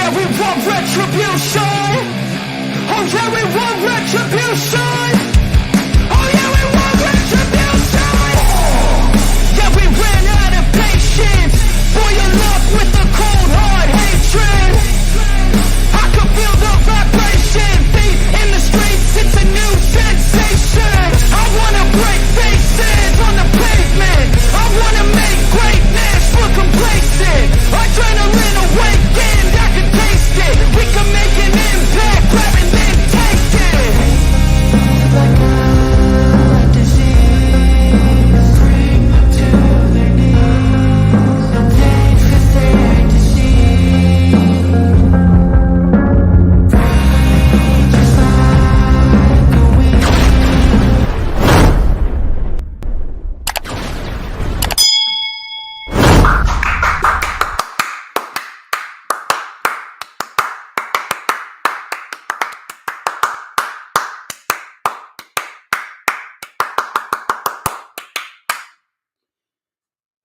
yeah, we want retribution. Oh yeah, we want retribution. Oh yeah, we want retribution. Yeah, we ran out of patience. Boil up with the cold hard hatred. I can feel the vibration. Feet in the streets, it's a new sensation. I wanna break faces on the pavement. I wanna make greatness look complacent. Adrenaline awakened, I can taste it. We can make an impact, grab and then take it. Like a disease, bring them to their knees. Thanks 'cause they're deceived. Just like a weed.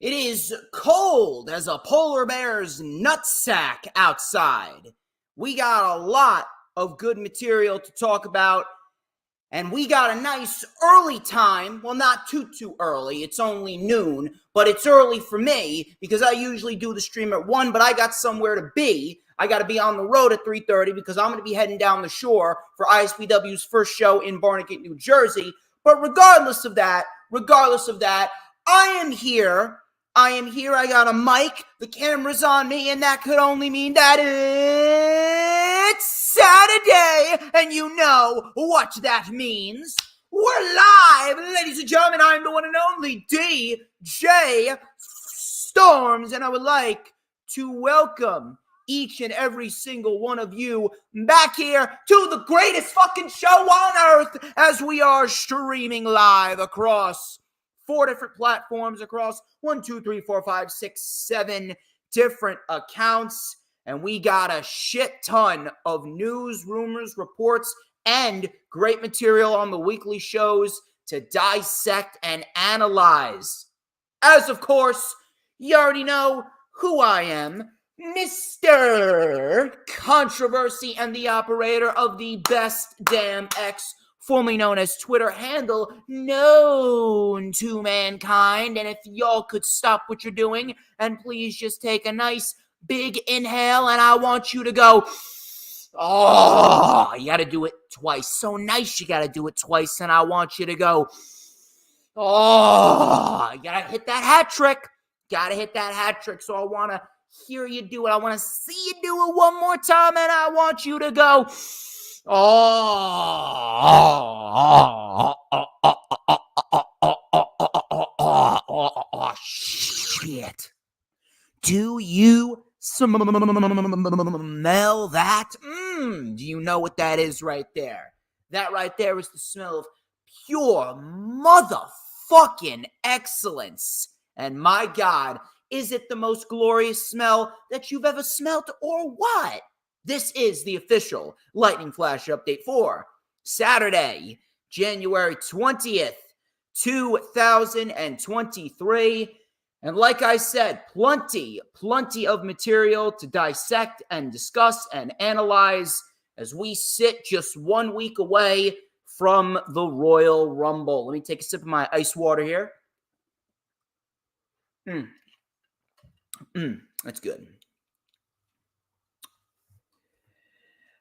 It is cold as a polar bear's nutsack outside. We got a lot of good material to talk about, and we got a nice early time. Well, not too early. It's only noon, but it's early for me because I usually do the stream at 1, but I got somewhere to be. I got to be on the road at 3:30 because I'm going to be heading down the shore for ISPW's first show in Barnegat, New Jersey. But regardless of that, I am here. I got a mic. The camera's on me, and that could only mean that it's Saturday. And you know what that means. We're live, ladies and gentlemen. I'm the one and only DJ Storms, and I would like to welcome each and every single one of you back here to the greatest fucking show on earth as we are streaming live across 4 different platforms, across 1, 2, 3, 4, 5, 6, 7 different accounts. And we got a shit ton of news, rumors, reports, and great material on the weekly shows to dissect and analyze. As of course, you already know who I am, Mr. Controversy and the operator of the Best Damn X, formerly known as Twitter handle, known to mankind. And if y'all could stop what you're doing and please just take a nice big inhale, and I want you to go, oh, you got to do it twice. So nice, you got to do it twice. And I want you to go, oh, you got to hit that hat trick. Got to hit that hat trick. So I want to hear you do it. I want to see you do it one more time. And I want you to go, shit. Do you smell that? Do you know what that is right there? That right there is the smell of pure motherfucking excellence. And my God, is it the most glorious smell that you've ever smelt or what? This is the official Lightning Flash update for Saturday, January 20th, 2023. And like I said, plenty of material to dissect and discuss and analyze as we sit just 1 week away from the Royal Rumble. Let me take a sip of my ice water here. That's good.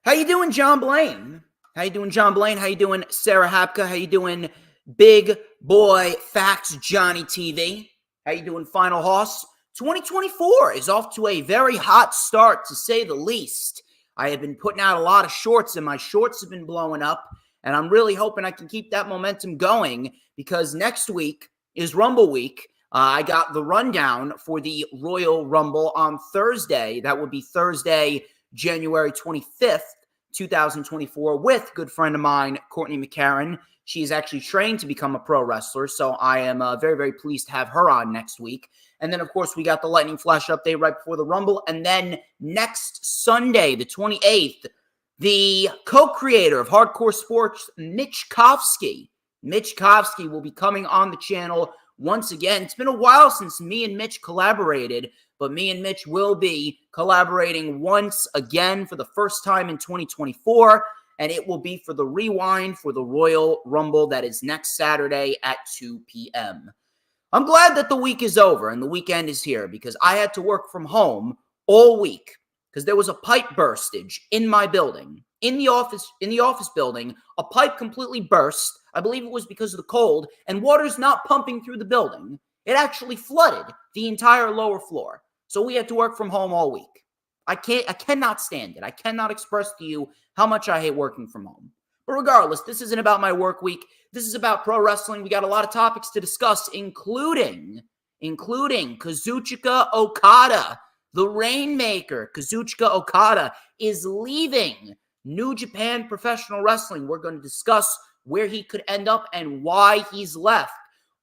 How you doing, John Blaine? How you doing, John Blaine? How you doing, Sarah Hapka? How you doing, Big Boy Facts Johnny TV? How you doing, Final Hoss? 2024 is off to a very hot start, to say the least. I have been putting out a lot of shorts, and my shorts have been blowing up, and I'm really hoping I can keep that momentum going because next week is Rumble Week. I got the rundown for the Royal Rumble on Thursday. That would be Thursday, January 25th, 2024, with good friend of mine, Courtney McCarran. She is actually trained to become a pro wrestler, so I am very, very pleased to have her on next week. And then, of course, we got the Lightning Flash update right before the Rumble. And then next Sunday, the 28th, the co-creator of Hardcore Sports, Mitch Kovsky will be coming on the channel once again. It's been a while since me and Mitch collaborated, but me and Mitch will be collaborating once again for the first time in 2024, and it will be for the rewind for the Royal Rumble that is next Saturday at 2 p.m. I'm glad that the week is over and the weekend is here because I had to work from home all week because there was a pipe burstage in my building. In the office building, a pipe completely burst. I believe it was because of the cold, and water's not pumping through the building. It actually flooded the entire lower floor. So we had to work from home all week. I cannot stand it. I cannot express to you how much I hate working from home. But regardless, this isn't about my work week. This is about pro wrestling. We got a lot of topics to discuss, including Kazuchika Okada, the Rainmaker. Kazuchika Okada is leaving New Japan Professional Wrestling. We're going to discuss where he could end up and why he's left.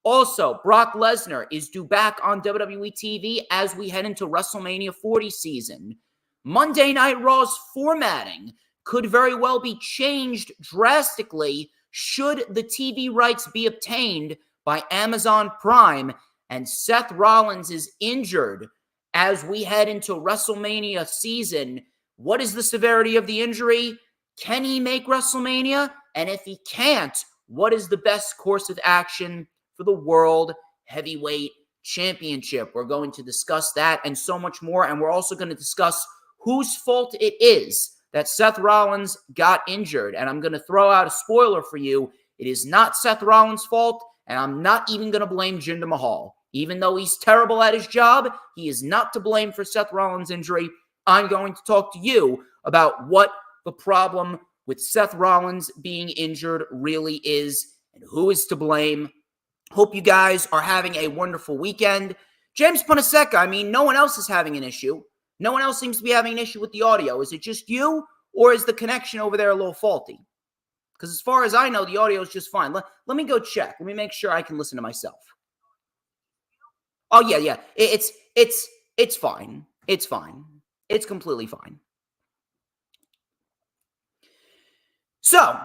Also, Brock Lesnar is due back on WWE TV as we head into WrestleMania 40 season. Monday Night Raw's formatting could very well be changed drastically should the TV rights be obtained by Amazon Prime. And Seth Rollins is injured as we head into WrestleMania season. What is the severity of the injury? Can he make WrestleMania? And if he can't, what is the best course of action for the World Heavyweight Championship? We're going to discuss that and so much more. And we're also going to discuss whose fault it is that Seth Rollins got injured. And I'm going to throw out a spoiler for you. It is not Seth Rollins' fault, and I'm not even going to blame Jinder Mahal. Even though he's terrible at his job, he is not to blame for Seth Rollins' injury. I'm going to talk to you about what the problem with Seth Rollins being injured really is and who is to blame. Hope you guys are having a wonderful weekend. James Punaseca, no one else is having an issue. No one else seems to be having an issue with the audio. Is it just you, or is the connection over there a little faulty? Because as far as I know, the audio is just fine. Let me go check. Let me make sure I can listen to myself. Oh, yeah. It's fine. It's fine. It's completely fine. So,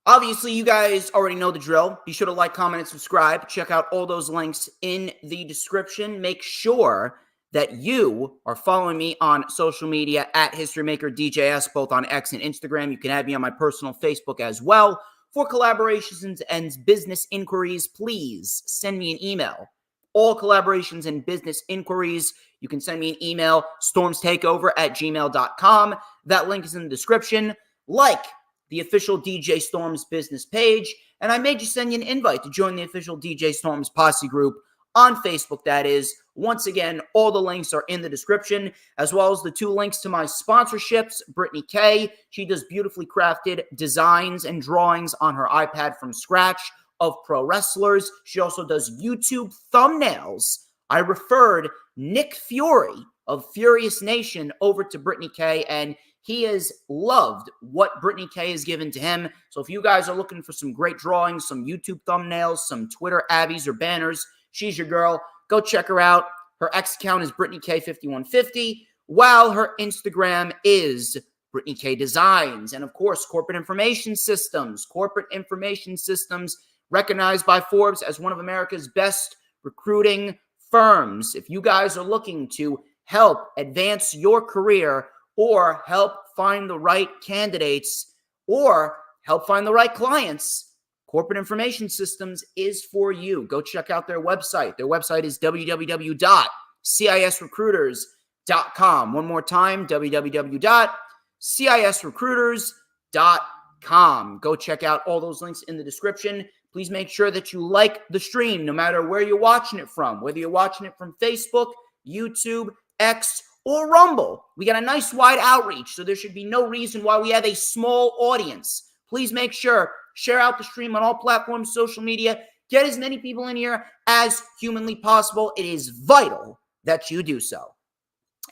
obviously, you guys already know the drill. Be sure to like, comment, and subscribe. Check out all those links in the description. Make sure that you are following me on social media at HistoryMakerDJS, both on X and Instagram. You can add me on my personal Facebook as well. For collaborations and business inquiries, please send me an email. All collaborations and business inquiries, you can send me an email, StormsTakeOver@gmail.com. That link is in the description. Like the official DJ Storms business page, and I may just send you an invite to join the official DJ Storms posse group on Facebook, that is. Once again, all the links are in the description, as well as the 2 links to my sponsorships. Brittany K, she does beautifully crafted designs and drawings on her iPad from scratch of pro wrestlers. She also does YouTube thumbnails. I referred Nick Fury of Furious Nation over to Brittany K, and he has loved what Brittany K has given to him. So if you guys are looking for some great drawings, some YouTube thumbnails, some Twitter abbeys or banners, she's your girl. Go check her out. Her X account is Brittany K5150, while her Instagram is Brittany K Designs. And of course, Corporate Information Systems. Corporate Information Systems, recognized by Forbes as one of America's best recruiting firms. If you guys are looking to help advance your career or help find the right candidates or help find the right clients, Corporate Information Systems is for you. Go check out their website. Their website is www.cisrecruiters.com. One more time, www.cisrecruiters.com. Go check out all those links in the description. Please make sure that you like the stream no matter where you're watching it from, whether you're watching it from Facebook, YouTube, X, or Rumble. We got a nice wide outreach, so there should be no reason why we have a small audience. Please make sure, share out the stream on all platforms, social media. Get as many people in here as humanly possible. It is vital that you do so.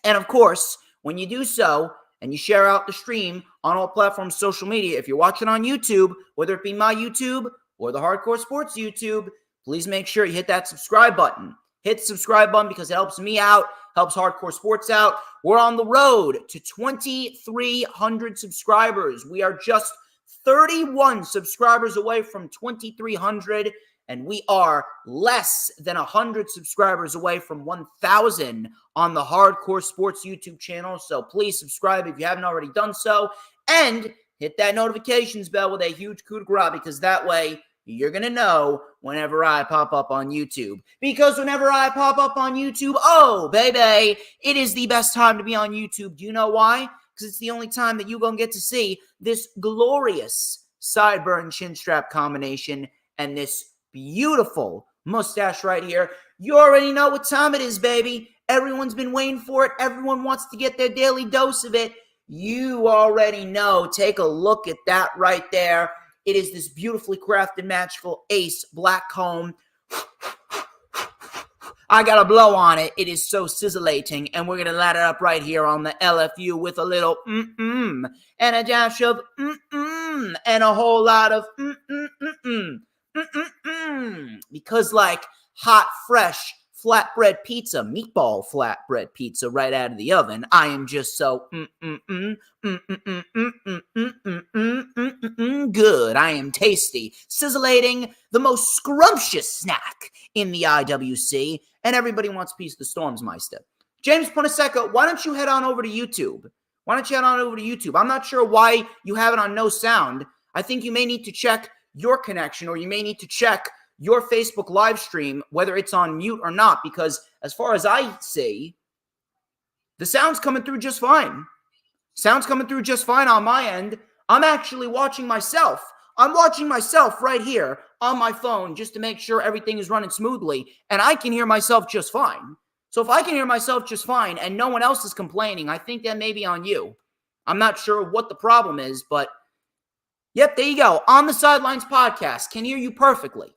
And of course, when you do so and you share out the stream on all platforms, social media, if you're watching on YouTube, whether it be my YouTube or the Hardcore Sports YouTube, please make sure you hit that subscribe button. Hit the subscribe button because it helps me out, helps Hardcore Sports out. We're on the road to 2,300 subscribers. We are just 31 subscribers away from 2,300, and we are less than 100 subscribers away from 1,000 on the Hardcore Sports YouTube channel. So please subscribe if you haven't already done so, and hit that notifications bell with a huge coup de grace, because that way you're going to know whenever I pop up on YouTube. Because whenever I pop up on YouTube, oh, baby, it is the best time to be on YouTube. Do you know why? Because it's the only time that you're going to get to see this glorious sideburn chin strap combination and this beautiful mustache right here. You already know what time it is, baby. Everyone's been waiting for it. Everyone wants to get their daily dose of it. You already know. Take a look at that right there. It is this beautifully crafted magical ace black comb. I got to blow on it. It is so sizzlating, and we're going to light it up right here on the LFU with a little and a dash of and a whole lot of because like hot, fresh flatbread pizza, meatball flatbread pizza right out of the oven, I am just so good. I am tasty, sizzlating, the most scrumptious snack in the IWC, and everybody wants a piece of the Stormsmeister. James Punaseca, why don't you head on over to YouTube? I'm not sure why you have it on no sound. I think you may need to check your connection, or you may need to check your Facebook live stream, whether it's on mute or not, because as far as I see, the sound's coming through just fine. Sound's coming through just fine on my end. I'm actually watching myself. I'm watching myself right here on my phone just to make sure everything is running smoothly, and I can hear myself just fine. So if I can hear myself just fine and no one else is complaining, I think that may be on you. I'm not sure what the problem is, but yep, there you go. On the Sidelines podcast, can hear you perfectly.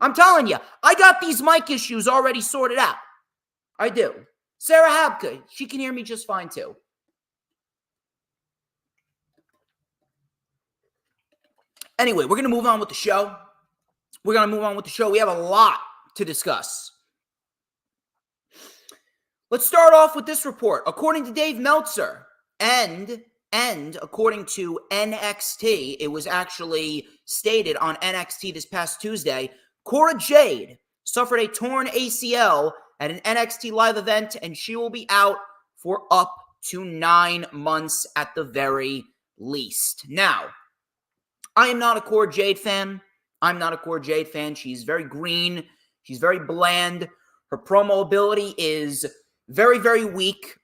I'm telling you, I got these mic issues already sorted out. I do. Sarah Habke, she can hear me just fine too. Anyway, we're going to move on with the show. We have a lot to discuss. Let's start off with this report. According to Dave Meltzer and according to NXT, it was actually stated on NXT this past Tuesday, Cora Jade suffered a torn ACL at an NXT live event, and she will be out for up to 9 months at the very least. Now, I am not a Cora Jade fan. She's very green. She's very bland. Her promo ability is very, very weak.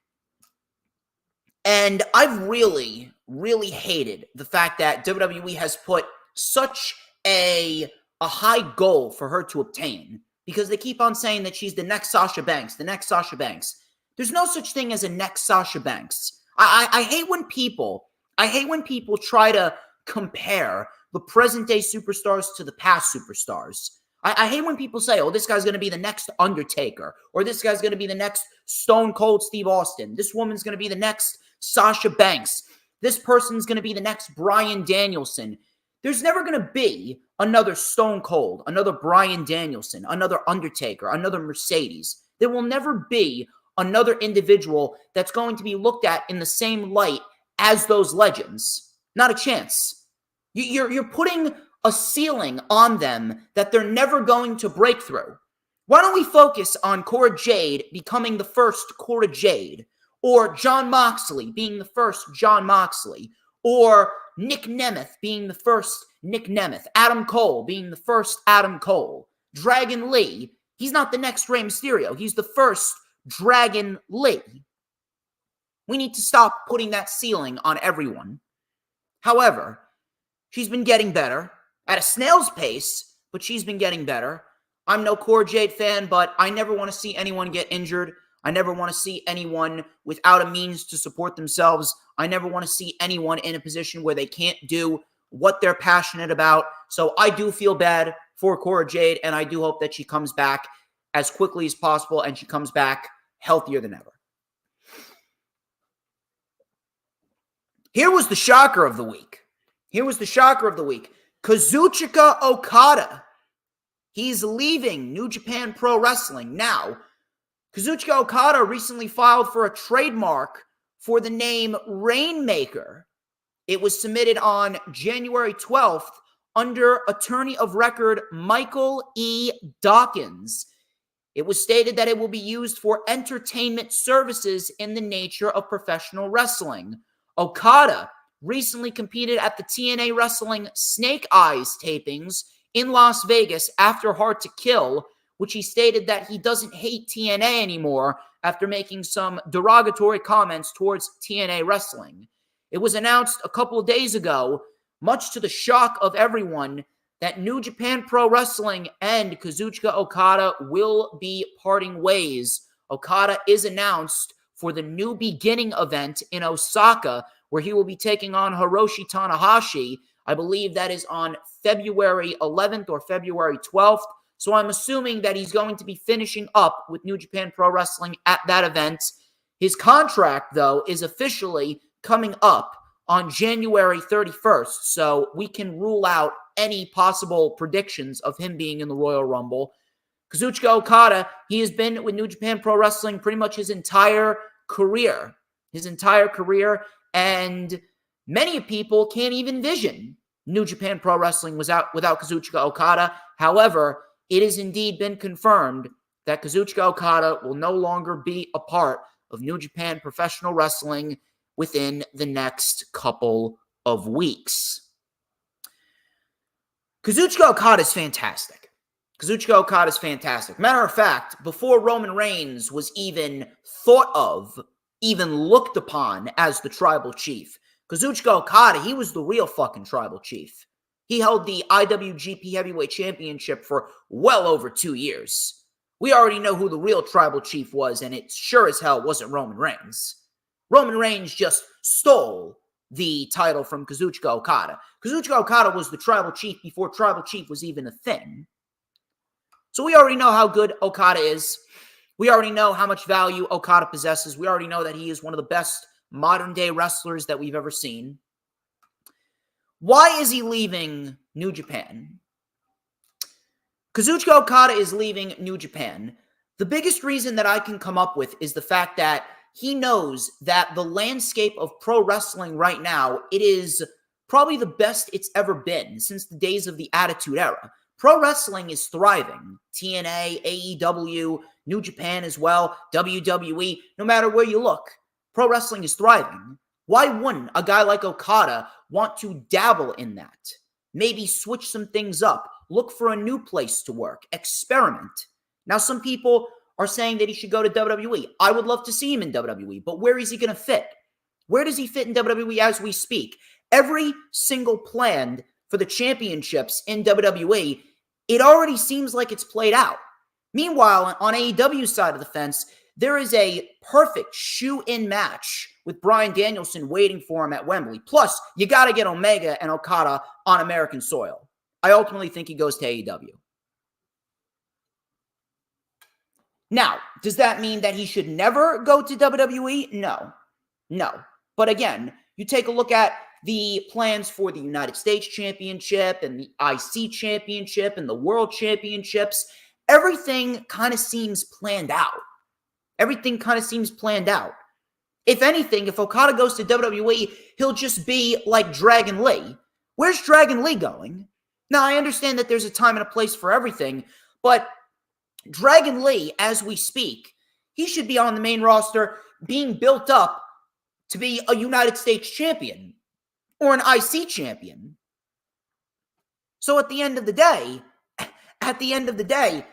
And I've really, really hated the fact that WWE has put such a high goal for her to obtain, because they keep on saying that she's the next Sasha Banks, There's no such thing as a next Sasha Banks. I hate when people try to compare the present day superstars to the past superstars. I hate when people say, oh, this guy's going to be the next Undertaker, or this guy's going to be the next Stone Cold Steve Austin. This woman's going to be the next Sasha Banks. This person's going to be the next Bryan Danielson. There's never going to be another Stone Cold, another Bryan Danielson, another Undertaker, another Mercedes. There will never be another individual that's going to be looked at in the same light as those legends. Not a chance. You're putting a ceiling on them that they're never going to break through. Why don't we focus on Cora Jade becoming the first Cora Jade, or Jon Moxley being the first Jon Moxley, or Nick Nemeth being the first Nick Nemeth, Adam Cole being the first Adam Cole, Dragon Lee, he's not the next Rey Mysterio, he's the first Dragon Lee. We need to stop putting that ceiling on everyone. However, she's been getting better at a snail's pace, but she's been getting better. I'm no Cora Jade fan, but I never want to see anyone get injured. I never want to see anyone without a means to support themselves. I never want to see anyone in a position where they can't do what they're passionate about. So I do feel bad for Cora Jade, and I do hope that she comes back as quickly as possible, and she comes back healthier than ever. Here was the shocker of the week. Kazuchika Okada. He's leaving New Japan Pro Wrestling. Now, Kazuchika Okada recently filed for a trademark for the name Rainmaker. It was submitted on January 12th under attorney of record Michael E. Dawkins. It was stated that it will be used for entertainment services in the nature of professional wrestling. Okada recently competed at the TNA Wrestling Snake Eyes tapings in Las Vegas after Hard to Kill, which he stated that he doesn't hate TNA anymore after making some derogatory comments towards TNA Wrestling. It was announced a couple of days ago, much to the shock of everyone, that New Japan Pro Wrestling and Kazuchika Okada will be parting ways. Okada is announced for the New Beginning event in Osaka, where he will be taking on Hiroshi Tanahashi. I believe that is on February 11th or February 12th. So I'm assuming that he's going to be finishing up with New Japan Pro Wrestling at that event. His contract, though, is officially coming up on January 31st. So we can rule out any possible predictions of him being in the Royal Rumble. Kazuchika Okada, he has been with New Japan Pro Wrestling pretty much his entire career. And many people can't even envision New Japan Pro Wrestling without Kazuchika Okada. However, it has indeed been confirmed that Kazuchika Okada will no longer be a part of New Japan Professional Wrestling within the next couple of weeks. Kazuchika Okada is fantastic. Matter of fact, before Roman Reigns was even thought of, even looked upon as the tribal chief, Kazuchika Okada, he was the real fucking tribal chief. He held the IWGP Heavyweight Championship for well over 2 years. We already know who the real tribal chief was, and it sure as hell wasn't Roman Reigns. Roman Reigns just stole the title from Kazuchika Okada. Kazuchika Okada was the tribal chief before tribal chief was even a thing. So we already know how good Okada is. We already know how much value Okada possesses. We already know that he is one of the best modern-day wrestlers that we've ever seen. Why is he leaving New Japan? Kazuchika Okada is leaving New Japan. The biggest reason that I can come up with is the fact that he knows that the landscape of pro wrestling right now, it is probably the best it's ever been since the days of the Attitude Era. Pro wrestling is thriving. TNA, AEW, New Japan as well, WWE, no matter where you look, pro wrestling is thriving. Why wouldn't a guy like Okada want to dabble in that? Maybe switch some things up, look for a new place to work, experiment. Now, some people are saying that he should go to WWE. I would love to see him in WWE, but where is he going to fit? Where does he fit in WWE as we speak? Every single plan for the championships in WWE, it already seems like it's played out. Meanwhile, on AEW's side of the fence, there is a perfect shoe-in match with Bryan Danielson waiting for him at Wembley. Plus, you got to get Omega and Okada on American soil. I ultimately think he goes to AEW. Now, does that mean that he should never go to WWE? No. But again, you take a look at the plans for the United States Championship and the IC Championship and the World Championships. Everything kind of seems planned out. If anything, if Okada goes to WWE, he'll just be like Dragon Lee. Where's Dragon Lee going? Now, I understand that there's a time and a place for everything, but Dragon Lee, as we speak, he should be on the main roster being built up to be a United States champion or an IC champion. So at the end of the day,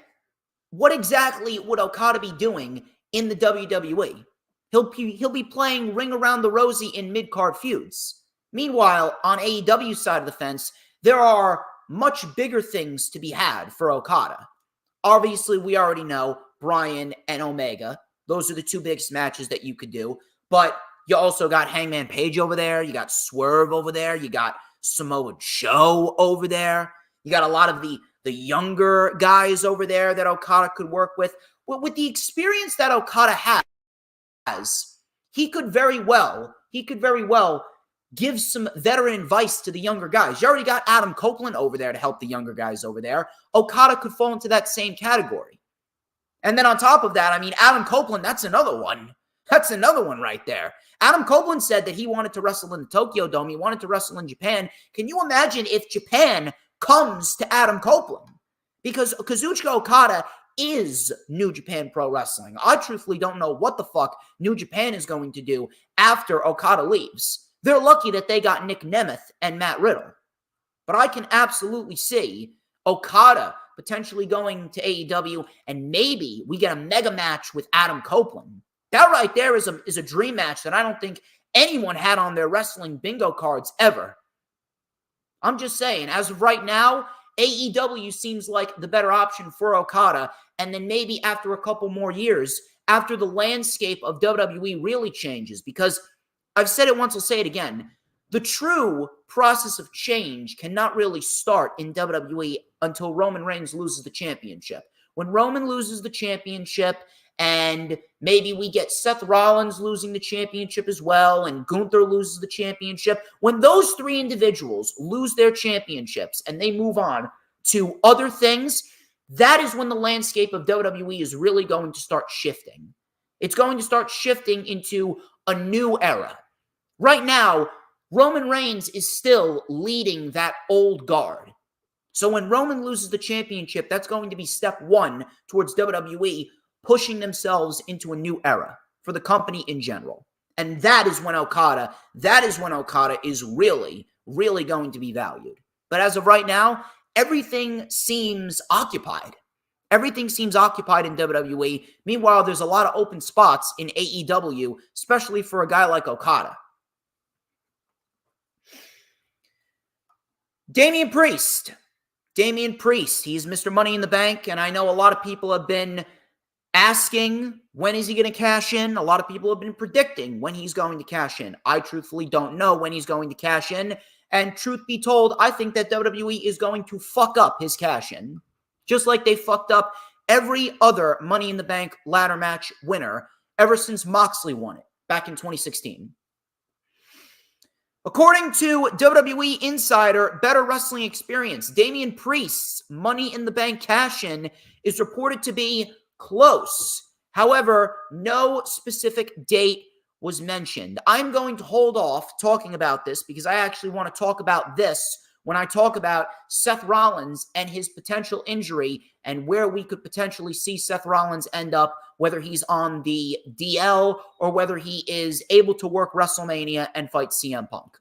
what exactly would Okada be doing in the WWE? He'll be playing Ring Around the Rosie in mid-card feuds. Meanwhile, on AEW's side of the fence, there are much bigger things to be had for Okada. Obviously, we already know Bryan and Omega. Those are the two biggest matches that you could do. But you also got Hangman Page over there. You got Swerve over there. You got Samoa Joe over there. You got a lot of the younger guys over there that Okada could work with. With the experience that Okada has, he could very well give some veteran advice to the younger guys. You already got Adam Copeland over there to help the younger guys over there. Okada could fall into that same category. And then on top of that, I mean, Adam Copeland, that's another one. That's another one right there. Adam Copeland said that he wanted to wrestle in the Tokyo Dome. He wanted to wrestle in Japan. Can you imagine if Japan comes to Adam Copeland. Because Kazuchika Okada is New Japan Pro Wrestling. I truthfully don't know what the fuck New Japan is going to do after Okada leaves. They're lucky that they got Nick Nemeth and Matt Riddle. But I can absolutely see Okada potentially going to AEW, and maybe we get a mega match with Adam Copeland. That right there is a dream match that I don't think anyone had on their wrestling bingo cards ever. I'm just saying, as of right now, AEW seems like the better option for Okada, and then maybe after a couple more years, after the landscape of WWE really changes, because I've said it once, I'll say it again, the true process of change cannot really start in WWE until Roman Reigns loses the championship. When Roman loses the championship, and maybe we get Seth Rollins losing the championship as well, and Gunther loses the championship. When those three individuals lose their championships and they move on to other things, that is when the landscape of WWE is really going to start shifting. It's going to start shifting into a new era. Right now, Roman Reigns is still leading that old guard. So when Roman loses the championship, that's going to be step one towards WWE pushing themselves into a new era for the company in general. And that is when Okada is really, really going to be valued. But as of right now, everything seems occupied. Everything seems occupied in WWE. Meanwhile, there's a lot of open spots in AEW, especially for a guy like Okada. Damian Priest, he's Mr. Money in the Bank, and I know a lot of people have been asking, when is he going to cash in? A lot of people have been predicting when he's going to cash in. I truthfully don't know when he's going to cash in, and truth be told, I think that WWE is going to fuck up his cash in, just like they fucked up every other Money in the Bank ladder match winner ever since Moxley won it back in 2016. According to WWE Insider Better Wrestling Experience, Damian Priest's Money in the Bank cash-in is reported to be close. However, no specific date was mentioned. I'm going to hold off talking about this because I actually want to talk about this when I talk about Seth Rollins and his potential injury and where we could potentially see Seth Rollins end up, whether he's on the DL or whether he is able to work WrestleMania and fight CM Punk.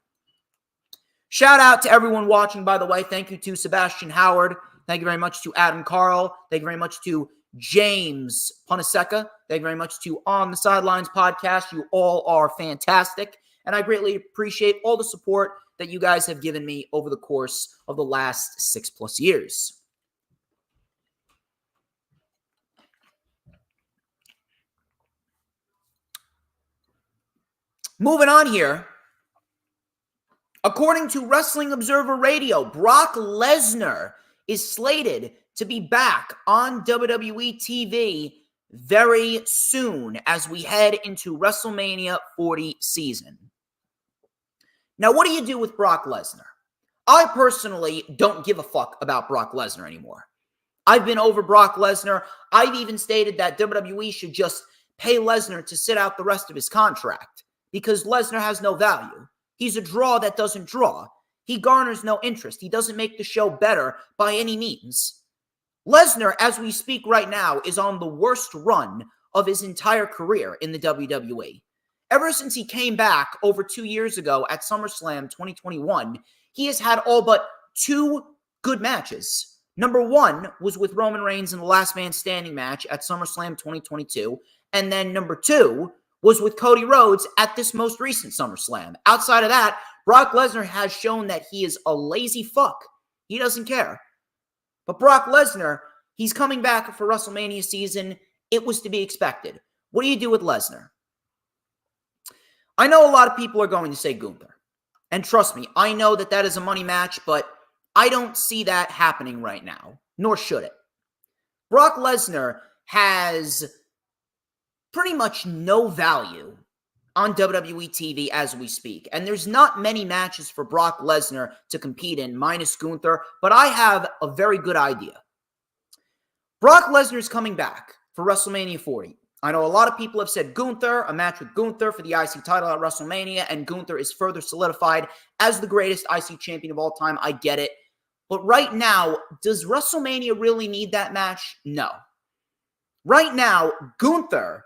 Shout out to everyone watching, by the way. Thank you to Sebastian Howard. Thank you very much to Adam Carl. Thank you very much to James Punaseca. Thank you very much to On the Sidelines podcast. You all are fantastic. And I greatly appreciate all the support that you guys have given me over the course of the last 6+ years. Moving on here. According to Wrestling Observer Radio, Brock Lesnar is slated to be back on WWE TV very soon as we head into WrestleMania 40 season. Now, what do you do with Brock Lesnar? I personally don't give a fuck about Brock Lesnar anymore. I've been over Brock Lesnar. I've even stated that WWE should just pay Lesnar to sit out the rest of his contract because Lesnar has no value. He's a draw that doesn't draw. He garners no interest. He doesn't make the show better by any means. Lesnar, as we speak right now, is on the worst run of his entire career in the WWE. Ever since he came back over 2 years ago at SummerSlam 2021, he has had all but 2 good matches. Number 1 was with Roman Reigns in the Last Man Standing match at SummerSlam 2022, and then number 2 was with Cody Rhodes at this most recent SummerSlam. Outside of that, Brock Lesnar has shown that he is a lazy fuck. He doesn't care. But Brock Lesnar, he's coming back for WrestleMania season. It was to be expected. What do you do with Lesnar? I know a lot of people are going to say Gunther. And trust me, I know that that is a money match, but I don't see that happening right now, nor should it. Brock Lesnar has pretty much no value on WWE TV as we speak. And there's not many matches for Brock Lesnar to compete in, minus Gunther, but I have a very good idea. Brock Lesnar is coming back for WrestleMania 40. I know a lot of people have said Gunther, a match with Gunther for the IC title at WrestleMania, and Gunther is further solidified as the greatest IC champion of all time. I get it. But right now, does WrestleMania really need that match? No. Right now, Gunther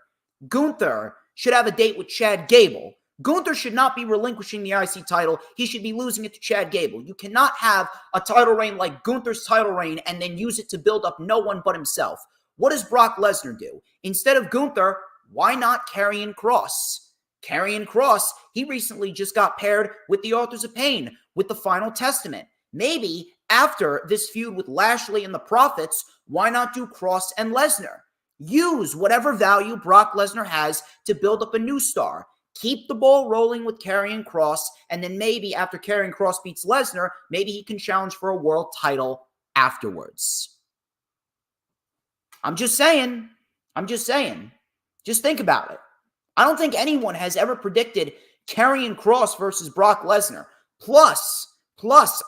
should have a date with Chad Gable. Gunther should not be relinquishing the IC title. He should be losing it to Chad Gable. You cannot have a title reign like Gunther's title reign and then use it to build up no one but himself. What does Brock Lesnar do? Instead of Gunther, why not Karrion Kross? Karrion Kross, he recently just got paired with the Authors of Pain, with the Final Testament. Maybe after this feud with Lashley and the Prophets, why not do Kross and Lesnar? Use whatever value Brock Lesnar has to build up a new star. Keep the ball rolling with Karrion Kross, and then maybe after Karrion Kross beats Lesnar, maybe he can challenge for a world title afterwards. I'm just saying. Just think about it. I don't think anyone has ever predicted Karrion Kross versus Brock Lesnar. Plus,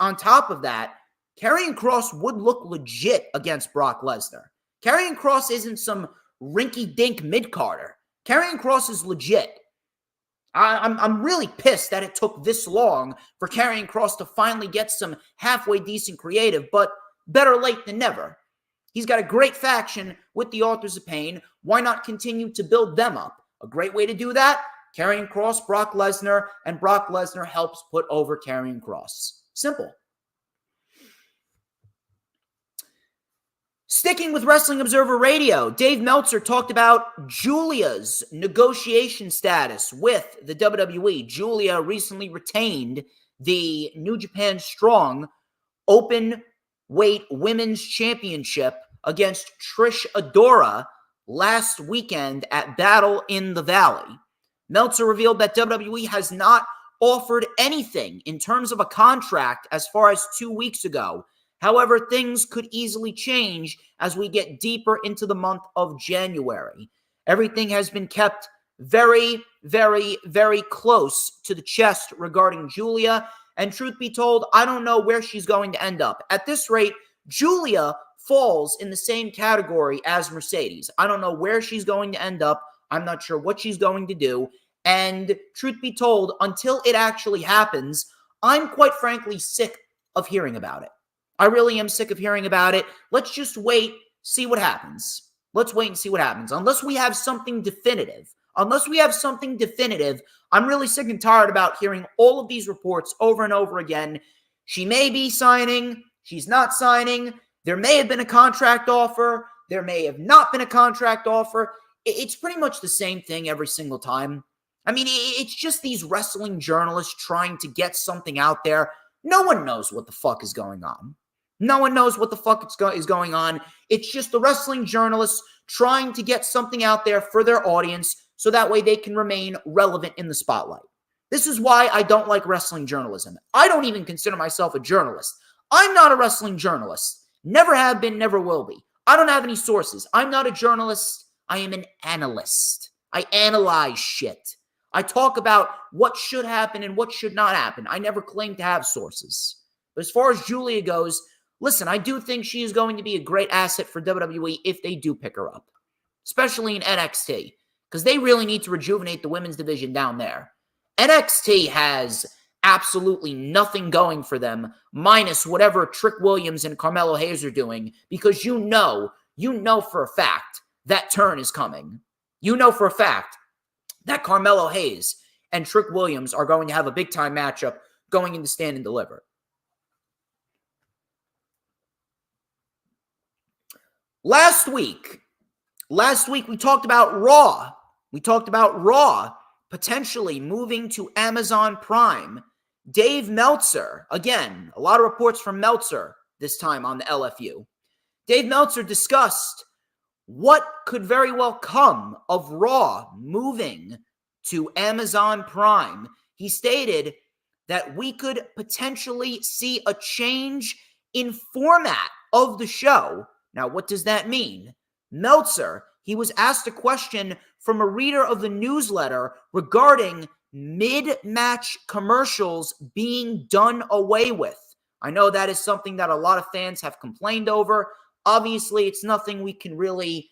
on top of that, Karrion Kross would look legit against Brock Lesnar. Karrion Kross isn't some rinky-dink mid-carder. Karrion Kross is legit. I'm really pissed that it took this long for Karrion Kross to finally get some halfway decent creative, but better late than never. He's got a great faction with the Authors of Pain. Why not continue to build them up? A great way to do that, Karrion Kross, Brock Lesnar, and Brock Lesnar helps put over Karrion Kross. Simple. Sticking with Wrestling Observer Radio, Dave Meltzer talked about Julia's negotiation status with the WWE. Julia recently retained the New Japan Strong Open Weight Women's Championship against Trish Adora last weekend at Battle in the Valley. Meltzer revealed that WWE has not offered anything in terms of a contract as far as 2 weeks ago. However, things could easily change as we get deeper into the month of January. Everything has been kept very, very, very close to the chest regarding Julia. And truth be told, I don't know where she's going to end up. At this rate, Julia falls in the same category as Mercedes. I don't know where she's going to end up. I'm not sure what she's going to do. And truth be told, until it actually happens, I'm quite frankly sick of hearing about it. I really am sick of hearing about it. Let's just wait, see what happens. Let's wait and see what happens. Unless we have something definitive, I'm really sick and tired about hearing all of these reports over and over again. She may be signing. She's not signing. There may have been a contract offer. There may have not been a contract offer. It's pretty much the same thing every single time. I mean, it's just these wrestling journalists trying to get something out there. No one knows what the fuck is going on. No one knows what the fuck is going on. It's just the wrestling journalists trying to get something out there for their audience so that way they can remain relevant in the spotlight. This is why I don't like wrestling journalism. I don't even consider myself a journalist. I'm not a wrestling journalist. Never have been, never will be. I don't have any sources. I'm not a journalist. I am an analyst. I analyze shit. I talk about what should happen and what should not happen. I never claim to have sources. But as far as Julia goes, listen, I do think she is going to be a great asset for WWE if they do pick her up, especially in NXT, because they really need to rejuvenate the women's division down there. NXT has absolutely nothing going for them, minus whatever Trick Williams and Carmelo Hayes are doing, because you know for a fact that turn is coming. You know for a fact that Carmelo Hayes and Trick Williams are going to have a big-time matchup going into Stand and Deliver. Last week we talked about Raw. We talked about Raw potentially moving to Amazon Prime. Dave Meltzer, again, a lot of reports from Meltzer this time on the LFU. Dave Meltzer discussed what could very well come of Raw moving to Amazon Prime. He stated that we could potentially see a change in format of the show. Now, what does that mean? Meltzer, he was asked a question from a reader of the newsletter regarding mid-match commercials being done away with. I know that is something that a lot of fans have complained over. Obviously, it's nothing we can really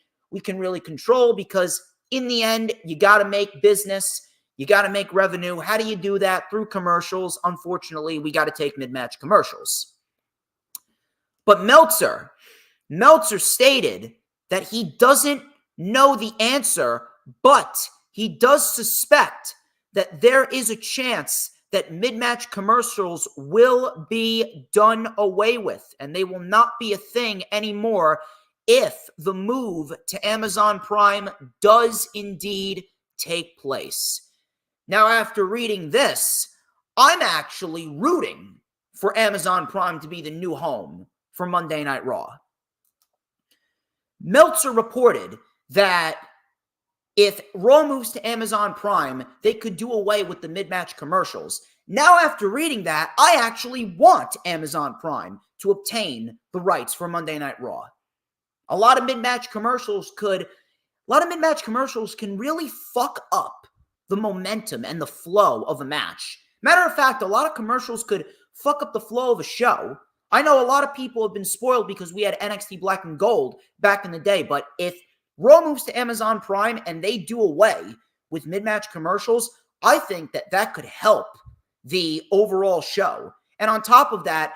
control because in the end, you got to make business. You got to make revenue. How do you do that? Through commercials. Unfortunately, we got to take mid-match commercials. But Meltzer stated that he doesn't know the answer, but he does suspect that there is a chance that mid-match commercials will be done away with, and they will not be a thing anymore if the move to Amazon Prime does indeed take place. Now, after reading this, I'm actually rooting for Amazon Prime to be the new home for Monday Night Raw. Meltzer reported that if Raw moves to Amazon Prime, they could do away with the mid-match commercials. Now, after reading that, I actually want Amazon Prime to obtain the rights for Monday Night Raw. A lot of mid-match commercials can really fuck up the momentum and the flow of a match. Matter of fact, a lot of commercials could fuck up the flow of a show. I know a lot of people have been spoiled because we had NXT Black and Gold back in the day, but if Raw moves to Amazon Prime and they do away with mid-match commercials, I think that could help the overall show. And on top of that,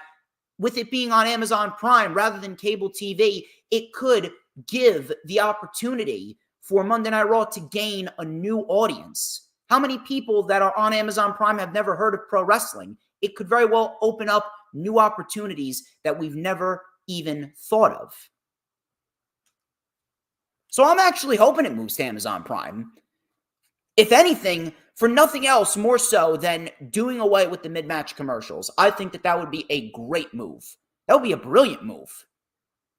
with it being on Amazon Prime rather than cable TV, it could give the opportunity for Monday Night Raw to gain a new audience. How many people that are on Amazon Prime have never heard of pro wrestling? It could very well open up new opportunities that we've never even thought of. So I'm actually hoping it moves to Amazon Prime. If anything, for nothing else more so than doing away with the mid-match commercials. I think that would be a great move. That would be a brilliant move.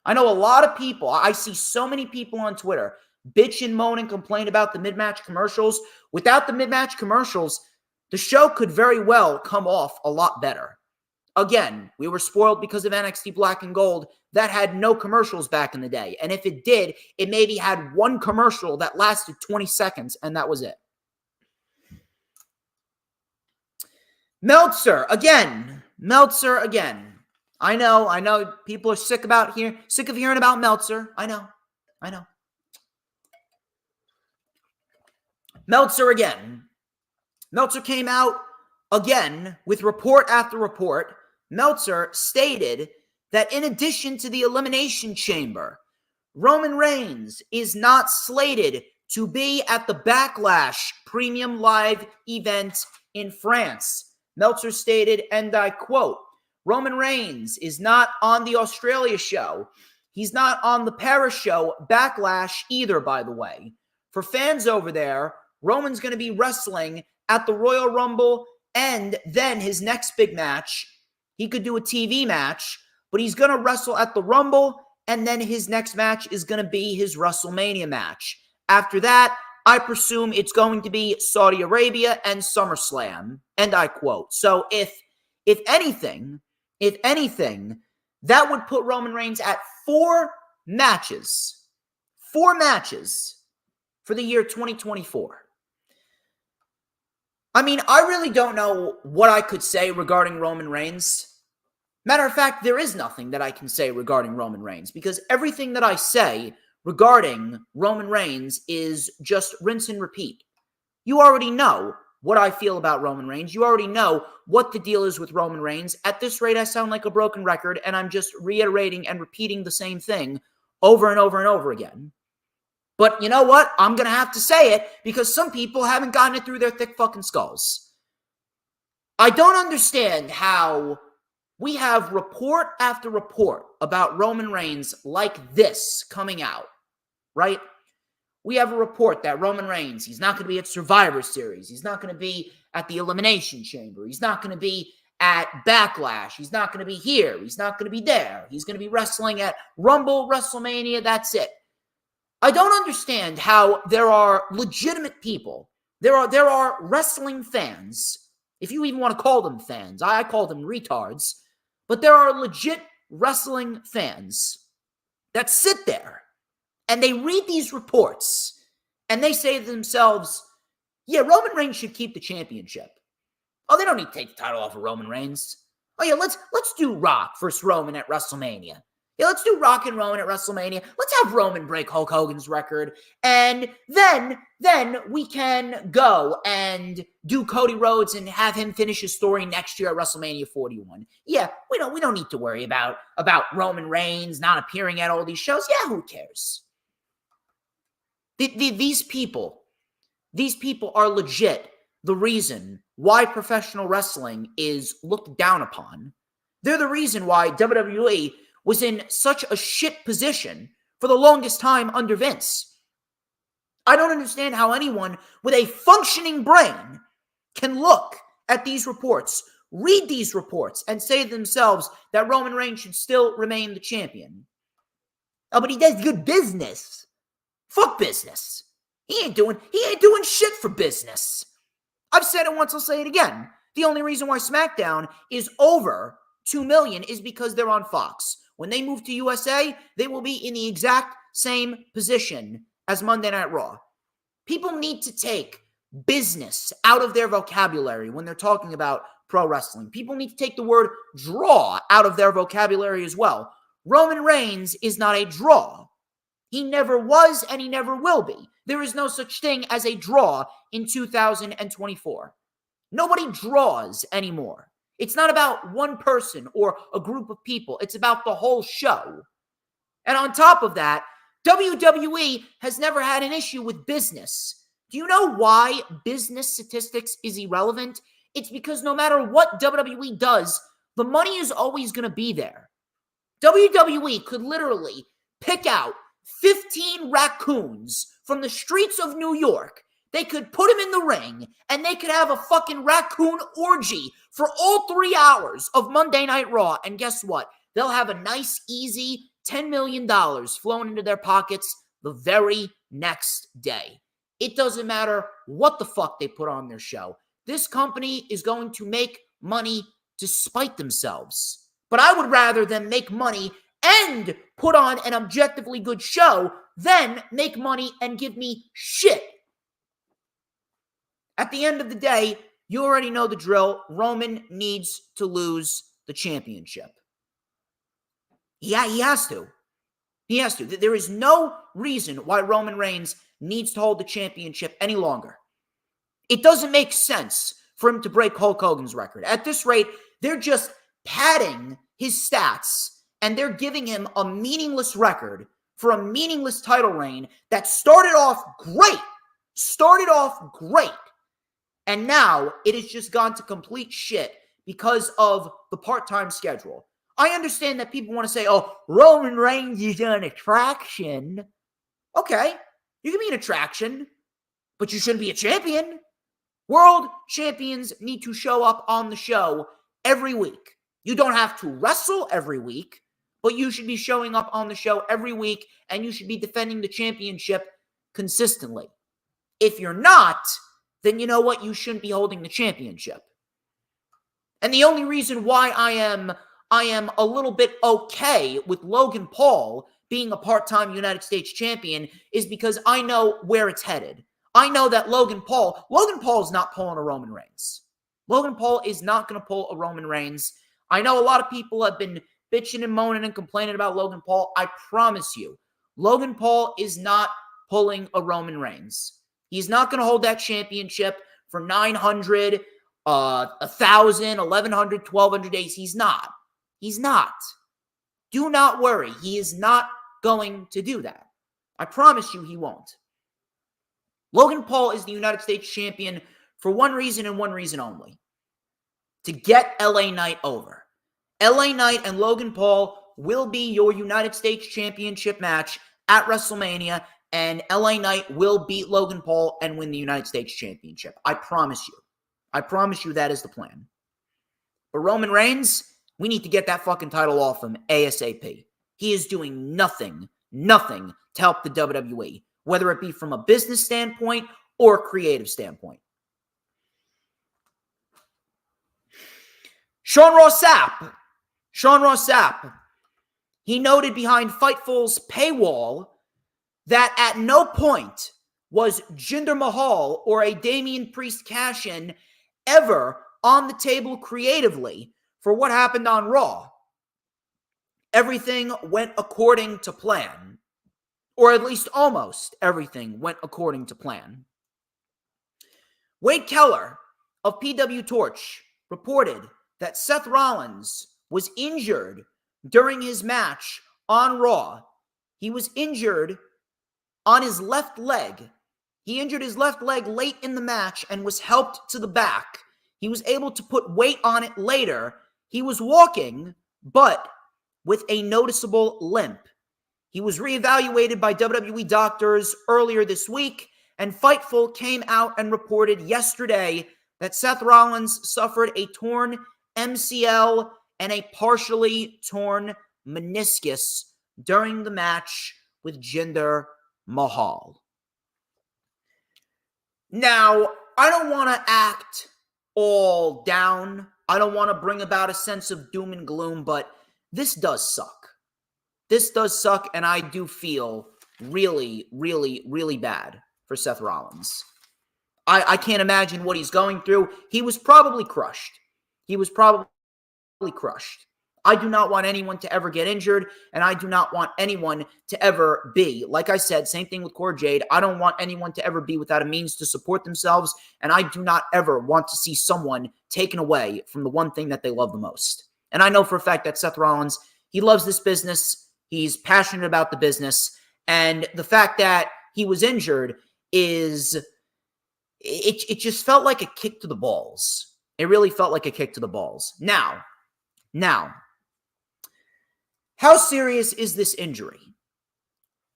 I know a lot of people, I see so many people on Twitter bitch and moan and complain about the mid-match commercials. Without the mid-match commercials, the show could very well come off a lot better. Again, we were spoiled because of NXT Black and Gold that had no commercials back in the day. And if it did, it maybe had one commercial that lasted 20 seconds, and that was it. Meltzer again. I know people are sick of hearing about Meltzer. I know. Meltzer again. Meltzer came out again with report after report. Meltzer stated that in addition to the Elimination Chamber, Roman Reigns is not slated to be at the Backlash Premium Live event in France. Meltzer stated, and I quote, Roman Reigns is not on the Australia show. He's not on the Paris show, Backlash either, by the way. For fans over there, Roman's going to be wrestling at the Royal Rumble, and then his next big match, he could do a TV match, but he's going to wrestle at the Rumble, and then his next match is going to be his WrestleMania match. After that, I presume it's going to be Saudi Arabia and SummerSlam, and I quote. So if anything, that would put Roman Reigns at 4 matches for the year 2024. I mean, I really don't know what I could say regarding Roman Reigns. Matter of fact, there is nothing that I can say regarding Roman Reigns because everything that I say regarding Roman Reigns is just rinse and repeat. You already know what I feel about Roman Reigns. You already know what the deal is with Roman Reigns. At this rate, I sound like a broken record, and I'm just reiterating and repeating the same thing over and over and over again. But you know what? I'm going to have to say it because some people haven't gotten it through their thick fucking skulls. I don't understand how we have report after report about Roman Reigns like this coming out, right? We have a report that Roman Reigns, he's not going to be at Survivor Series. He's not going to be at the Elimination Chamber. He's not going to be at Backlash. He's not going to be here. He's not going to be there. He's going to be wrestling at Rumble, WrestleMania. That's it. I don't understand how there are legitimate people. There are wrestling fans, if you even want to call them fans. I call them retards. But there are legit wrestling fans that sit there and they read these reports and they say to themselves, yeah, Roman Reigns should keep the championship. Oh, they don't need to take the title off of Roman Reigns. Oh, yeah, let's do Rock versus Roman at WrestleMania. Yeah, let's do Rock and Roman at WrestleMania. Let's have Roman break Hulk Hogan's record. And then we can go and do Cody Rhodes and have him finish his story next year at WrestleMania 41. Yeah, we don't need to worry about Roman Reigns not appearing at all these shows. Yeah, who cares? These people are legit the reason why professional wrestling is looked down upon. They're the reason why WWE was in such a shit position for the longest time under Vince. I don't understand how anyone with a functioning brain can look at these reports, read these reports, and say to themselves that Roman Reigns should still remain the champion. Oh, but he does good business. Fuck business. He ain't doing shit for business. I've said it once, I'll say it again. The only reason why SmackDown is over 2 million is because they're on Fox. When they move to USA, they will be in the exact same position as Monday Night Raw. People need to take business out of their vocabulary when they're talking about pro wrestling. People need to take the word draw out of their vocabulary as well. Roman Reigns is not a draw. He never was and he never will be. There is no such thing as a draw in 2024. Nobody draws anymore. It's not about one person or a group of people. It's about the whole show. And on top of that, WWE has never had an issue with business. Do you know why business statistics is irrelevant? It's because no matter what WWE does, the money is always going to be there. WWE could literally pick out 15 raccoons from the streets of New York. They could put them in the ring, and they could have a fucking raccoon orgy for all 3 hours of Monday Night Raw. And guess what? They'll have a nice, easy $10 million flowing into their pockets the very next day. It doesn't matter what the fuck they put on their show. This company is going to make money to spite themselves. But I would rather them make money and put on an objectively good show than make money and give me shit. At the end of the day, you already know the drill. Roman needs to lose the championship. Yeah, he has to. He has to. There is no reason why Roman Reigns needs to hold the championship any longer. It doesn't make sense for him to break Hulk Hogan's record. At this rate, they're just padding his stats, and they're giving him a meaningless record for a meaningless title reign that started off great. And now it has just gone to complete shit because of the part-time schedule. I understand that people want to say, oh, Roman Reigns is an attraction. Okay, you can be an attraction, but you shouldn't be a champion. World champions need to show up on the show every week. You don't have to wrestle every week, but you should be showing up on the show every week, and you should be defending the championship consistently. If you're not, then you know what? You shouldn't be holding the championship. And the only reason why I am a little bit okay with Logan Paul being a part-time United States champion is because I know where it's headed. I know that Logan Paul is not pulling a Roman Reigns. Logan Paul is not going to pull a Roman Reigns. I know a lot of people have been bitching and moaning and complaining about Logan Paul. I promise you, Logan Paul is not pulling a Roman Reigns. He's not going to hold that championship for 900, 1,000, 1,100, 1,200 days. He's not. He's not. Do not worry. He is not going to do that. I promise you he won't. Logan Paul is the United States champion for one reason and one reason only. To get LA Knight over. LA Knight and Logan Paul will be your United States championship match at WrestleMania, and LA Knight will beat Logan Paul and win the United States championship. I promise you. I promise you that is the plan. But Roman Reigns, we need to get that fucking title off him ASAP. He is doing nothing to help the WWE, whether it be from a business standpoint or a creative standpoint. Sean Ross Sapp, he noted behind Fightful's paywall that at no point was Jinder Mahal or a Damian Priest cash-in ever on the table creatively for what happened on Raw. everything went according to plan, or at least almost everything went according to plan. Wade Keller of PW Torch reported that Seth Rollins was injured during his match on Raw. He was injured on his left leg. He injured his left leg late in the match and was helped to the back. He was able to put weight on it later. He was walking, but with a noticeable limp. He was reevaluated by WWE doctors earlier this week, and Fightful came out and reported yesterday that Seth Rollins suffered a torn MCL and a partially torn meniscus during the match with Jinder Mahal. Now, I don't want to act all down. I don't want to bring about a sense of doom and gloom, but this does suck. This does suck, and I do feel really, really, really bad for Seth Rollins. I can't imagine what he's going through. He was probably crushed. I do not want anyone to ever get injured, and I do not want anyone to ever be, like I said, same thing with Cora Jade. I don't want anyone to ever be without a means to support themselves, and I do not ever want to see someone taken away from the one thing that they love the most. And I know for a fact that Seth Rollins, he loves this business. He's passionate about the business, and the fact that he was injured is, it just felt like a kick to the balls. It really felt like a kick to the balls. Now, how serious is this injury?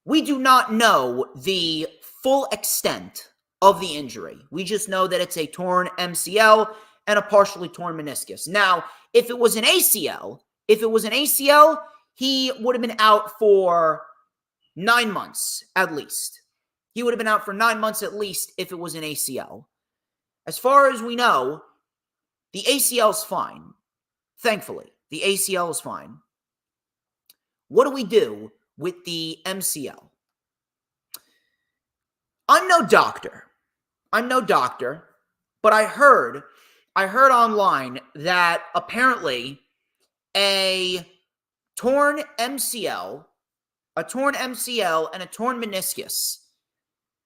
We do not know the full extent of the injury. We just know that it's a torn MCL and a partially torn meniscus. Now, if it was an ACL, he would have been out for 9 months at least. He would have been out for 9 months at least if it was an ACL. As far as we know, the ACL is fine. Thankfully, the ACL is fine. What do we do with the MCL? I'm no doctor, but I heard online that apparently a torn MCL and a torn meniscus,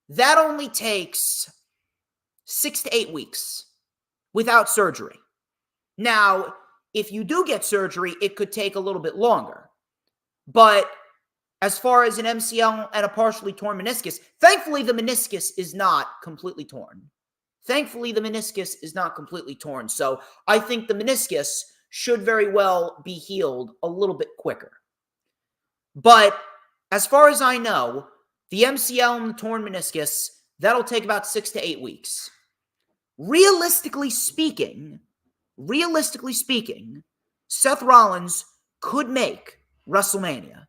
that only takes 6 to 8 weeks without surgery. Now, if you do get surgery, it could take a little bit longer. But as far as an MCL and a partially torn meniscus, thankfully the meniscus is not completely torn. So I think the meniscus should very well be healed a little bit quicker. But as far as I know, the MCL and the torn meniscus, that'll take about 6 to 8 weeks. Realistically speaking, Seth Rollins could make WrestleMania.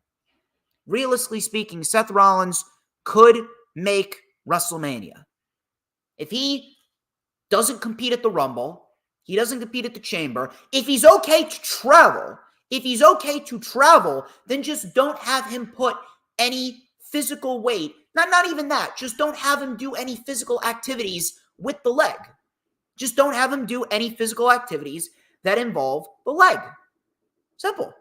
If he doesn't compete at the Rumble, he doesn't compete at the Chamber, if he's okay to travel, then just don't have him put any physical weight. Not even that. Just don't have him do any physical activities with the leg. Just don't have him do any physical activities that involve the leg. Simple.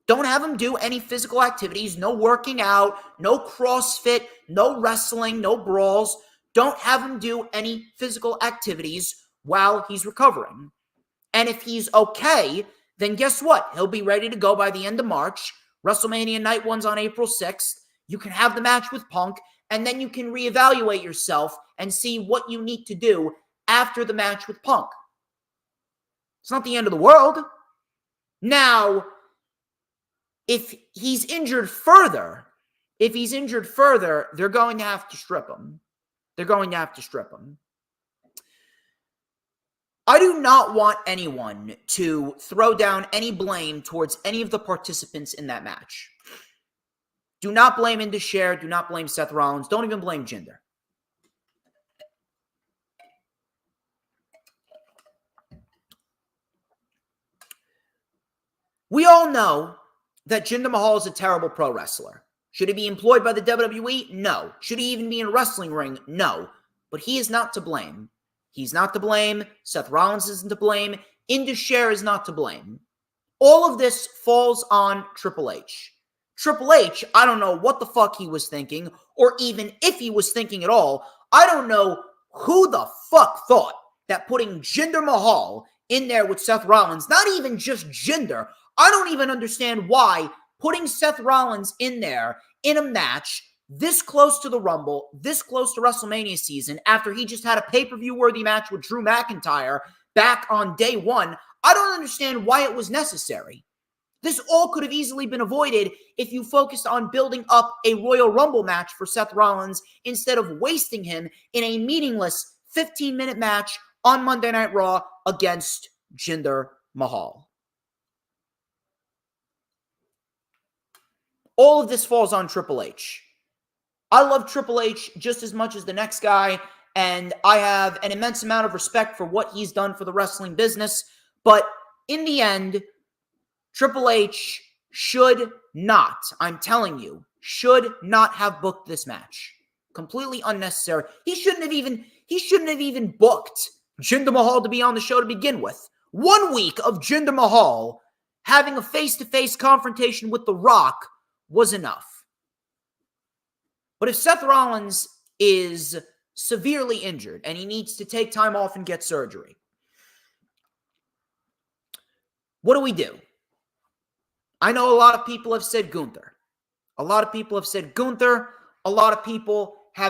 Don't have him do any physical activities, no working out, no CrossFit, no wrestling, no brawls. Don't have him do any physical activities while he's recovering. And if he's okay, then guess what? He'll be ready to go by the end of March. WrestleMania Night 1's on April 6th. You can have the match with Punk, and then you can reevaluate yourself and see what you need to do after the match with Punk. It's not the end of the world. Now, if he's injured further, they're going to have to strip him. I do not want anyone to throw down any blame towards any of the participants in that match. Do not blame Indus-Sher. Do not blame Seth Rollins. Don't even blame Jinder. We all know that Jinder Mahal is a terrible pro wrestler. Should he be employed by the WWE? No. Should he even be in a wrestling ring? No. But he is not to blame. He's not to blame. Seth Rollins isn't to blame. Indus-Sher is not to blame. All of this falls on Triple H. Triple H, I don't know what the fuck he was thinking, or even if he was thinking at all. I don't know who the fuck thought that putting Jinder Mahal in there with Seth Rollins, not even just Jinder, I don't even understand why putting Seth Rollins in there in a match this close to the Rumble, this close to WrestleMania season, after he just had a pay-per-view worthy match with Drew McIntyre back on day one, I don't understand why it was necessary. This all could have easily been avoided if you focused on building up a Royal Rumble match for Seth Rollins instead of wasting him in a meaningless 15-minute match on Monday Night Raw against Jinder Mahal. All of this falls on Triple H. I love Triple H just as much as the next guy, and I have an immense amount of respect for what he's done for the wrestling business, but in the end, Triple H should not, I'm telling you, should not have booked this match. Completely unnecessary. He shouldn't have even booked Jinder Mahal to be on the show to begin with. 1 week of Jinder Mahal having a face-to-face confrontation with The Rock was enough. But if Seth Rollins is severely injured and he needs to take time off and get surgery, what do? I know a lot of people have said Gunther. A lot of people have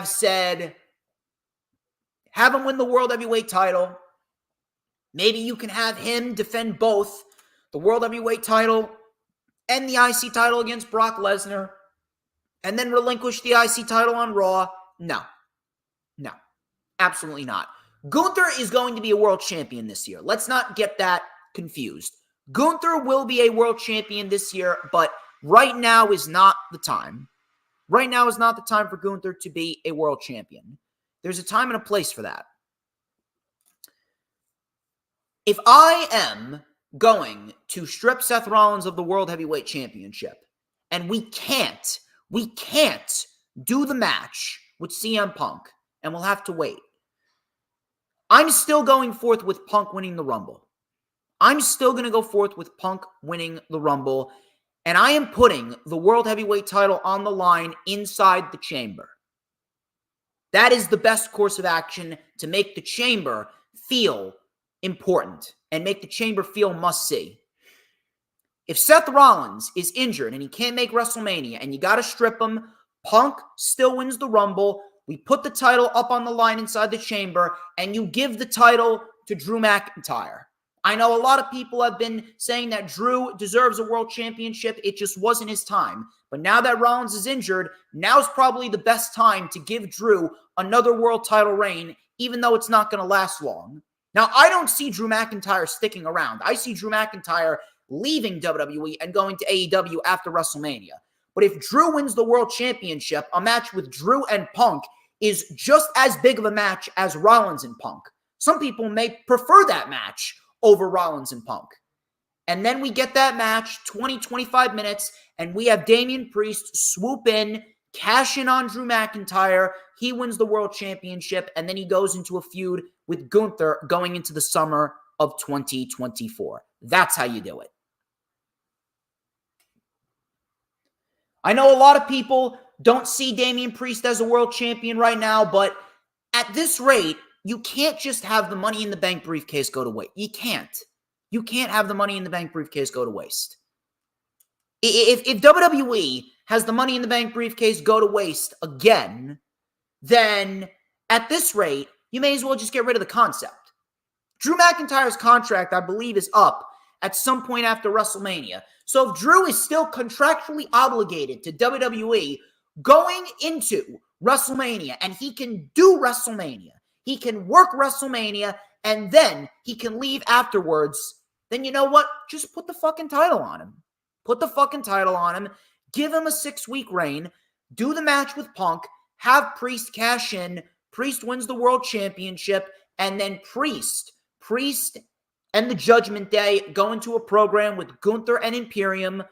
said have him win the World Heavyweight title. Maybe you can have him defend both the World Heavyweight title and the IC title against Brock Lesnar, and then relinquish the IC title on Raw. No, absolutely not. Gunther is going to be a world champion this year. Let's not get that confused. Gunther will be a world champion this year, but right now is not the time. Right now is not the time for Gunther to be a world champion. There's a time and a place for that. If I am going to strip Seth Rollins of the World Heavyweight Championship, and we can't do the match with CM Punk, and we'll have to wait, I'm still going forth with Punk winning the Rumble. I'm still going to go forth with Punk winning the Rumble, and I am putting the World Heavyweight title on the line inside the Chamber. That is the best course of action to make the Chamber feel important and make the Chamber feel must-see. If Seth Rollins is injured and he can't make WrestleMania and you got to strip him, Punk still wins the Rumble. We put the title up on the line inside the Chamber, and you give the title to Drew McIntyre. I know a lot of people have been saying that Drew deserves a world championship. It just wasn't his time. But now that Rollins is injured, now's probably the best time to give Drew another world title reign, even though it's not going to last long. Now, I don't see Drew McIntyre sticking around. I see Drew McIntyre leaving WWE and going to AEW after WrestleMania. But if Drew wins the world championship, a match with Drew and Punk is just as big of a match as Rollins and Punk. Some people may prefer that match over Rollins and Punk. And then we get that match, 20, 25 minutes, and we have Damian Priest swoop in, cash in on Drew McIntyre. He wins the world championship, and then he goes into a feud with Gunther going into the summer of 2024. That's how you do it. I know a lot of people don't see Damian Priest as a world champion right now, but at this rate, you can't just have the Money in the Bank briefcase go to waste. You can't. You can't have the Money in the Bank briefcase go to waste. If WWE has the Money in the Bank briefcase go to waste again, then at this rate, you may as well just get rid of the concept. Drew McIntyre's contract, I believe, is up at some point after WrestleMania. So if Drew is still contractually obligated to WWE going into WrestleMania, and he can do WrestleMania, he can work WrestleMania, and then he can leave afterwards, then you know what? Just put the fucking title on him. Put the fucking title on him. Give him a 6-week reign. Do the match with Punk. Have Priest cash in. Priest wins the world championship. And then Priest and the Judgment Day go into a program with Gunther and Imperium.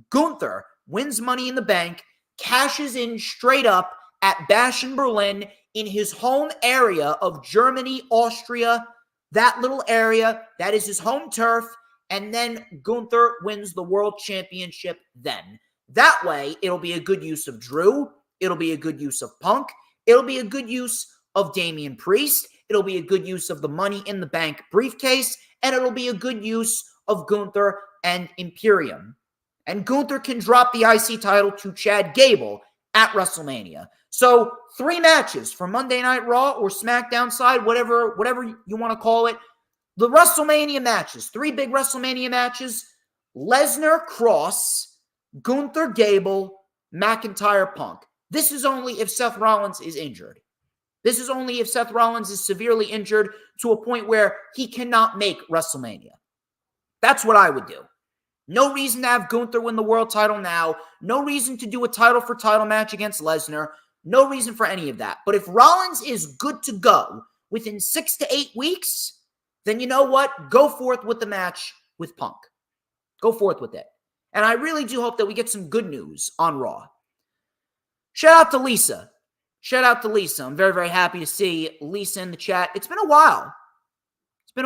Gunther wins Money in the Bank, cashes in straight up at Bash in Berlin in his home area of Germany, Austria, that little area. That is his home turf. and then Gunther wins the world championship then. That way, it'll be a good use of Drew. It'll be a good use of Punk. It'll be a good use of Damian Priest. It'll be a good use of the Money in the Bank briefcase. And it'll be a good use of Gunther and Imperium. And Gunther can drop the IC title to Chad Gable at WrestleMania. So 3 matches for Monday Night Raw or SmackDown side, whatever you want to call it. The WrestleMania matches, 3 big WrestleMania matches: Lesnar, Cross, Gunther, Gable, McIntyre, Punk. This is only if Seth Rollins is injured. This is only if Seth Rollins is severely injured to a point where he cannot make WrestleMania. That's what I would do. No reason to have Gunther win the world title now. No reason to do a title for title match against Lesnar. No reason for any of that. But if Rollins is good to go within 6 to 8 weeks, then you know what? Go forth with the match with Punk. Go forth with it. And I really do hope that we get some good news on Raw. Shout out to Lisa. Shout out to Lisa. I'm very, very happy to see Lisa in the chat. It's been a while. I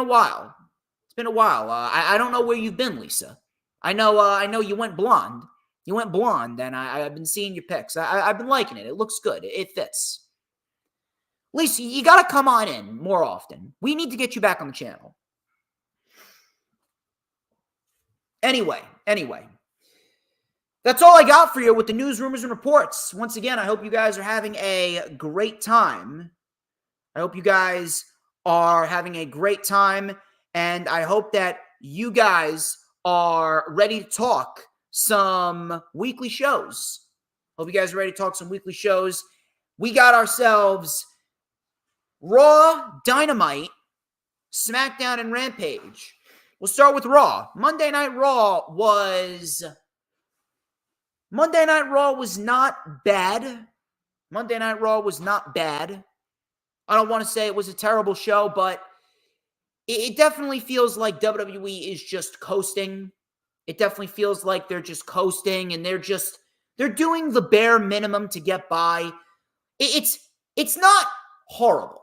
don't know where you've been, Lisa. I know you went blonde. You went blonde, and I've been seeing your pics. I've been liking it. It looks good. It fits. Lisa, you got to come on in more often. We need to get you back on the channel. Anyway. That's all I got for you with the news, rumors, and reports. Once again, I hope you guys are having a great time. And I hope that you guys are ready to talk some weekly shows. We got ourselves Raw, Dynamite, SmackDown, and Rampage. We'll start with Raw. Monday Night Raw was not bad. I don't want to say it was a terrible show, but it definitely feels like WWE is just coasting. It definitely feels like they're just coasting, and they're doing the bare minimum to get by. It's not horrible.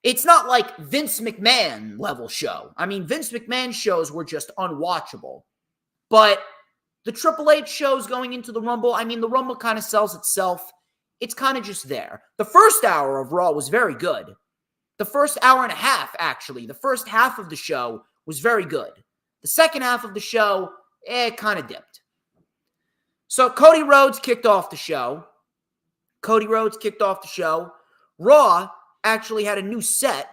It's not like Vince McMahon level show. I mean, Vince McMahon shows were just unwatchable. But the Triple H shows going into the Rumble, I mean, the Rumble kind of sells itself. It's kind of just there. The first hour of Raw was very good. The first hour and a half, actually. The first half of the show was very good. The second half of the show, it kind of dipped. So Cody Rhodes kicked off the show. Raw actually had a new set.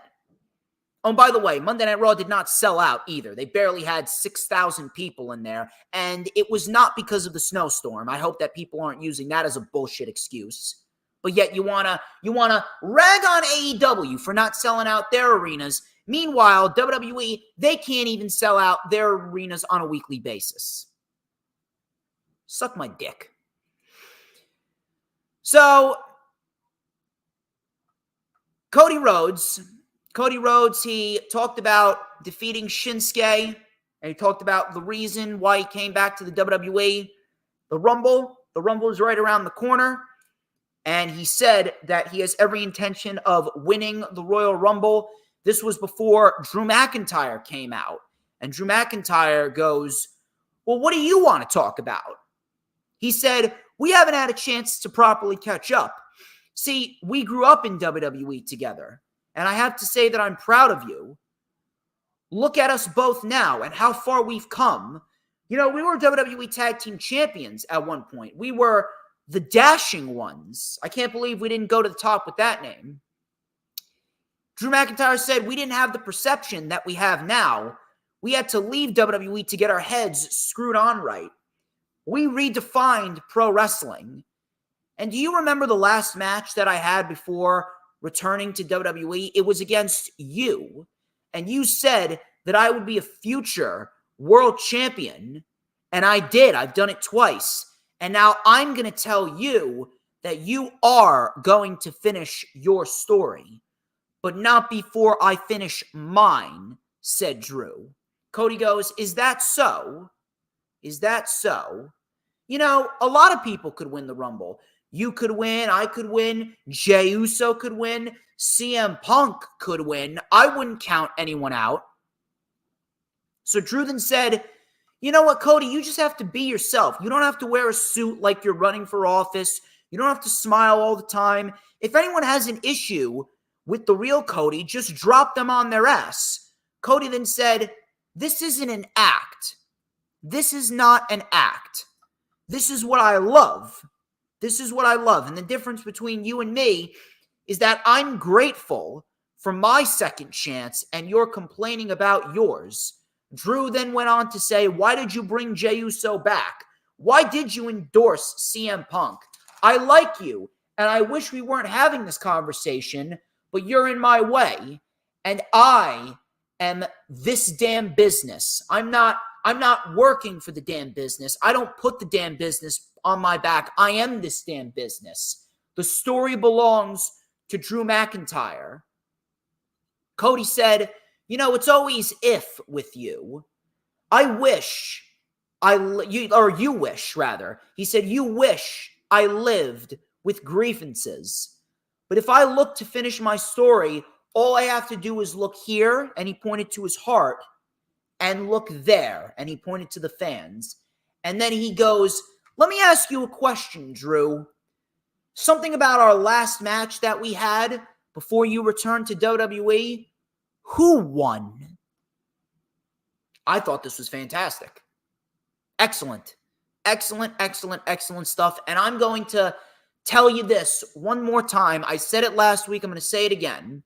Oh, and by the way, Monday Night Raw did not sell out either. They barely had 6,000 people in there, and it was not because of the snowstorm. I hope that people aren't using that as a bullshit excuse. But yet you wanna rag on AEW for not selling out their arenas. Meanwhile, WWE, they can't even sell out their arenas on a weekly basis. Suck my dick. So Cody Rhodes, he talked about defeating Shinsuke, and he talked about the reason why he came back to the WWE. The Rumble is right around the corner, and he said that he has every intention of winning the Royal Rumble. This was before Drew McIntyre came out, and Drew McIntyre goes, well, what do you want to talk about? He said, we haven't had a chance to properly catch up. See, we grew up in WWE together, and I have to say that I'm proud of you. Look at us both now and how far we've come. You know, we were WWE Tag Team Champions at one point. We were the Dashing Ones. I can't believe we didn't go to the top with that name. Drew McIntyre said we didn't have the perception that we have now. We had to leave WWE to get our heads screwed on right. We redefined pro wrestling. And do you remember the last match that I had before returning to WWE? It was against you. And you said that I would be a future world champion. And I did. I've done it twice. And now I'm going to tell you that you are going to finish your story. But not before I finish mine, said Drew. Cody goes, is that so? Is that so? You know, a lot of people could win the Rumble. You could win. I could win. Jey Uso could win. CM Punk could win. I wouldn't count anyone out. So Drew then said, you know what, Cody, you just have to be yourself. You don't have to wear a suit like you're running for office. You don't have to smile all the time. If anyone has an issue with the real Cody, just drop them on their ass. Cody then said, this isn't an act. This is not an act. This is what I love. This is what I love. And the difference between you and me is that I'm grateful for my second chance and you're complaining about yours. Drew then went on to say, why did you bring Jey Uso back? Why did you endorse CM Punk? I like you, and I wish we weren't having this conversation, but you're in my way, and I am this damn business. I'm not working for the damn business. I don't put the damn business on my back. I am this damn business. The story belongs to Drew McIntyre. Cody said, you know, it's always if with you. You wish, rather. He said, you wish I lived with grievances. But if I look to finish my story, all I have to do is look here, and he pointed to his heart, and look there, and he pointed to the fans. And then he goes, let me ask you a question, Drew. Something about our last match that we had before you returned to WWE. Who won? I thought this was fantastic. Excellent. Excellent stuff. And I'm going to tell you this one more time. I said it last week. I'm going to say it again.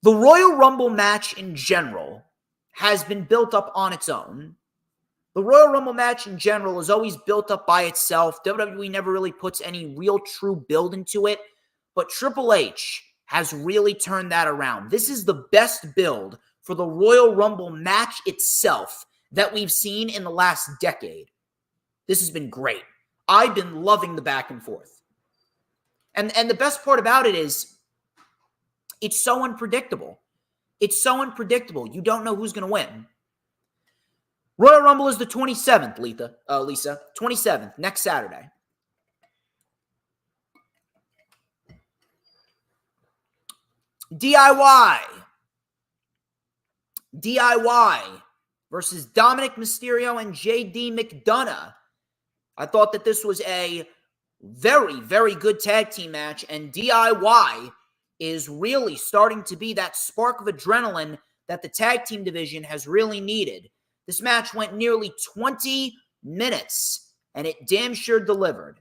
The Royal Rumble match in general has been built up on its own. The Royal Rumble match in general is always built up by itself. WWE never really puts any real true build into it. But Triple H has really turned that around. This is the best build for the Royal Rumble match itself that we've seen in the last decade. This has been great. I've been loving the back and forth. And the best part about it is it's so unpredictable. It's so unpredictable. You don't know who's going to win. Royal Rumble is the 27th, Lisa. 27th, next Saturday. DIY versus Dominic Mysterio and JD McDonough. I thought that this was a very, very good tag team match, and DIY is really starting to be that spark of adrenaline that the tag team division has really needed. This match went nearly 20 minutes, and it damn sure delivered.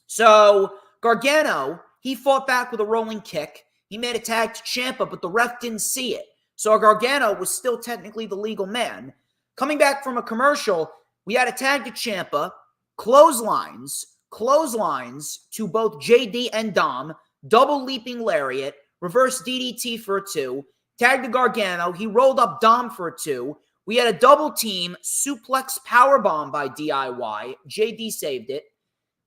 So, Gargano, he fought back with a rolling kick. He made a tag to Ciampa, but the ref didn't see it. So Gargano was still technically the legal man. Coming back from a commercial, we had a tag to Ciampa, clotheslines to both JD and Dom, double leaping lariat, reverse DDT for a 2, tag to Gargano, he rolled up Dom for a 2. We had a double team suplex powerbomb by DIY. JD saved it.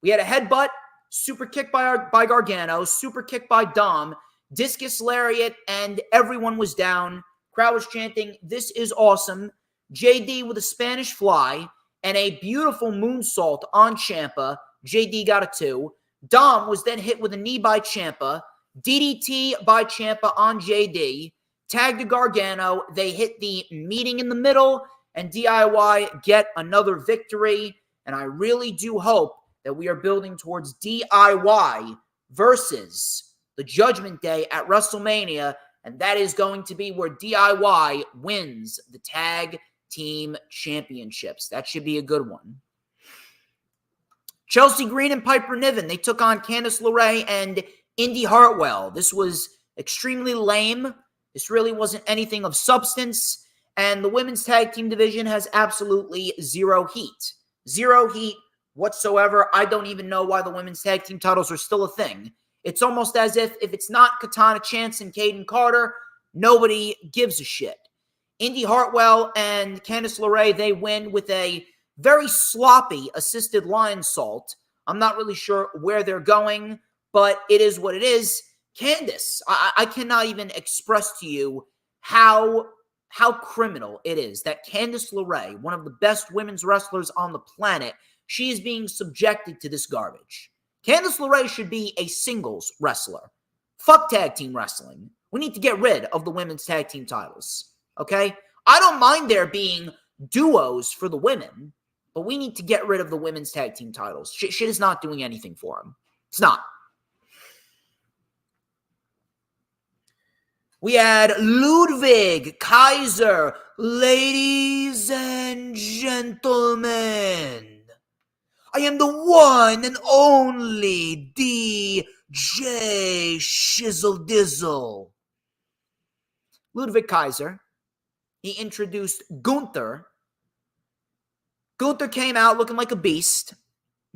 We had a headbutt, super kick by Gargano, super kick by Dom, discus lariat, and everyone was down. Crowd was chanting, "This is awesome." JD with a Spanish fly and a beautiful moonsault on Ciampa. JD got a 2. Dom was then hit with a knee by Ciampa. DDT by Ciampa on JD. Tag to Gargano. They hit the meeting in the middle, and DIY get another victory. And I really do hope that we are building towards DIY versus the Judgment Day at WrestleMania, and that is going to be where DIY wins the tag team championships. That should be a good one. Chelsea Green and Piper Niven, they took on Candice LeRae and Indy Hartwell. This was extremely lame. This really wasn't anything of substance, and the women's tag team division has absolutely zero heat. Zero heat whatsoever. I don't even know why the women's tag team titles are still a thing. It's almost as if it's not Katana Chance and Kaden Carter, nobody gives a shit. Indy Hartwell and Candice LeRae, they win with a very sloppy assisted lion salt. I'm not really sure where they're going, but it is what it is. Candice, I cannot even express to you how criminal it is that Candice LeRae, one of the best women's wrestlers on the planet, she is being subjected to this garbage. Candice LeRae should be a singles wrestler. Fuck tag team wrestling. We need to get rid of the women's tag team titles, okay? I don't mind there being duos for the women, but we need to get rid of the women's tag team titles. Shit is not doing anything for them. It's not. We had Ludwig Kaiser. Ladies and gentlemen, I am the one and only DJ Shizzle Dizzle. Ludwig Kaiser, he introduced Gunther. Gunther came out looking like a beast.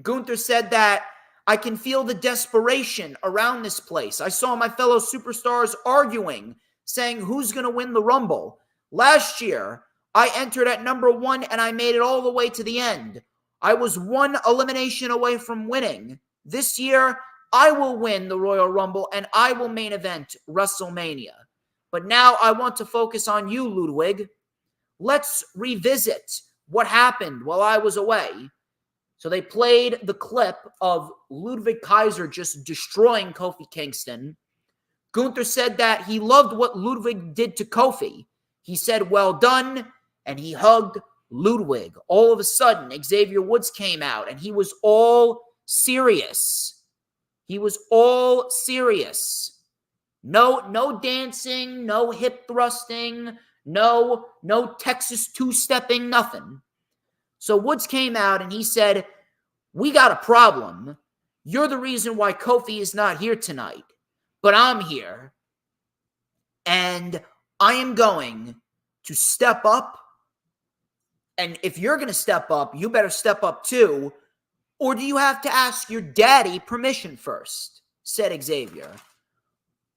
Gunther said that I can feel the desperation around this place. I saw my fellow superstars arguing, saying who's going to win the Rumble. Last year, I entered at number 1 and I made it all the way to the end. I was one elimination away from winning. This year, I will win the Royal Rumble and I will main event WrestleMania. But now I want to focus on you, Ludwig. Let's revisit what happened while I was away. So they played the clip of Ludwig Kaiser just destroying Kofi Kingston. Gunther said that he loved what Ludwig did to Kofi. He said, well done, and he hugged Ludwig. All of a sudden, Xavier Woods came out, and he was all serious. He was all serious. No dancing, no hip thrusting, no Texas two-stepping, nothing. So Woods came out and he said, we got a problem. You're the reason why Kofi is not here tonight. But I'm here. And I am going to step up. And if you're going to step up, you better step up too. Or do you have to ask your daddy permission first? Said Xavier.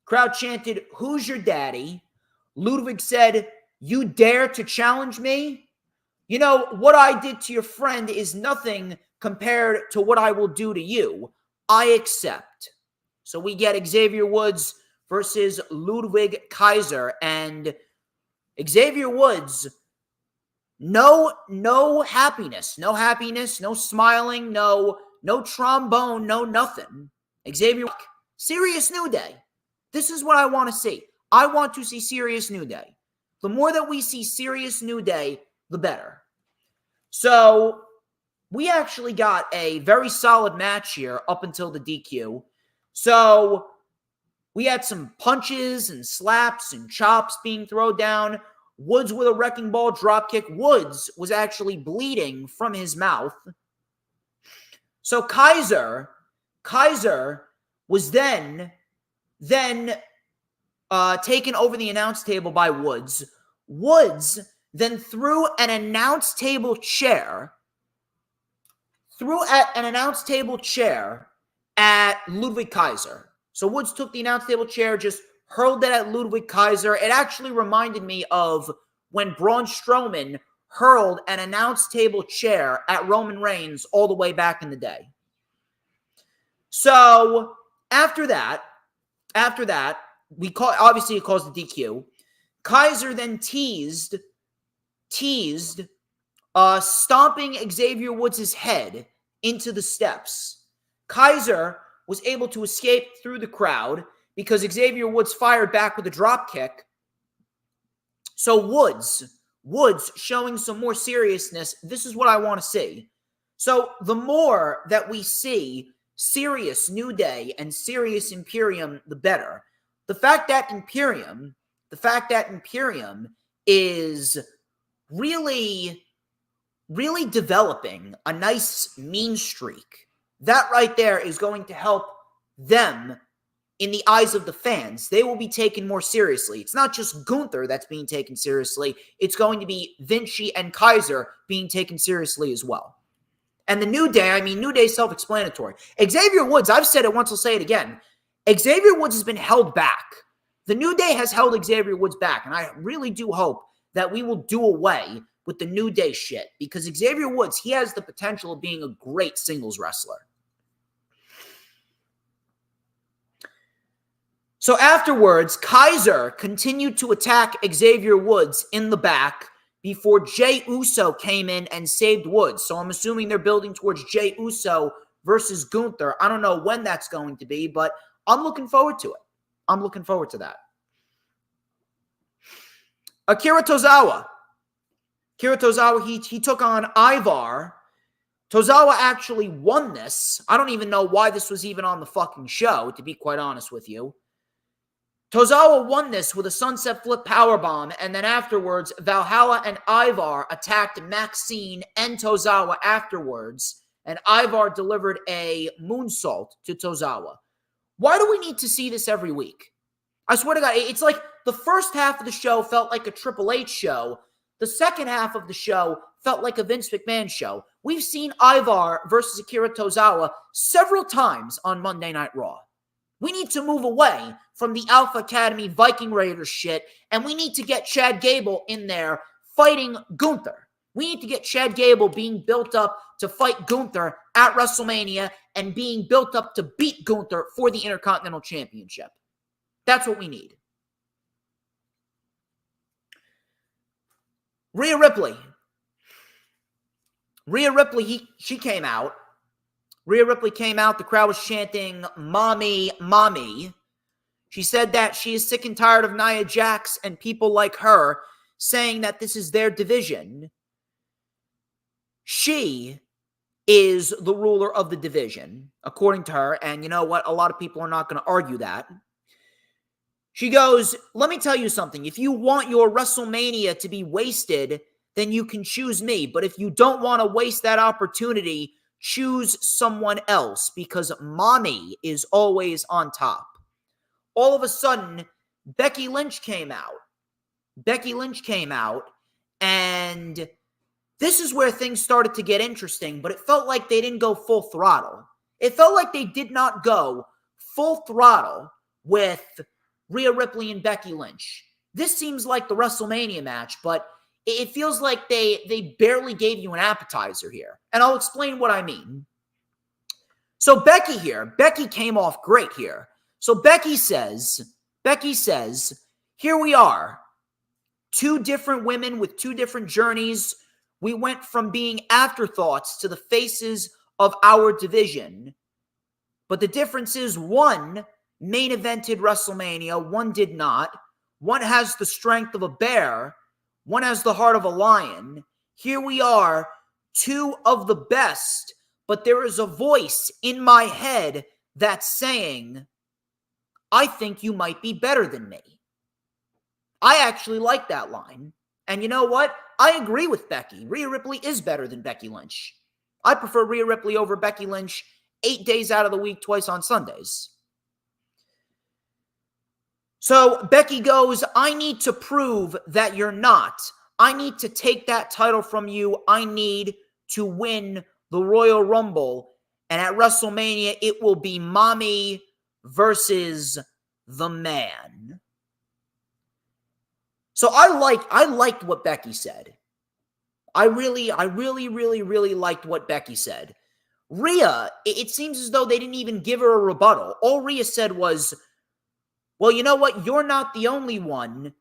Crowd chanted, who's your daddy? Ludwig said, you dare to challenge me? You know, what I did to your friend is nothing compared to what I will do to you. I accept. So we get Xavier Woods versus Ludwig Kaiser. And Xavier Woods, no happiness. No happiness, no smiling, no trombone, no nothing. Xavier, serious New Day. This is what I want to see. I want to see serious New Day. The more that we see serious New Day, the better. So we actually got a very solid match here up until the DQ. So we had some punches and slaps and chops being thrown down. Woods with a wrecking ball dropkick. Woods was actually bleeding from his mouth. So Kaiser was then taken over the announce table by Woods. Woods then threw an announce table chair at Ludwig Kaiser. So Woods took the announce table chair, just hurled it at Ludwig Kaiser. It actually reminded me of when Braun Strowman hurled an announce table chair at Roman Reigns all the way back in the day. So after that, obviously it caused the DQ. Kaiser then teased stomping Xavier Woods' head into the steps. Kaiser was able to escape through the crowd because Xavier Woods fired back with a drop kick. So Woods showing some more seriousness. This is what I want to see. So the more that we see serious New Day and serious Imperium, the better. The fact that Imperium is really developing a nice mean streak, that right there is going to help them in the eyes of the fans. They will be taken more seriously. It's not just Gunther that's being taken seriously. It's going to be Vinci and Kaiser being taken seriously as well. And the New Day, New Day is self-explanatory. Xavier Woods, I've said it once, I'll say it again. Xavier Woods has been held back. The New Day has held Xavier Woods back, and I really do hope that we will do away with the New Day shit, because Xavier Woods, he has the potential of being a great singles wrestler. So afterwards, Kaiser continued to attack Xavier Woods in the back before Jey Uso came in and saved Woods. So I'm assuming they're building towards Jey Uso versus Gunther. I don't know when that's going to be, but I'm looking forward to it. I'm looking forward to that. Akira Tozawa. Akira Tozawa, he took on Ivar. Tozawa actually won this. I don't even know why this was even on the fucking show, to be quite honest with you. Tozawa won this with a sunset flip powerbomb, and then afterwards, Valhalla and Ivar attacked Maxine and Tozawa afterwards, and Ivar delivered a moonsault to Tozawa. Why do we need to see this every week? I swear to God, it's like the first half of the show felt like a Triple H show. The second half of the show felt like a Vince McMahon show. We've seen Ivar versus Akira Tozawa several times on Monday Night Raw. We need to move away from the Alpha Academy Viking Raiders shit, and we need to get Chad Gable in there fighting Gunther. We need to get Chad Gable being built up to fight Gunther at WrestleMania and being built up to beat Gunther for the Intercontinental Championship. That's what we need. Rhea Ripley. She came out. Rhea Ripley came out. The crowd was chanting, "Mommy, Mommy." She said that she is sick and tired of Nia Jax and people like her saying that this is their division. She is the ruler of the division, according to her. And you know what? A lot of people are not going to argue that. She goes, "Let me tell you something. If you want your WrestleMania to be wasted, then you can choose me. But if you don't want to waste that opportunity, choose someone else, because Mommy is always on top." All of a sudden, Becky Lynch came out. And this is where things started to get interesting, but it felt like they didn't go full throttle. It felt like they did not go full throttle with Rhea Ripley and Becky Lynch. This seems like the WrestleMania match, but it feels like they barely gave you an appetizer here. And I'll explain what I mean. So Becky came off great here. So Becky says, here we are, two different women with two different journeys. We went from being afterthoughts to the faces of our division. But the difference is, one main evented WrestleMania, one did not. One has the strength of a bear, one has the heart of a lion. Here we are, two of the best, but there is a voice in my head that's saying, I think you might be better than me. I actually like that line. And you know what? I agree with Becky. Rhea Ripley is better than Becky Lynch. I prefer Rhea Ripley over Becky Lynch 8 days out of the week, twice on Sundays. So Becky goes, I need to prove that you're not. I need to take that title from you. I need to win the Royal Rumble. And at WrestleMania, it will be Mommy versus the Man. So I liked what Becky said. I really liked what Becky said. Rhea, it seems as though they didn't even give her a rebuttal. All Rhea said was, well, you know what? You're not the only one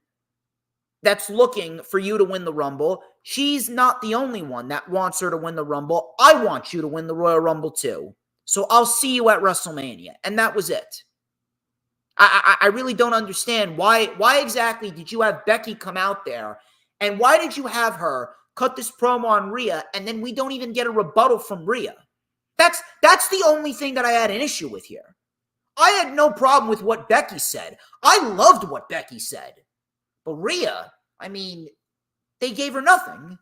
that's looking for you to win the Rumble. She's not the only one that wants her to win the Rumble. I want you to win the Royal Rumble too. So I'll see you at WrestleMania. And that was it. I really don't understand why exactly did you have Becky come out there, and why did you have her cut this promo on Rhea, and then we don't even get a rebuttal from Rhea? That's the only thing that I had an issue with here. I had no problem with what Becky said. I loved what Becky said. But Rhea, I mean, they gave her nothing.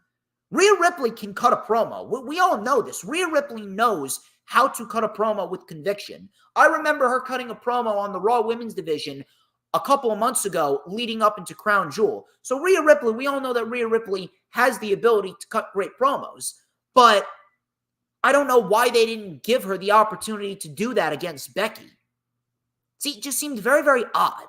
Rhea Ripley can cut a promo. We all know this. Rhea Ripley knows how to cut a promo with conviction. I remember her cutting a promo on the Raw Women's Division a couple of months ago leading up into Crown Jewel. So Rhea Ripley, we all know that Rhea Ripley has the ability to cut great promos. But I don't know why they didn't give her the opportunity to do that against Becky. See, it just seemed very, very odd.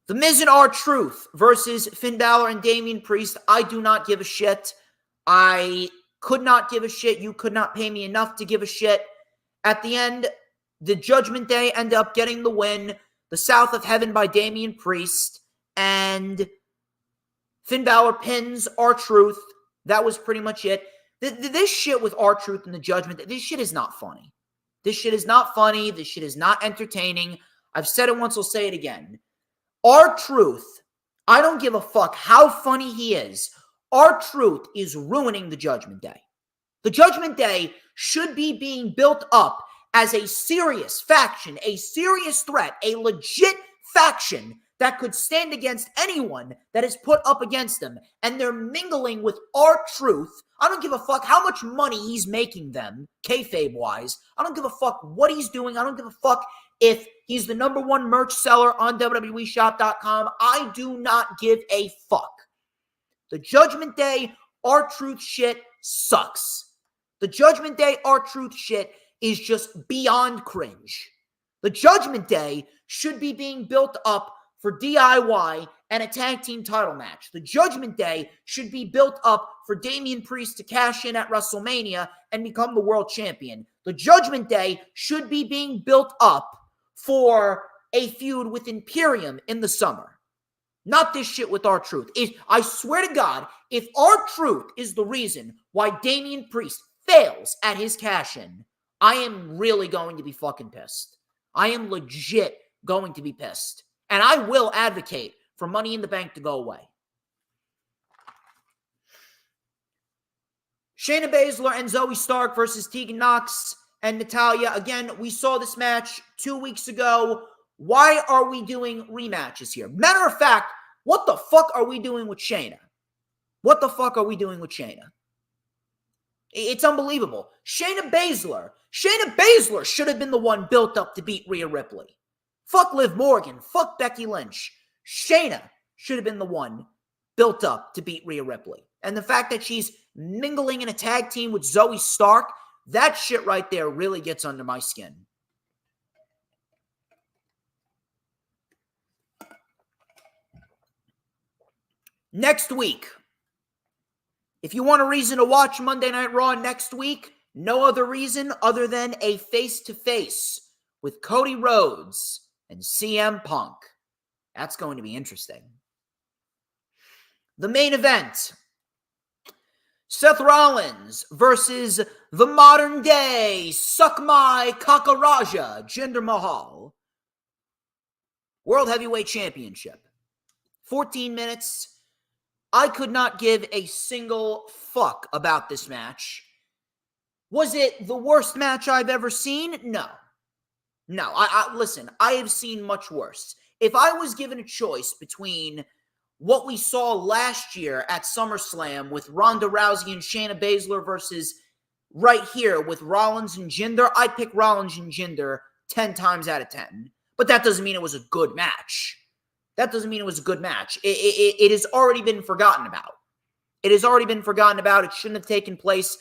The Miz and R-Truth versus Finn Balor and Damian Priest. I do not give a shit. I could not give a shit. You could not pay me enough to give a shit. At the end, the Judgment Day end up getting the win. The South of Heaven by Damian Priest. And Finn Balor pins R-Truth. That was pretty much it. This shit with R-Truth and the Judgment Day, this shit is not funny. This shit is not funny. This shit is not entertaining. I've said it once, I'll say it again. R-Truth, I don't give a fuck how funny he is. R-Truth is ruining the Judgment Day. The Judgment Day should be being built up as a serious faction, a serious threat, a legit faction that could stand against anyone that is put up against them. And they're mingling with R-Truth. I don't give a fuck how much money he's making them, kayfabe-wise. I don't give a fuck what he's doing. I don't give a fuck if he's the number one merch seller on WWEshop.com. I do not give a fuck. The Judgment Day R-Truth shit sucks. The Judgment Day R-Truth shit is just beyond cringe. The Judgment Day should be being built up for DIY and a tag team title match. The Judgment Day should be built up for Damian Priest to cash in at WrestleMania and become the world champion. The Judgment Day should be being built up for a feud with Imperium in the summer. Not this shit with R-Truth. I swear to God, if R-Truth is the reason why Damian Priest fails at his cash-in, I am really going to be fucking pissed. I am legit going to be pissed. And I will advocate for Money in the Bank to go away. Shayna Baszler and Zoe Stark versus Tegan Nox and Natalya. Again, we saw this match 2 weeks ago. Why are we doing rematches here? Matter of fact, what the fuck are we doing with Shayna? What the fuck are we doing with Shayna? It's unbelievable. Shayna Baszler should have been the one built up to beat Rhea Ripley. Fuck Liv Morgan. Fuck Becky Lynch. Shayna should have been the one built up to beat Rhea Ripley. And the fact that she's mingling in a tag team with Zoe Stark, that shit right there really gets under my skin. Next week, if you want a reason to watch Monday Night Raw next week, no other reason other than a face-to-face with Cody Rhodes and CM Punk. That's going to be interesting. The main event, Seth Rollins versus the modern-day Suck My Kakaraja, Jinder Mahal. World Heavyweight Championship. 14 minutes. I could not give a single fuck about this match. Was it the worst match I've ever seen? No. Listen, I have seen much worse. If I was given a choice between what we saw last year at SummerSlam with Ronda Rousey and Shayna Baszler versus right here with Rollins and Jinder, I'd pick Rollins and Jinder 10 times out of 10. But that doesn't mean it was a good match. It has already been forgotten about. It shouldn't have taken place.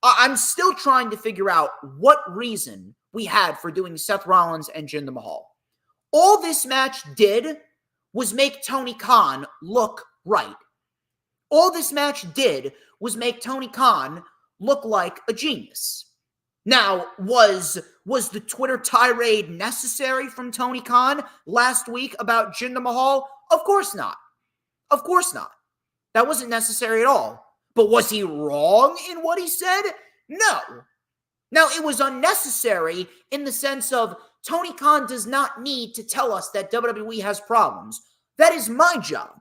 I'm still trying to figure out what reason we had for doing Seth Rollins and Jinder Mahal. All this match did was make Tony Khan look right. All this match did was make Tony Khan look like a genius. Now, was the Twitter tirade necessary from Tony Khan last week about Jinder Mahal? Of course not. That wasn't necessary at all. But was he wrong in what he said? No. Now, it was unnecessary in the sense of Tony Khan does not need to tell us that WWE has problems. That is my job.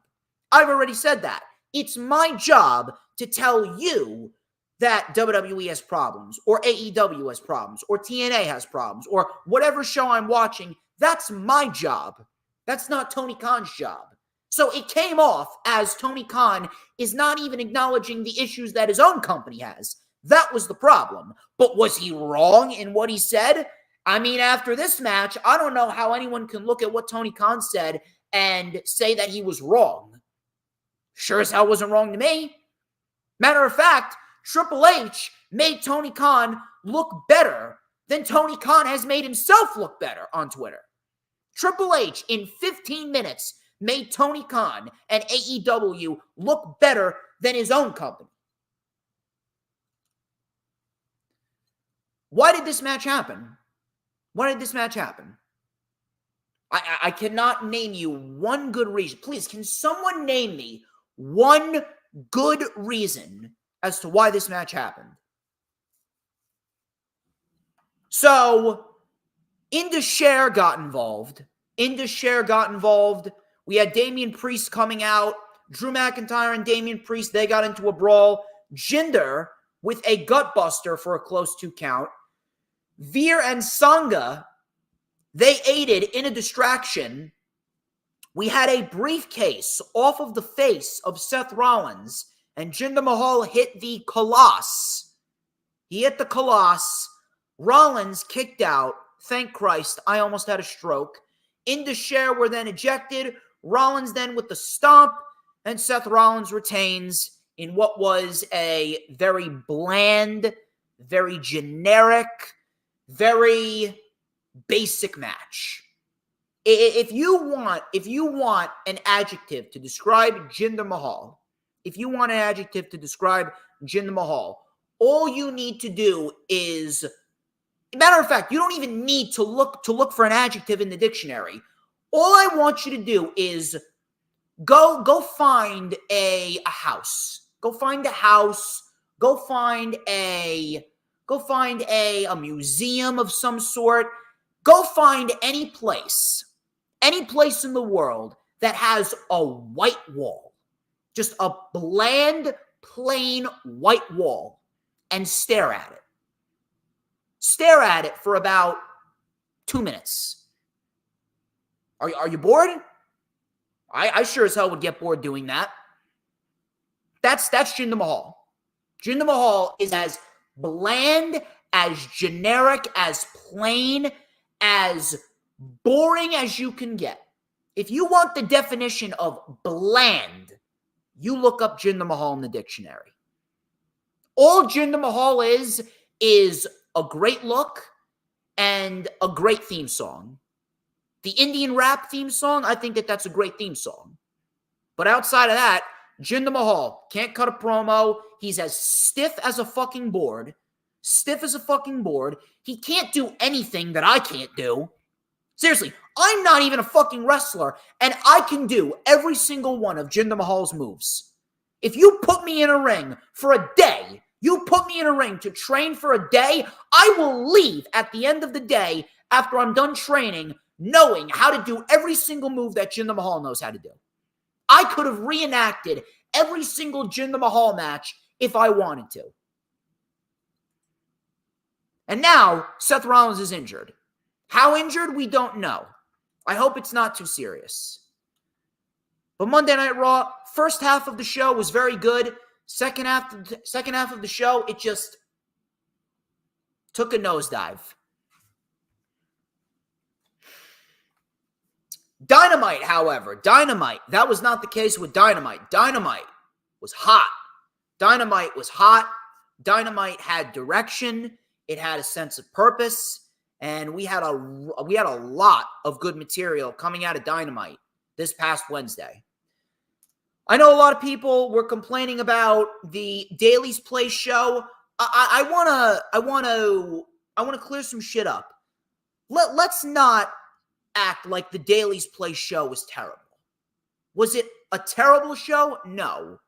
I've already said that. It's my job to tell you that WWE has problems, or AEW has problems, or TNA has problems, or whatever show I'm watching. That's my job. That's not Tony Khan's job. So it came off as Tony Khan is not even acknowledging the issues that his own company has. That was the problem. But was he wrong in what he said? I mean, after this match, I don't know how anyone can look at what Tony Khan said and say that he was wrong. Sure as hell wasn't wrong to me. Matter of fact, Triple H made Tony Khan look better than Tony Khan has made himself look better on Twitter. Triple H, in 15 minutes, made Tony Khan and AEW look better than his own company. Why did this match happen? I cannot name you one good reason. Please, can someone name me one good reason as to why this match happened? So, Indus Sher got involved. We had Damian Priest coming out. Drew McIntyre and Damian Priest, they got into a brawl. Jinder with a gutbuster for a close 2 count. Veer and Sangha, they aided in a distraction. We had a briefcase off of the face of Seth Rollins, and Jinder Mahal hit the Colossus. He hit the Colossus. Rollins kicked out. Thank Christ, I almost had a stroke. Indus were then ejected. Rollins then with the stomp, and Seth Rollins retains in what was a very bland, very generic, very basic match. If you want an adjective to describe Jinder Mahal, all you need to do is, matter of fact, you don't even need to look for an adjective in the dictionary. All I want you to do is go find a house. Go find a house. Go find a museum of some sort. Go find any place in the world that has a white wall. Just a bland, plain white wall, and stare at it. Stare at it for about 2 minutes. Are you bored? I sure as hell would get bored doing that. That's Jinder Mahal. Jinder Mahal is as bland, as generic, as plain, as boring as you can get. If you want the definition of bland, you look up Jinder Mahal in the dictionary. All Jinder Mahal is a great look and a great theme song. The Indian rap theme song, I think that's a great theme song. But outside of that, Jinder Mahal can't cut a promo. He's as stiff as a fucking board. He can't do anything that I can't do. Seriously, I'm not even a fucking wrestler, and I can do every single one of Jinder Mahal's moves. If you put me in a ring for a day, to train for a day, I will leave at the end of the day after I'm done training, knowing how to do every single move that Jinder Mahal knows how to do. I could have reenacted every single Jinder Mahal match if I wanted to. And now, Seth Rollins is injured. How injured, we don't know. I hope it's not too serious. But Monday Night Raw, first half of the show was very good. Second half of the show, it just took a nosedive. Dynamite, however, that was not the case with Dynamite. Dynamite was hot. Dynamite had direction. It had a sense of purpose. And we had a lot of good material coming out of Dynamite this past Wednesday. I know a lot of people were complaining about the Daily's Place show. I want to clear some shit up. Let's not act like the Daily's Place show was terrible. Was it a terrible show? No.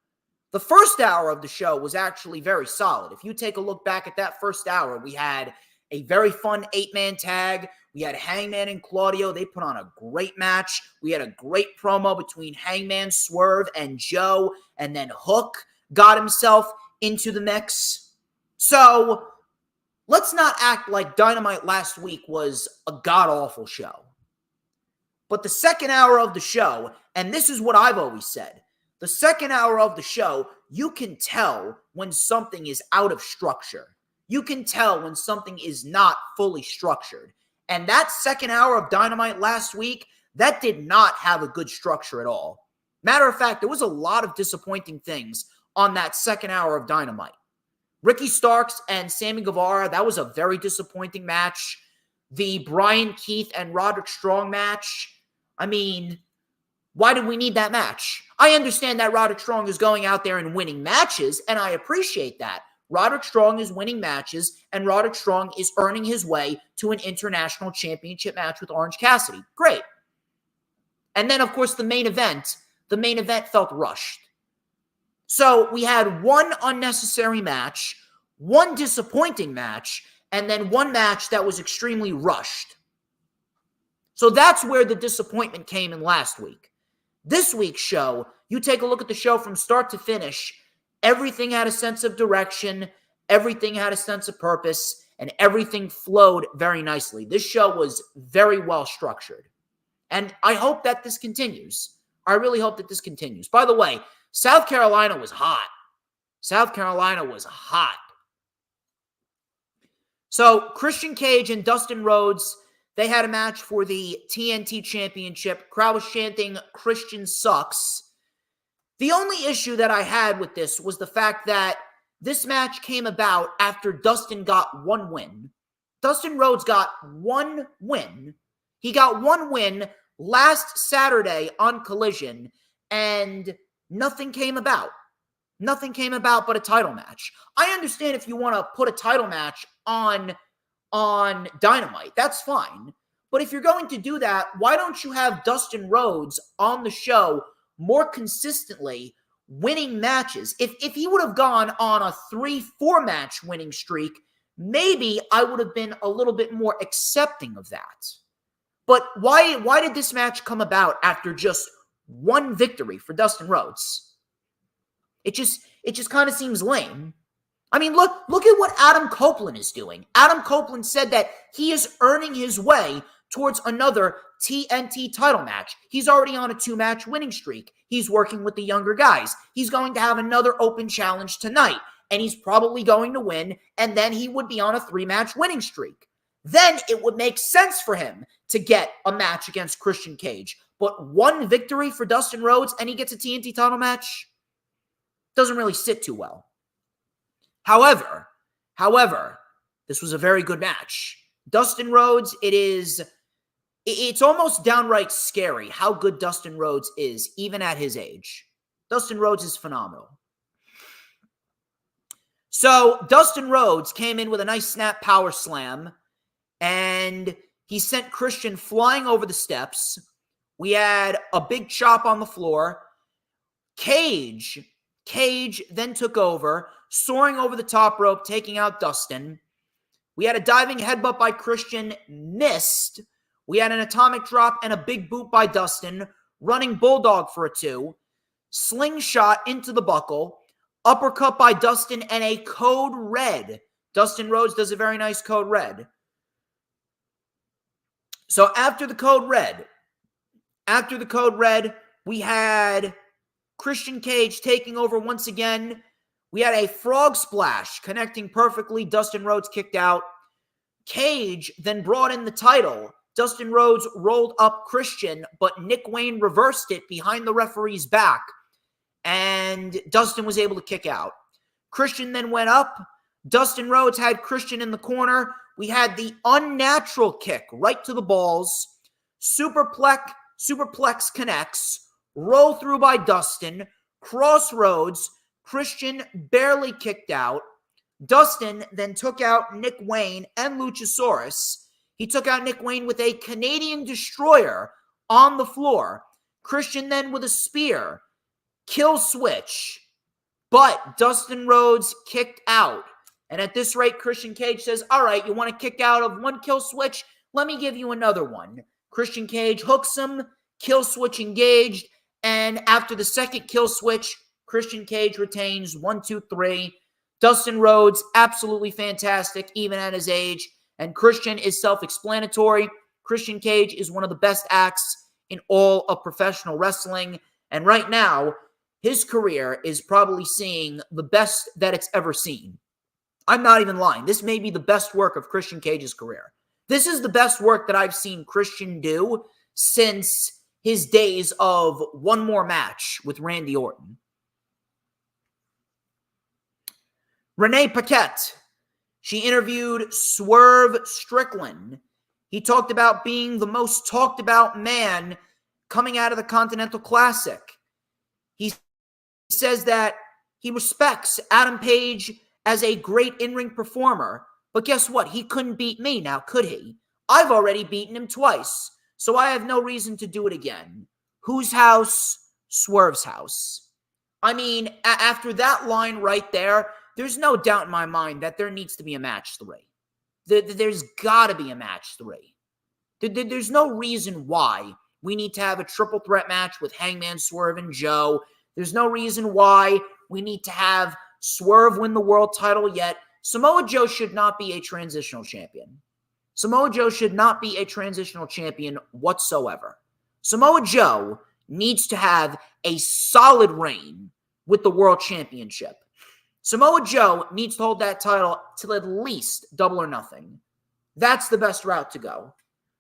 The first hour of the show was actually very solid. If you take a look back at that first hour, we had a very fun 8-man tag. We had Hangman and Claudio. They put on a great match. We had a great promo between Hangman, Swerve, and Joe. And then Hook got himself into the mix. So let's not act like Dynamite last week was a god-awful show. But the second hour of the show, and this is what I've always said, the second hour of the show, you can tell when something is out of structure. You can tell when something is not fully structured. And that second hour of Dynamite last week, that did not have a good structure at all. Matter of fact, there was a lot of disappointing things on that second hour of Dynamite. Ricky Starks and Sammy Guevara, that was a very disappointing match. The Brian Keith and Roderick Strong match, I mean, why did we need that match? I understand that Roderick Strong is going out there and winning matches, and I appreciate that. Roderick Strong is winning matches, and Roderick Strong is earning his way to an international championship match with Orange Cassidy. Great. And then, of course, the main event felt rushed. So we had one unnecessary match, one disappointing match, and then one match that was extremely rushed. So that's where the disappointment came in last week. This week's show, you take a look at the show from start to finish. Everything had a sense of direction. Everything had a sense of purpose. And everything flowed very nicely. This show was very well structured. And I hope that this continues. I really hope that this continues. By the way, South Carolina was hot. South Carolina was hot. So Christian Cage and Dustin Rhodes, they had a match for the TNT Championship. Crowd was chanting, "Christian sucks." The only issue that I had with this was the fact that this match came about after Dustin got one win. Dustin Rhodes got one win. He got one win last Saturday on Collision, and nothing came about. Nothing came about but a title match. I understand if you want to put a title match on Dynamite. That's fine. But if you're going to do that, why don't you have Dustin Rhodes on the show more consistently, winning matches? If he would have gone on a 3-4 match winning streak, maybe I would have been a little bit more accepting of that. But why did this match come about after just one victory for Dustin Rhodes? It just kind of seems lame. I mean, look at what Adam Copeland is doing. Adam Copeland said that he is earning his way towards another TNT title match. He's already on a 2-match winning streak. He's working with the younger guys. He's going to have another open challenge tonight, and he's probably going to win, and then he would be on a 3-match winning streak. Then it would make sense for him to get a match against Christian Cage. But one victory for Dustin Rhodes, and he gets a TNT title match, doesn't really sit too well. However, this was a very good match. Dustin Rhodes, it's almost downright scary how good Dustin Rhodes is, even at his age. Dustin Rhodes is phenomenal. So Dustin Rhodes came in with a nice snap power slam, and he sent Christian flying over the steps. We had a big chop on the floor. Cage then took over, soaring over the top rope, taking out Dustin. We had a diving headbutt by Christian, missed. We had an atomic drop and a big boot by Dustin, running bulldog for a 2. Slingshot into the buckle, uppercut by Dustin, and a code red. Dustin Rhodes does a very nice code red. So after the code red, we had Christian Cage taking over once again. We had a frog splash connecting perfectly. Dustin Rhodes kicked out. Cage then brought in the title. Dustin Rhodes rolled up Christian, but Nick Wayne reversed it behind the referee's back, and Dustin was able to kick out. Christian then went up. Dustin Rhodes had Christian in the corner. We had the unnatural kick right to the balls. Superplex connects. Roll through by Dustin. Crossroads. Christian barely kicked out. Dustin then took out Nick Wayne and Luchasaurus. He took out Nick Wayne with a Canadian Destroyer on the floor. Christian then with a spear. Kill switch. But Dustin Rhodes kicked out. And at this rate, Christian Cage says, all right, you want to kick out of one kill switch? Let me give you another one. Christian Cage hooks him. Kill switch engaged. And after the second kill switch, Christian Cage retains 1, 2, 3. Dustin Rhodes, absolutely fantastic, even at his age. And Christian is self-explanatory. Christian Cage is one of the best acts in all of professional wrestling. And right now, his career is probably seeing the best that it's ever seen. I'm not even lying. This may be the best work of Christian Cage's career. This is the best work that I've seen Christian do since his days of one more match with Randy Orton. Renee Paquette, she interviewed Swerve Strickland. He talked about being the most talked about man coming out of the Continental Classic. He says that he respects Adam Page as a great in-ring performer, but guess what? He couldn't beat me now, could he? I've already beaten him twice, so I have no reason to do it again. Whose house? Swerve's house. I mean, after that line right there, there's no doubt in my mind that there needs to be a match 3. There's got to be a match 3. There's no reason why We need to have a triple threat match with Hangman, Swerve, and Joe. There's no reason why we need to have Swerve win the world title yet. Samoa Joe should not be a transitional champion. Samoa Joe should not be a transitional champion whatsoever. Samoa Joe needs to have a solid reign with the world championship. Samoa Joe needs to hold that title till at least Double or Nothing. That's the best route to go.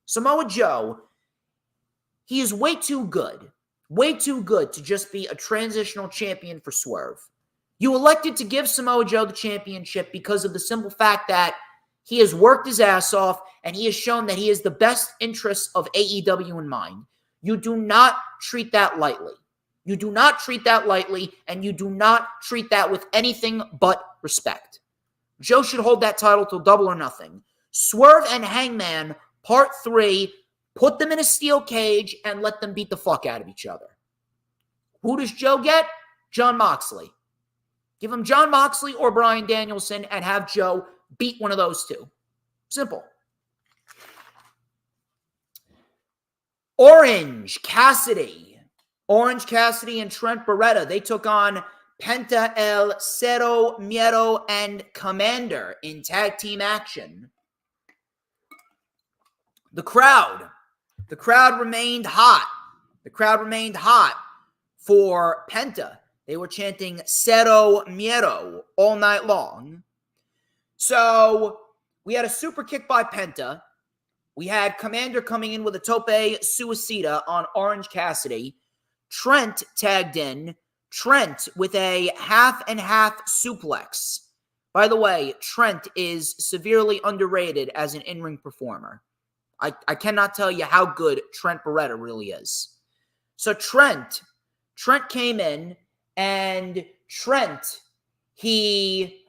Samoa Joe, he is way too good to just be a transitional champion for Swerve. You elected to give Samoa Joe the championship because of the simple fact that he has worked his ass off and he has shown that he has the best interests of AEW in mind. You do not treat that lightly. You do not treat that lightly, and you do not treat that with anything but respect. Joe should hold that title till Double or Nothing. Swerve and Hangman, Part 3, put them in a steel cage and let them beat the fuck out of each other. Who does Joe get? Jon Moxley. Give him Jon Moxley or Bryan Danielson and have Joe beat one of those two. Simple. Orange Cassidy and Trent Beretta, they took on Penta El Cero Miedo and Commander in tag team action. The crowd remained hot. The crowd remained hot for Penta. They were chanting Cero Miedo all night long. So we had a super kick by Penta. We had Commander coming in with a tope suicida on Orange Cassidy. Trent tagged in. Trent with a half and half suplex. By the way, Trent is severely underrated as an in-ring performer. I cannot tell you how good Trent Beretta really is. So Trent came in, and Trent, he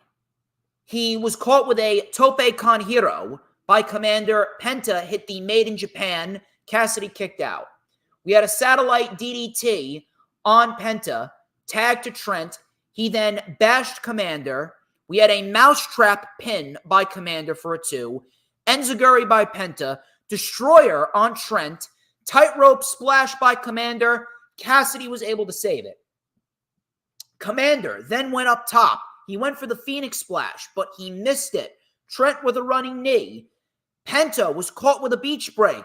was caught with a tope con hero by Commander. Penta hit the Made in Japan. Cassidy kicked out. We had a satellite DDT on Penta, tagged to Trent. He then bashed Commander. We had a mousetrap pin by Commander for a 2. Enziguri by Penta. Destroyer on Trent. Tightrope splash by Commander. Cassidy was able to save it. Commander then went up top. He went for the Phoenix Splash, but he missed it. Trent with a running knee. Penta was caught with a beach break.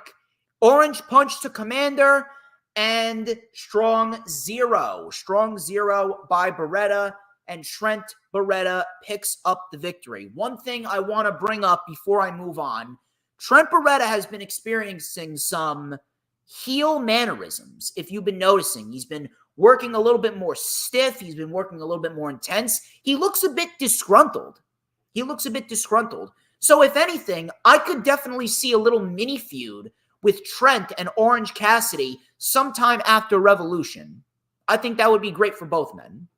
Orange punch to Commander, and strong zero by Beretta, and Trent Beretta picks up the victory. One thing I want to bring up before I move on, Trent Beretta has been experiencing some heel mannerisms. If you've been noticing, he's been working a little bit more stiff. He's been working a little bit more intense. He looks a bit disgruntled. So if anything, I could definitely see a little mini feud with Trent and Orange Cassidy sometime after Revolution. I think that would be great for both men.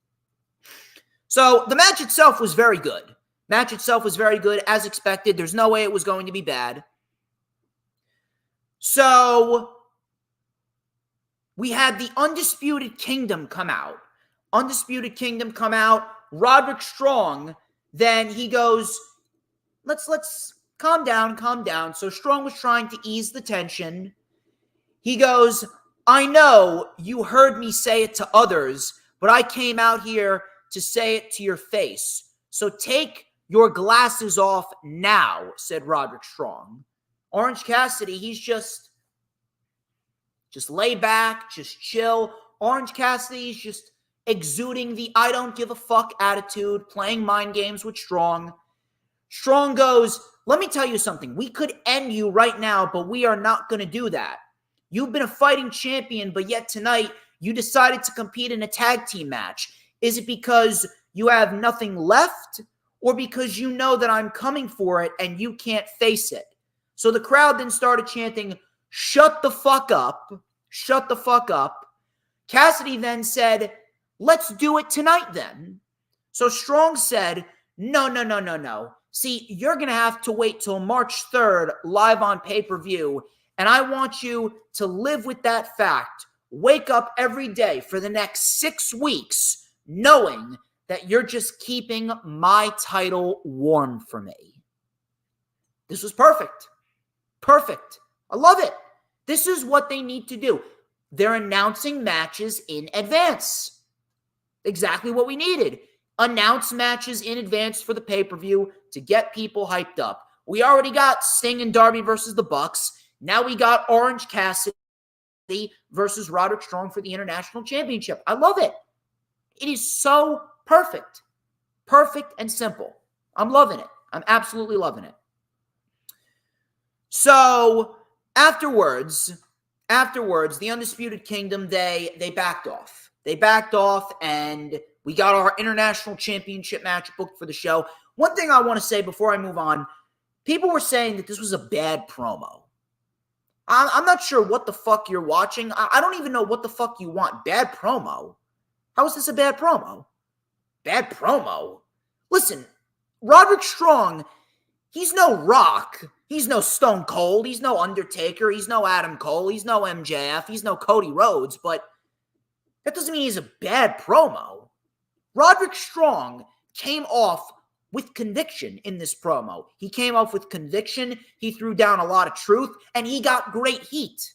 So the match itself was very good. As expected. There's no way it was going to be bad. So we had the Undisputed Kingdom come out. Roderick Strong, then he goes, let's calm down. So Strong was trying to ease the tension. He goes, I know you heard me say it to others, but I came out here to say it to your face. So take your glasses off now, said Roderick Strong. Orange Cassidy, he's just lay back, just chill. Orange Cassidy's just exuding the I don't give a fuck attitude, playing mind games with Strong. Strong goes, let me tell you something. We could end you right now, but we are not going to do that. You've been a fighting champion, but yet tonight you decided to compete in a tag team match. Is it because you have nothing left, or because you know that I'm coming for it and you can't face it? So the crowd then started chanting, shut the fuck up. Cassidy then said, let's do it tonight then. So Strong said, no. See, you're going to have to wait till March 3rd live on pay-per-view, and I want you to live with that fact. Wake up every day for the next 6 weeks knowing that you're just keeping my title warm for me. This was perfect. I love it. This is what they need to do. They're announcing matches in advance. Exactly what we needed. Announce matches in advance for the pay-per-view to get people hyped up. We already got Sting and Darby versus the Bucks. Now we got Orange Cassidy versus Roderick Strong for the International Championship. I love it. It is so perfect. Perfect and simple. I'm loving it. I'm absolutely loving it. So afterwards, the Undisputed Kingdom, they backed off. They backed off, and we got our International Championship match booked for the show. One thing I want to say before I move on, people were saying that this was a bad promo. I'm not sure what the fuck you're watching. I don't even know what the fuck you want. Bad promo? How is this a bad promo? Bad promo? Listen, Roderick Strong, he's no Rock. He's no Stone Cold. He's no Undertaker. He's no Adam Cole. He's no MJF. He's no Cody Rhodes. But that doesn't mean he's a bad promo. Roderick Strong came off with conviction in this promo. He came off with conviction. He threw down a lot of truth, and he got great heat.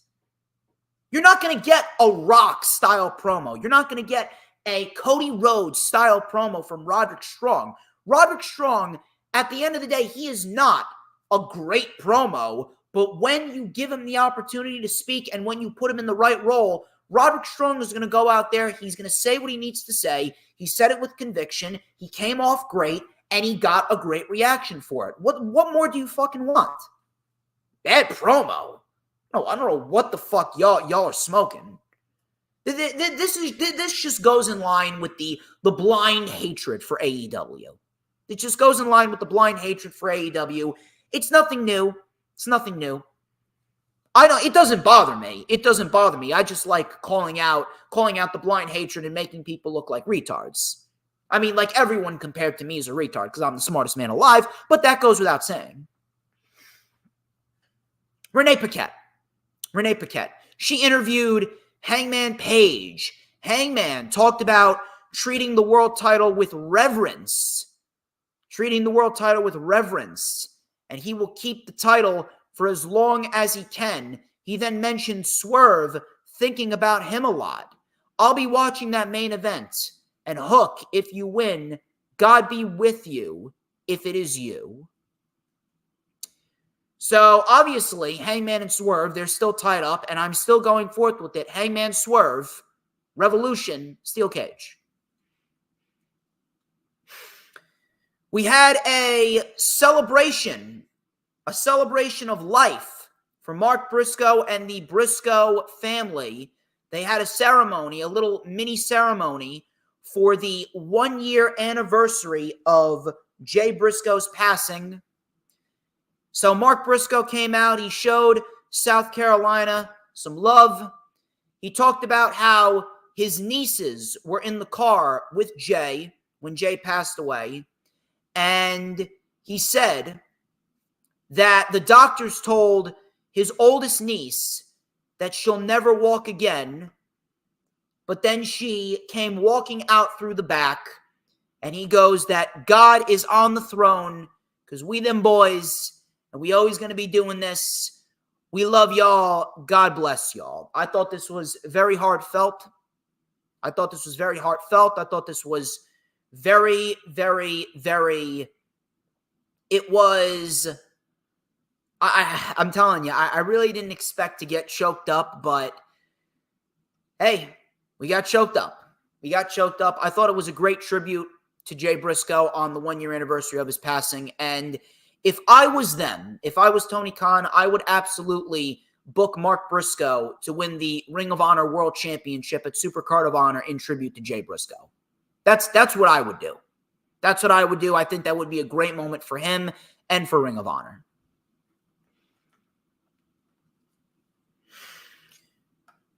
You're not going to get a Rock-style promo. You're not going to get a Cody Rhodes-style promo from Roderick Strong. Roderick Strong, at the end of the day, he is not a great promo, but when you give him the opportunity to speak and when you put him in the right role, Roderick Strong is going to go out there. He's going to say what he needs to say. He said it with conviction. He came off great, and he got a great reaction for it. What more do you fucking want? Bad promo? No, I don't know what the fuck y'all are smoking. This just goes in line with the blind hatred for AEW. It just goes in line with the blind hatred for AEW. It's nothing new. It's nothing new. I know it doesn't bother me. It doesn't bother me. I just like calling out the blind hatred and making people look like retards. I mean, like everyone compared to me is a retard because I'm the smartest man alive, but that goes without saying. Renee Paquette. She interviewed Hangman Page. Hangman talked about treating the world title with reverence. And he will keep the title for as long as he can. He then mentioned Swerve, thinking about him a lot. I'll be watching that main event. And Hook, if you win, God be with you if it is you. So, obviously, Hangman and Swerve, they're still tied up, and I'm still going forth with it. Hangman, Swerve, Revolution, Steel Cage. We had a celebration of life for Mark Briscoe and the Briscoe family. They had a ceremony, a little mini ceremony for the 1-year anniversary of Jay Briscoe's passing. So Mark Briscoe came out. He showed South Carolina some love. He talked about how his nieces were in the car with Jay when Jay passed away. And he said that the doctors told his oldest niece that she'll never walk again. But then she came walking out through the back. And he goes that God is on the throne because we them boys, and we always going to be doing this. We love y'all. God bless y'all. I thought this was very heartfelt. I thought this was very, very, very, it was, I'm telling you, I really didn't expect to get choked up, but hey, we got choked up. I thought it was a great tribute to Jay Briscoe on the 1-year anniversary of his passing. And if I was Tony Khan, I would absolutely book Mark Briscoe to win the Ring of Honor World Championship at Supercard of Honor in tribute to Jay Briscoe. That's what I would do. I think that would be a great moment for him and for Ring of Honor.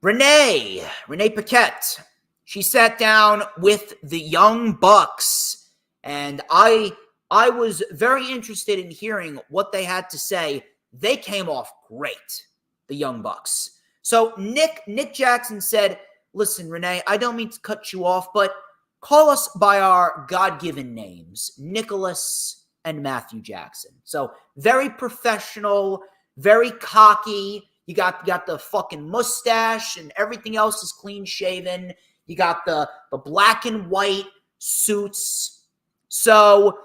Renee Paquette. She sat down with the Young Bucks, and I was very interested in hearing what they had to say. They came off great, the Young Bucks. So Nick Jackson said, listen, Renee, I don't mean to cut you off, but call us by our God-given names, Nicholas and Matthew Jackson. So very professional, very cocky. You got the fucking mustache and everything else is clean shaven. You got the black and white suits. So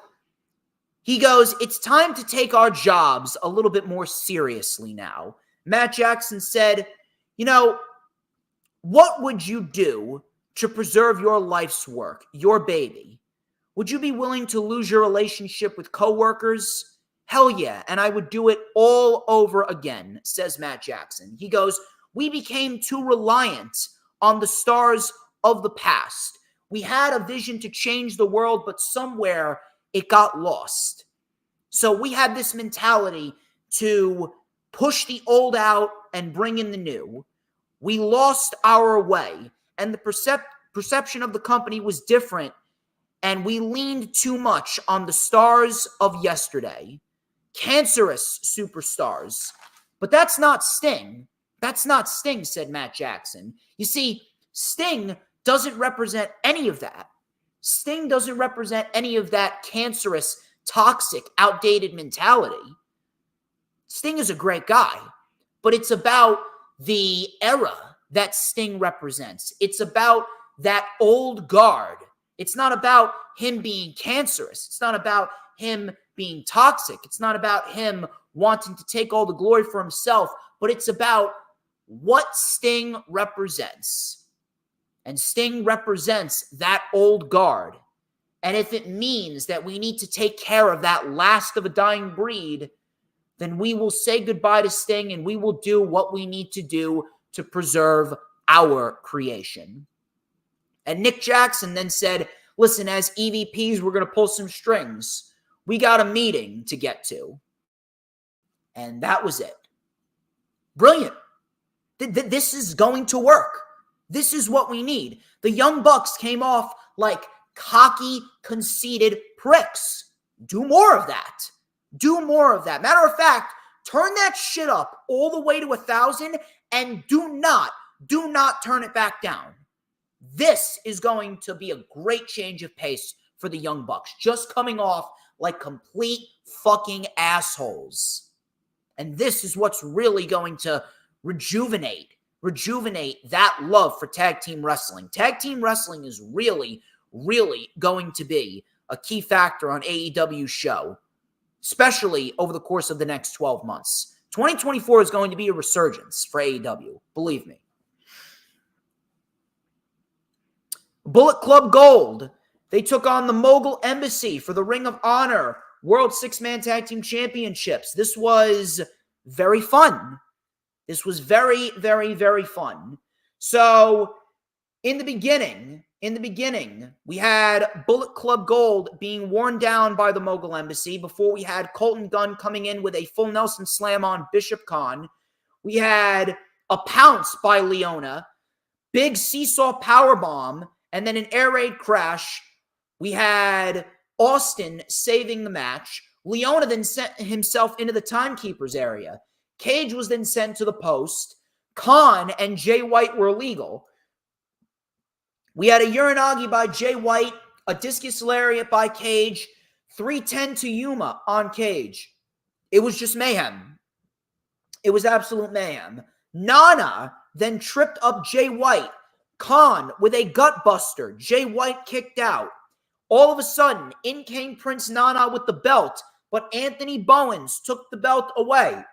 he goes, it's time to take our jobs a little bit more seriously now. Matt Jackson said, you know, what would you do to preserve your life's work, your baby? Would you be willing to lose your relationship with coworkers? Hell yeah, and I would do it all over again, says Matt Jackson. He goes, we became too reliant on the stars of the past. We had a vision to change the world, but somewhere it got lost. So we had this mentality to push the old out and bring in the new. We lost our way, and the perception of the company was different, and we leaned too much on the stars of yesterday. Cancerous superstars. But that's not Sting. That's not Sting, said Matt Jackson. You see, Sting doesn't represent any of that. Sting doesn't represent any of that cancerous, toxic, outdated mentality. Sting is a great guy, but it's about the era that Sting represents. It's about that old guard. It's not about him being cancerous. It's not about him being toxic. It's not about him wanting to take all the glory for himself, but it's about what Sting represents. And Sting represents that old guard. And if it means that we need to take care of that last of a dying breed, then we will say goodbye to Sting and we will do what we need to do to preserve our creation. And Nick Jackson then said, listen, as EVPs, we're going to pull some strings. We got a meeting to get to. And that was it. Brilliant. This is going to work. This is what we need. The Young Bucks came off like cocky, conceited pricks. Do more of that. Do more of that. Matter of fact, turn that shit up all the way to 1,000 and do not turn it back down. This is going to be a great change of pace for the Young Bucks, just coming off like complete fucking assholes. And this is what's really going to rejuvenate that love for tag team wrestling. Tag team wrestling is really, really going to be a key factor on AEW's show, especially over the course of the next 12 months. 2024 is going to be a resurgence for AEW, believe me. Bullet Club Gold, they took on the Mogul Embassy for the Ring of Honor World Six-Man Tag Team Championships. This was very fun. This was very, very, very fun. So, in the beginning, we had Bullet Club Gold being worn down by the Mogul Embassy before we had Colton Gunn coming in with a full Nelson Slam on Bishop Khan. We had a pounce by Leona, big seesaw powerbomb, and then an air raid crash. We had Austin saving the match. Leona then sent himself into the timekeeper's area. Cage was then sent to the post. Khan and Jay White were illegal. We had a Uranagi by Jay White, a discus lariat by Cage, 310 to Yuma on Cage. It was just mayhem. It was absolute mayhem. Nana then tripped up Jay White. Khan with a gut buster. Jay White kicked out. All of a sudden, in came Prince Nana with the belt, but Anthony Bowens took the belt away.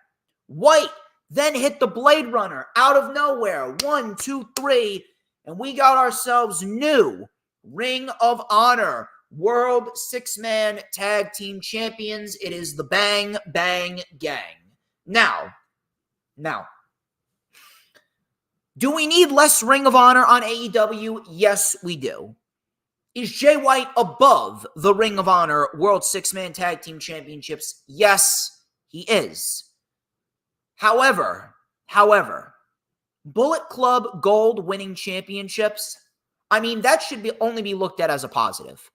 White then hit the Blade Runner out of nowhere. 1, 2, 3. And we got ourselves new Ring of Honor World Six-Man Tag Team Champions. It is the Bang Bang Gang. Now, do we need less Ring of Honor on AEW? Yes, we do. Is Jay White above the Ring of Honor World Six-Man Tag Team Championships? Yes, he is. However, Bullet Club Gold winning championships, I mean, that should only be looked at as a positive.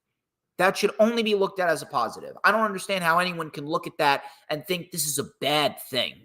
That should only be looked at as a positive. I don't understand how anyone can look at that and think this is a bad thing.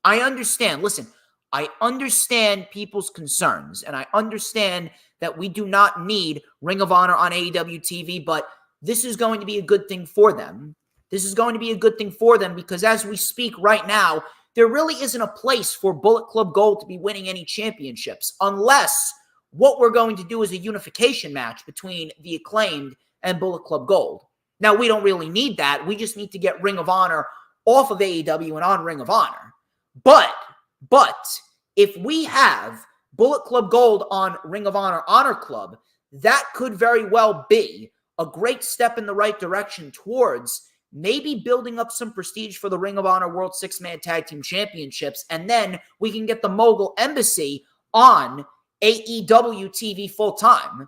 I understand. Listen, I understand people's concerns, and I understand that we do not need Ring of Honor on AEW TV, but this is going to be a good thing for them. This is going to be a good thing for them because as we speak right now, there really isn't a place for Bullet Club Gold to be winning any championships unless what we're going to do is a unification match between the Acclaimed and Bullet Club Gold. Now, we don't really need that. We just need to get Ring of Honor off of AEW and on Ring of Honor. But if we have Bullet Club Gold on Ring of Honor Honor Club, that could very well be a great step in the right direction towards maybe building up some prestige for the Ring of Honor World Six-Man Tag Team Championships, and then we can get the Mogul Embassy on AEW TV full-time.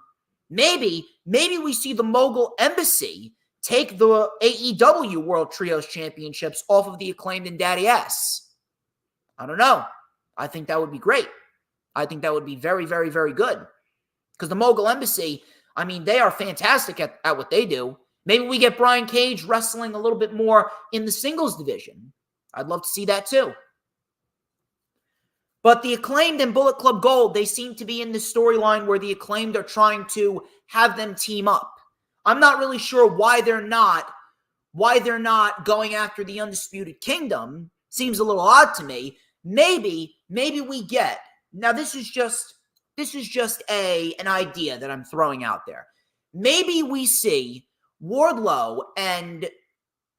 Maybe we see the Mogul Embassy take the AEW World Trios Championships off of the Acclaimed and Daddy S. I don't know. I think that would be great. I think that would be very, very, very good. Because the Mogul Embassy, I mean, they are fantastic at what they do. Maybe we get Brian Cage wrestling a little bit more in the singles division. I'd love to see that too. But the Acclaimed and Bullet Club Gold, they seem to be in this storyline where the Acclaimed are trying to have them team up. I'm not really sure why they're not going after the Undisputed Kingdom. Seems a little odd to me. Maybe we get, now this is just an idea that I'm throwing out there. Maybe we see Wardlow and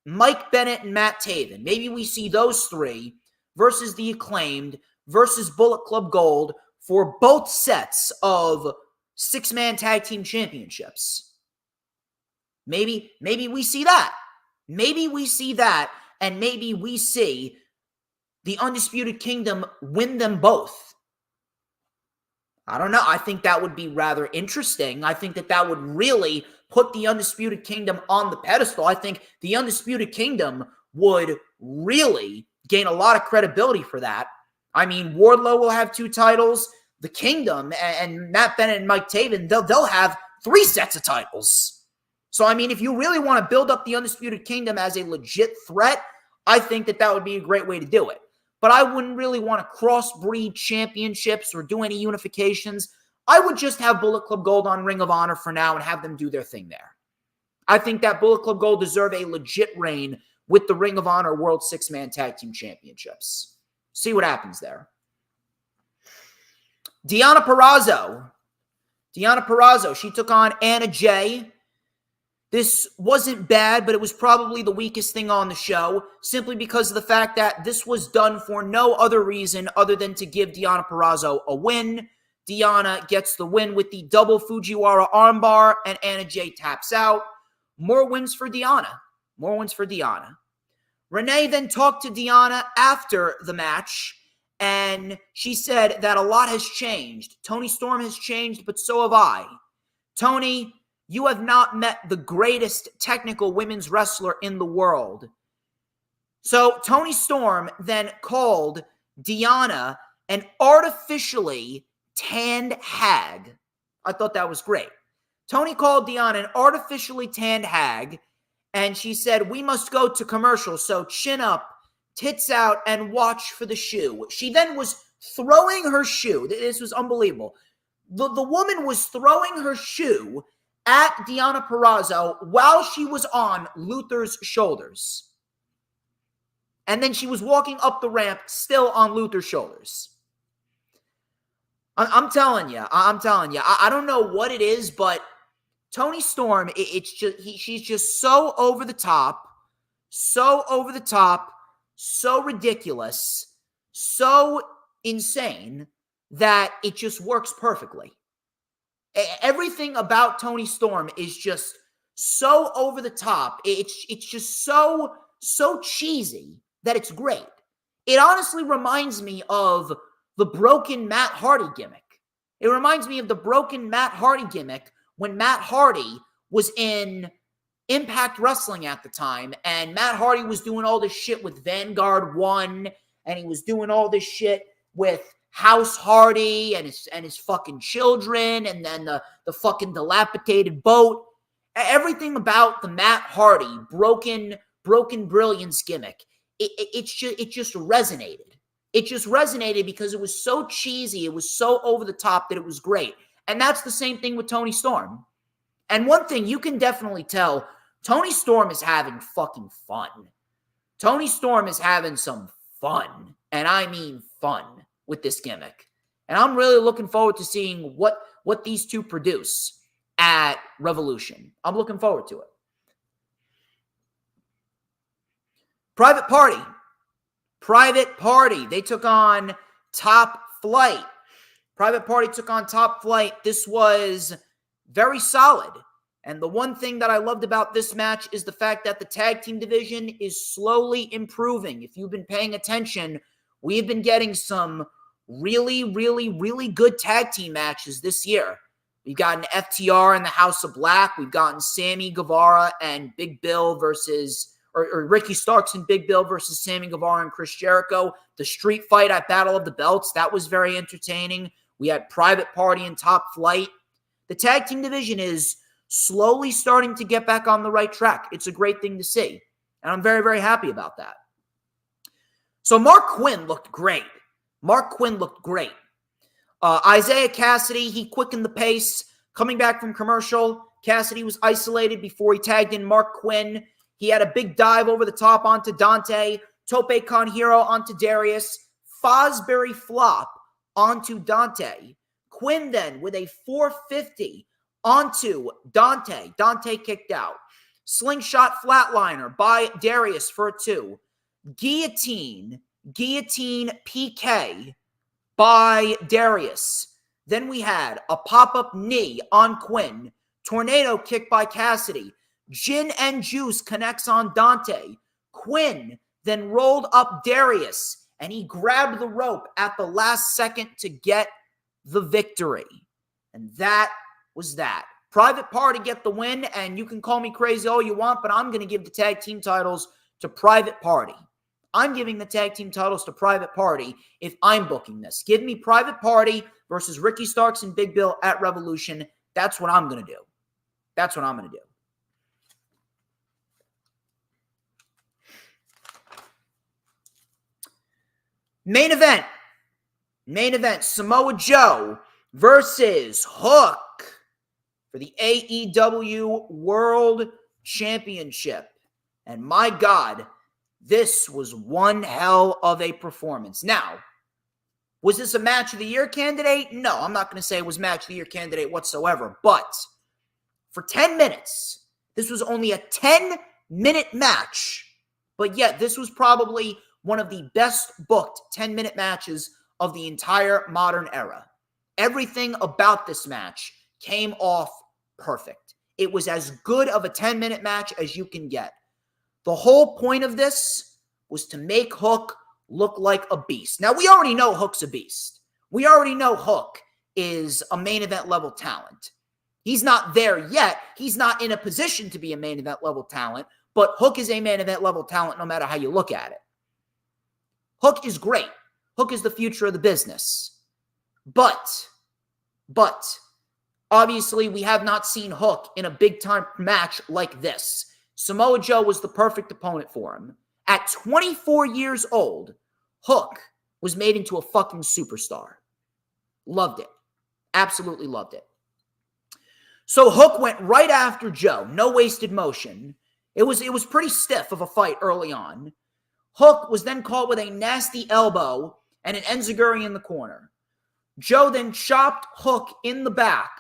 Mike Bennett and Matt Taven. Maybe we see those three versus the Acclaimed versus Bullet Club Gold for both sets of six-man tag team championships. Maybe we see that. Maybe we see that, and maybe we see the Undisputed Kingdom win them both. I don't know. I think that would be rather interesting. I think that would really put the Undisputed Kingdom on the pedestal. I think the Undisputed Kingdom would really gain a lot of credibility for that. I mean, Wardlow will have 2 titles. The Kingdom and Matt Bennett and Mike Taven, they'll have 3 sets of titles. So, I mean, if you really want to build up the Undisputed Kingdom as a legit threat, I think that would be a great way to do it. But I wouldn't really want to crossbreed championships or do any unifications. I would just have Bullet Club Gold on Ring of Honor for now and have them do their thing there. I think that Bullet Club Gold deserve a legit reign with the Ring of Honor World Six-Man Tag Team Championships. See what happens there. Deonna Purrazzo, she took on Anna Jay. This wasn't bad, but it was probably the weakest thing on the show, simply because of the fact that this was done for no other reason other than to give Deonna Purrazzo a win. Deonna gets the win with the double Fujiwara armbar, and Anna Jay taps out. More wins for Deonna. Renee then talked to Deonna after the match, and she said that a lot has changed. Toni Storm has changed, but so have I. Toni, you have not met the greatest technical women's wrestler in the world. So Toni Storm then called Deonna an artificially tanned hag. I thought that was great. Toni called Deonna an artificially tanned hag, and she said, "We must go to commercial, so chin up, tits out, and watch for the shoe." She then was throwing her shoe. This was unbelievable. The woman was throwing her shoe at Deonna Purrazzo while she was on Luther's shoulders. And then she was walking up the ramp still on Luther's shoulders. I'm telling you. I don't know what it is, but Toni Storm, she's just so over the top, so ridiculous, so insane that it just works perfectly. Everything about Toni Storm is just so over the top. It's just so cheesy that it's great. It honestly reminds me of the broken Matt Hardy gimmick. It reminds me of the broken Matt Hardy gimmick when Matt Hardy was in Impact Wrestling at the time, and Matt Hardy was doing all this shit with Vanguard 1, and he was doing all this shit with House Hardy and his fucking children, and then the fucking dilapidated boat. Everything about the Matt Hardy broken brilliance gimmick, it just resonated. It just resonated because it was so cheesy, it was so over the top that it was great. And that's the same thing with Toni Storm. And one thing you can definitely tell, Toni Storm is having fucking fun. Toni Storm is having some fun. And I mean fun with this gimmick. And I'm really looking forward to seeing what these two produce at Revolution. I'm looking forward to it. Private Party. They took on Top Flight. Private Party took on Top Flight. This was very solid. And the one thing that I loved about this match is the fact that the tag team division is slowly improving. If you've been paying attention, we've been getting some really, really, really good tag team matches this year. We've gotten FTR and the House of Black. We've gotten Sammy Guevara and Big Bill versus, or Ricky Starks and Big Bill versus Sammy Guevara and Chris Jericho. The street fight at Battle of the Belts, that was very entertaining. We had Private Party and Top Flight. The tag team division is slowly starting to get back on the right track. It's a great thing to see. And I'm very, very happy about that. So Mark Quinn looked great. Isaiah Cassidy, he quickened the pace. Coming back from commercial, Cassidy was isolated before he tagged in Mark Quinn. He had a big dive over the top onto Dante. Tope Con Hero onto Darius. Fosbury flop onto Dante. Quinn then with a 450 onto Dante. Dante kicked out. Slingshot flatliner by Darius for a 2. Guillotine PK by Darius. Then we had a pop-up knee on Quinn. Tornado kick by Cassidy. Gin and Juice connects on Dante. Quinn then rolled up Darius, and he grabbed the rope at the last second to get the victory. And that was that. Private Party get the win, and you can call me crazy all you want, but I'm going to give the tag team titles to Private Party. I'm giving the tag team titles to Private Party if I'm booking this. Give me Private Party versus Ricky Starks and Big Bill at Revolution. That's what I'm going to do. Main event, Samoa Joe versus Hook for the AEW World Championship. And my God, this was one hell of a performance. Now, was this a match of the year candidate? No, I'm not going to say it was match of the year candidate whatsoever. But for 10 minutes, this was only a 10-minute match. But yet, this was probably one of the best booked 10-minute matches of the entire modern era. Everything about this match came off perfect. It was as good of a 10-minute match as you can get. The whole point of this was to make Hook look like a beast. Now, we already know Hook's a beast. We already know Hook is a main event level talent. He's not there yet. He's not in a position to be a main event level talent, but Hook is a main event level talent no matter how you look at it. Hook is great. Hook is the future of the business. But, obviously, we have not seen Hook in a big-time match like this. Samoa Joe was the perfect opponent for him. At 24 years old, Hook was made into a fucking superstar. Loved it. Absolutely loved it. So Hook went right after Joe. No wasted motion. It was pretty stiff of a fight early on. Hook was then caught with a nasty elbow and an enziguri in the corner. Joe then chopped Hook in the back.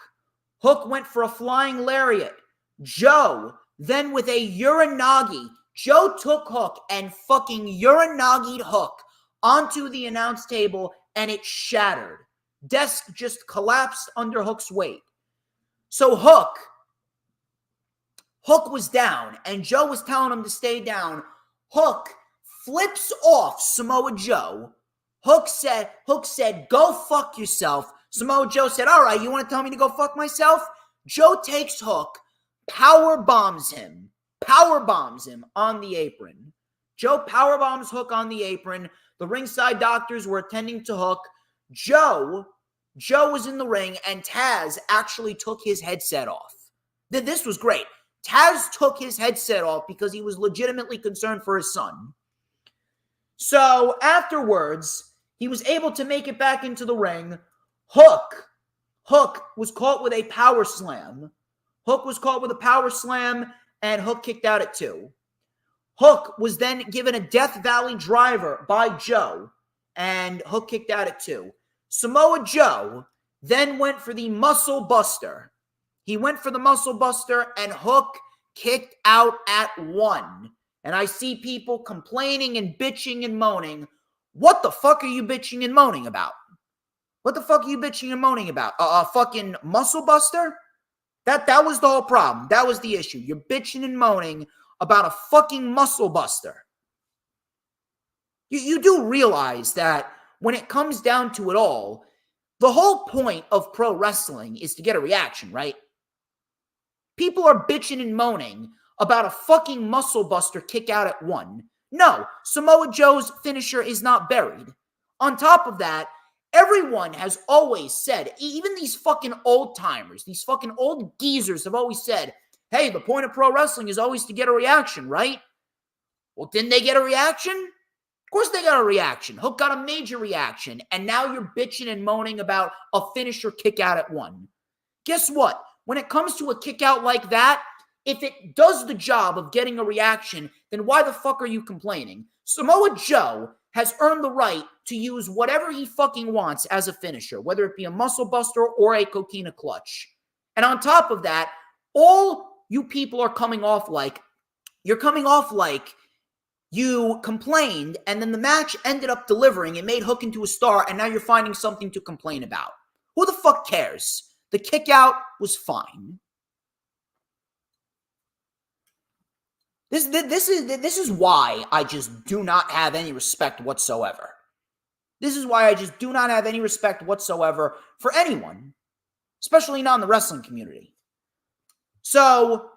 Hook went for a flying lariat. Joe then with a uranagi. Joe took Hook and fucking uranagi'd Hook onto the announce table, and it shattered. Desk just collapsed under Hook's weight. So Hook was down, and Joe was telling him to stay down. Hook flips off Samoa Joe. Hook said, go fuck yourself. Samoa Joe said, all right, you want to tell me to go fuck myself? Joe takes Hook, power bombs him on the apron. Joe power bombs Hook on the apron. The ringside doctors were attending to Hook. Joe was in the ring, and Taz actually took his headset off. This was great. Taz took his headset off because he was legitimately concerned for his son. So afterwards, he was able to make it back into the ring. Hook was caught with a power slam. And Hook kicked out at 2. Hook was then given a Death Valley driver by Joe, and Hook kicked out at 2. Samoa Joe then went for the Muscle Buster. He went for the Muscle Buster, and Hook kicked out at 1. And I see people complaining and bitching and moaning. What the fuck are you bitching and moaning about? What the fuck are you bitching and moaning about? A fucking Muscle Buster? That was the whole problem. That was the issue. You're bitching and moaning about a fucking Muscle Buster. You do realize that when it comes down to it all, the whole point of pro wrestling is to get a reaction, right? People are bitching and moaning about a fucking Muscle Buster kick out at 1. No, Samoa Joe's finisher is not buried. On top of that, everyone has always said, even these fucking old timers, these fucking old geezers have always said, hey, the point of pro wrestling is always to get a reaction, right? Well, didn't they get a reaction? Of course they got a reaction. Hook got a major reaction, and now you're bitching and moaning about a finisher kick out at 1. Guess what? When it comes to a kick out like that, if it does the job of getting a reaction, then why the fuck are you complaining? Samoa Joe has earned the right to use whatever he fucking wants as a finisher, whether it be a Muscle Buster or a Coquina Clutch. And on top of that, all you people are coming off like, you're coming off like you complained and then the match ended up delivering. It made Hook into a star, and now you're finding something to complain about. Who the fuck cares? The kick out was fine. This is why I just do not have any respect whatsoever. This is why I just do not have any respect whatsoever for anyone, especially not in the wrestling community. So,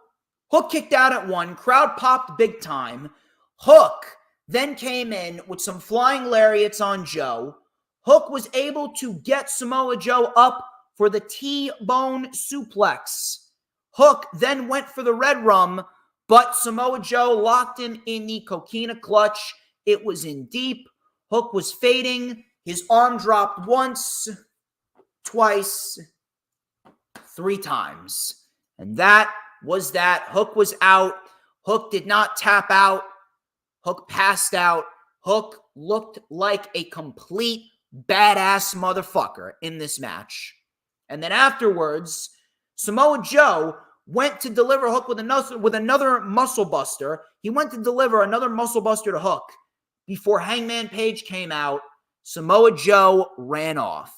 Hook kicked out at 1. Crowd popped big time. Hook then came in with some flying lariats on Joe. Hook was able to get Samoa Joe up for the T-bone suplex. Hook then went for the red rum, but Samoa Joe locked him in the Coquina Clutch. It was in deep. Hook was fading. His arm dropped once, twice, 3 times. And that was that. Hook was out. Hook did not tap out. Hook passed out. Hook looked like a complete badass motherfucker in this match. And then afterwards, Samoa Joe went to deliver Hook with another Muscle Buster. He went to deliver another Muscle Buster to Hook. Before Hangman Page came out, Samoa Joe ran off.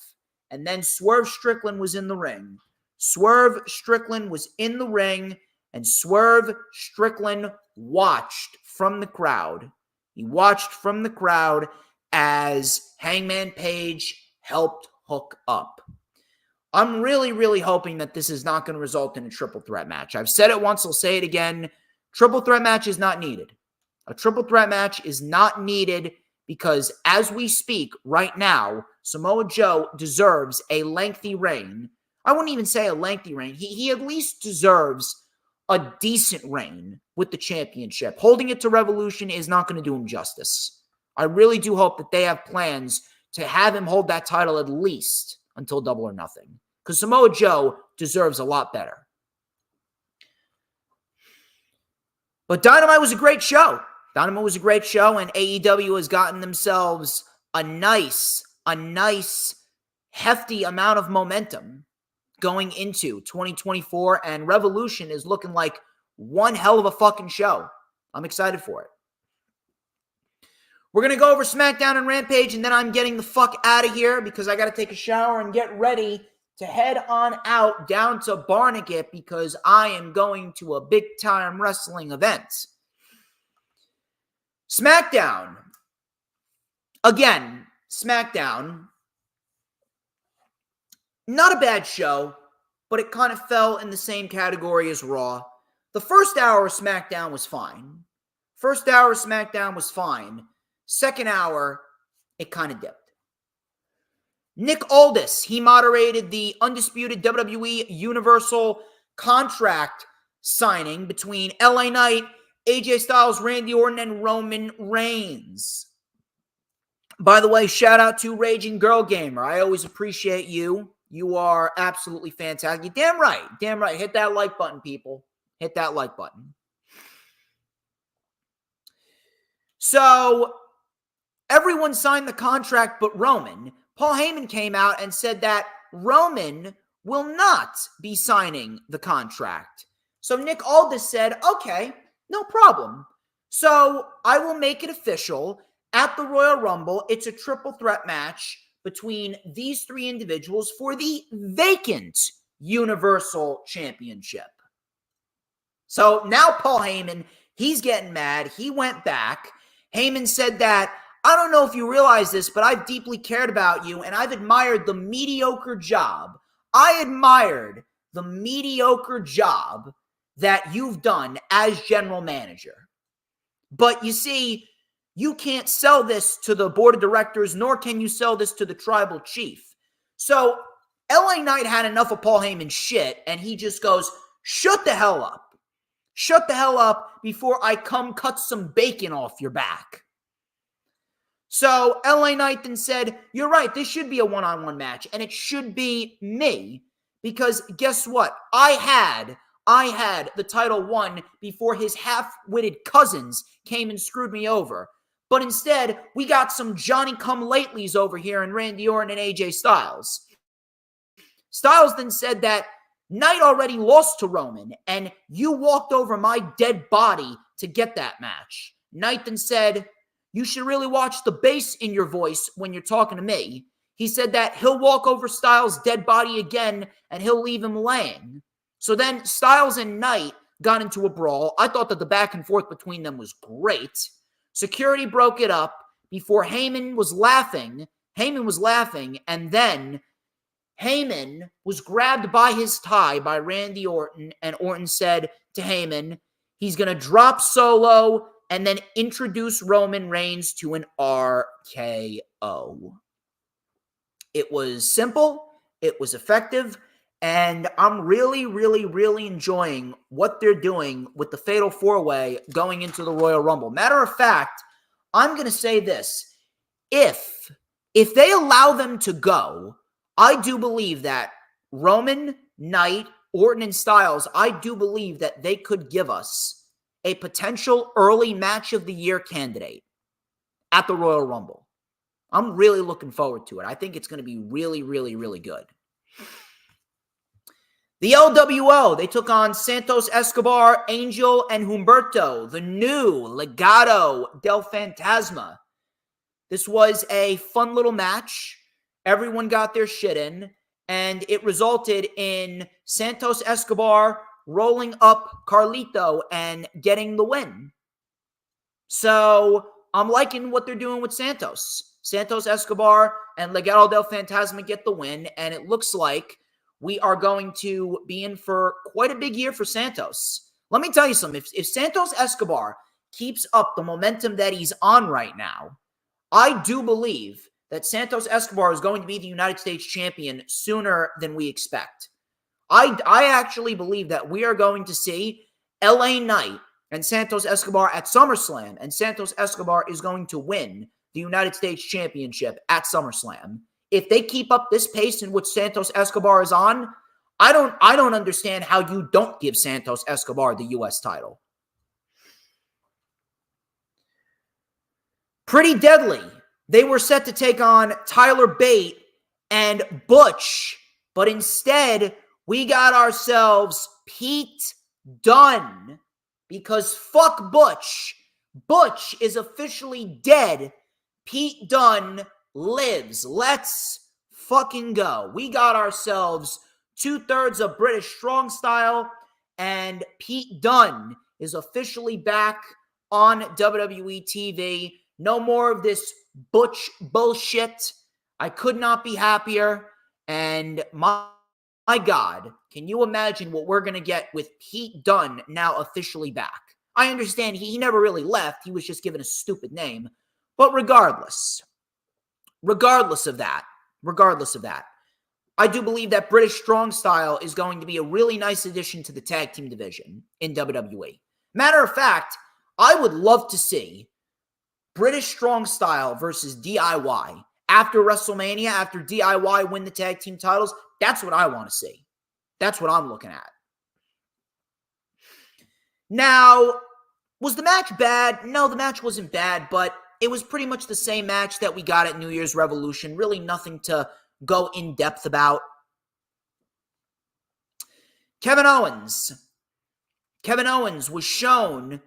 And then Swerve Strickland was in the ring. Swerve Strickland was in the ring, and Swerve Strickland watched from the crowd. He watched from the crowd as Hangman Page helped Hook up. I'm really, really hoping that this is not going to result in a triple threat match. I've said it once, I'll say it again. Triple threat match is not needed. A triple threat match is not needed because as we speak right now, Samoa Joe deserves a lengthy reign. I wouldn't even say a lengthy reign. He at least deserves a decent reign with the championship. Holding it to Revolution is not going to do him justice. I really do hope that they have plans to have him hold that title at least until Double or Nothing. Because Samoa Joe deserves a lot better. But Dynamite was a great show. Dynamite was a great show, and AEW has gotten themselves a nice, hefty amount of momentum going into 2024, and Revolution is looking like one hell of a fucking show. I'm excited for it. We're going to go over SmackDown and Rampage, and then I'm getting the fuck out of here because I got to take a shower and get ready to head on out down to Barnegat because I am going to a big-time wrestling event. SmackDown. Again, SmackDown. Not a bad show, but it kind of fell in the same category as Raw. The first hour of SmackDown was fine. Second hour, it kind of dipped. Nick Aldis, he moderated the undisputed WWE Universal contract signing between LA Knight, AJ Styles, Randy Orton, and Roman Reigns. By the way, shout out to Raging Girl Gamer. I always appreciate you. You are absolutely fantastic. You're damn right. Hit that like button, people. Hit that like button. So everyone signed the contract but Roman. Paul Heyman came out and said that Roman will not be signing the contract. So Nick Aldis said, okay, no problem. So I will make it official at the Royal Rumble. It's a triple threat match between these three individuals for the vacant Universal Championship. So now Paul Heyman, he's getting mad. He went back. Heyman said that, I don't know if you realize this, but I've deeply cared about you and I've admired the mediocre job. I admired the mediocre job that you've done as general manager. But you see, you can't sell this to the board of directors, nor can you sell this to the tribal chief. So LA Knight had enough of Paul Heyman's shit, and he just goes, shut the hell up. Shut the hell up before I come cut some bacon off your back. So LA Knight then said, you're right, this should be a one-on-one match, and it should be me, because guess what? I had the title won before his half-witted cousins came and screwed me over. But instead, we got some Johnny-come-latelys over here in Randy Orton and AJ Styles. Styles then said that Knight already lost to Roman, and you walked over my dead body to get that match. Knight then said, you should really watch the bass in your voice when you're talking to me. He said that he'll walk over Styles' dead body again, and he'll leave him laying. So then Styles and Knight got into a brawl. I thought that the back and forth between them was great. Security broke it up before Heyman was laughing. And then Heyman was grabbed by his tie by Randy Orton, and Orton said to Heyman, he's going to drop Solo and then introduce Roman Reigns to an RKO. It was simple, it was effective, and I'm really, really, really enjoying what they're doing with the Fatal 4-Way going into the Royal Rumble. Matter of fact, I'm going to say this. If they allow them to go, I do believe that Roman, Knight, Orton, and Styles, I do believe that they could give us a potential early match of the year candidate at the Royal Rumble. I'm really looking forward to it. I think it's going to be really, really, really good. The LWO, they took on Santos Escobar, Angel, and Humberto, the new Legado del Fantasma. This was a fun little match. Everyone got their shit in, and it resulted in Santos Escobar rolling up Carlito and getting the win. So I'm liking what they're doing with Santos. Santos Escobar and Legado del Fantasma get the win, and it looks like we are going to be in for quite a big year for Santos. Let me tell you something. If Santos Escobar keeps up the momentum that he's on right now, I do believe that Santos Escobar is going to be the United States champion sooner than we expect. I actually believe that we are going to see LA Knight and Santos Escobar at SummerSlam, and Santos Escobar is going to win the United States Championship at SummerSlam. If they keep up this pace in which Santos Escobar is on, I don't understand how you don't give Santos Escobar the U.S. title. Pretty Deadly. They were set to take on Tyler Bate and Butch, but instead we got ourselves Pete Dunne, because fuck Butch. Butch is officially dead. Pete Dunne lives. Let's fucking go. We got ourselves 2/3 of British Strong Style, and Pete Dunne is officially back on WWE TV. No more of this Butch bullshit. I could not be happier. And my God, can you imagine what we're going to get with Pete Dunne now officially back? I understand he never really left. He was just given a stupid name. But regardless of that, I do believe that British Strong Style is going to be a really nice addition to the tag team division in WWE. Matter of fact, I would love to see British Strong Style versus DIY after WrestleMania, after DIY win the tag team titles. That's what I want to see. That's what I'm looking at. Now, Was the match bad? No, the match wasn't bad, but it was pretty much the same match that we got at New Year's Revolution. Really nothing to go in depth about. Kevin Owens. Kevin Owens was shown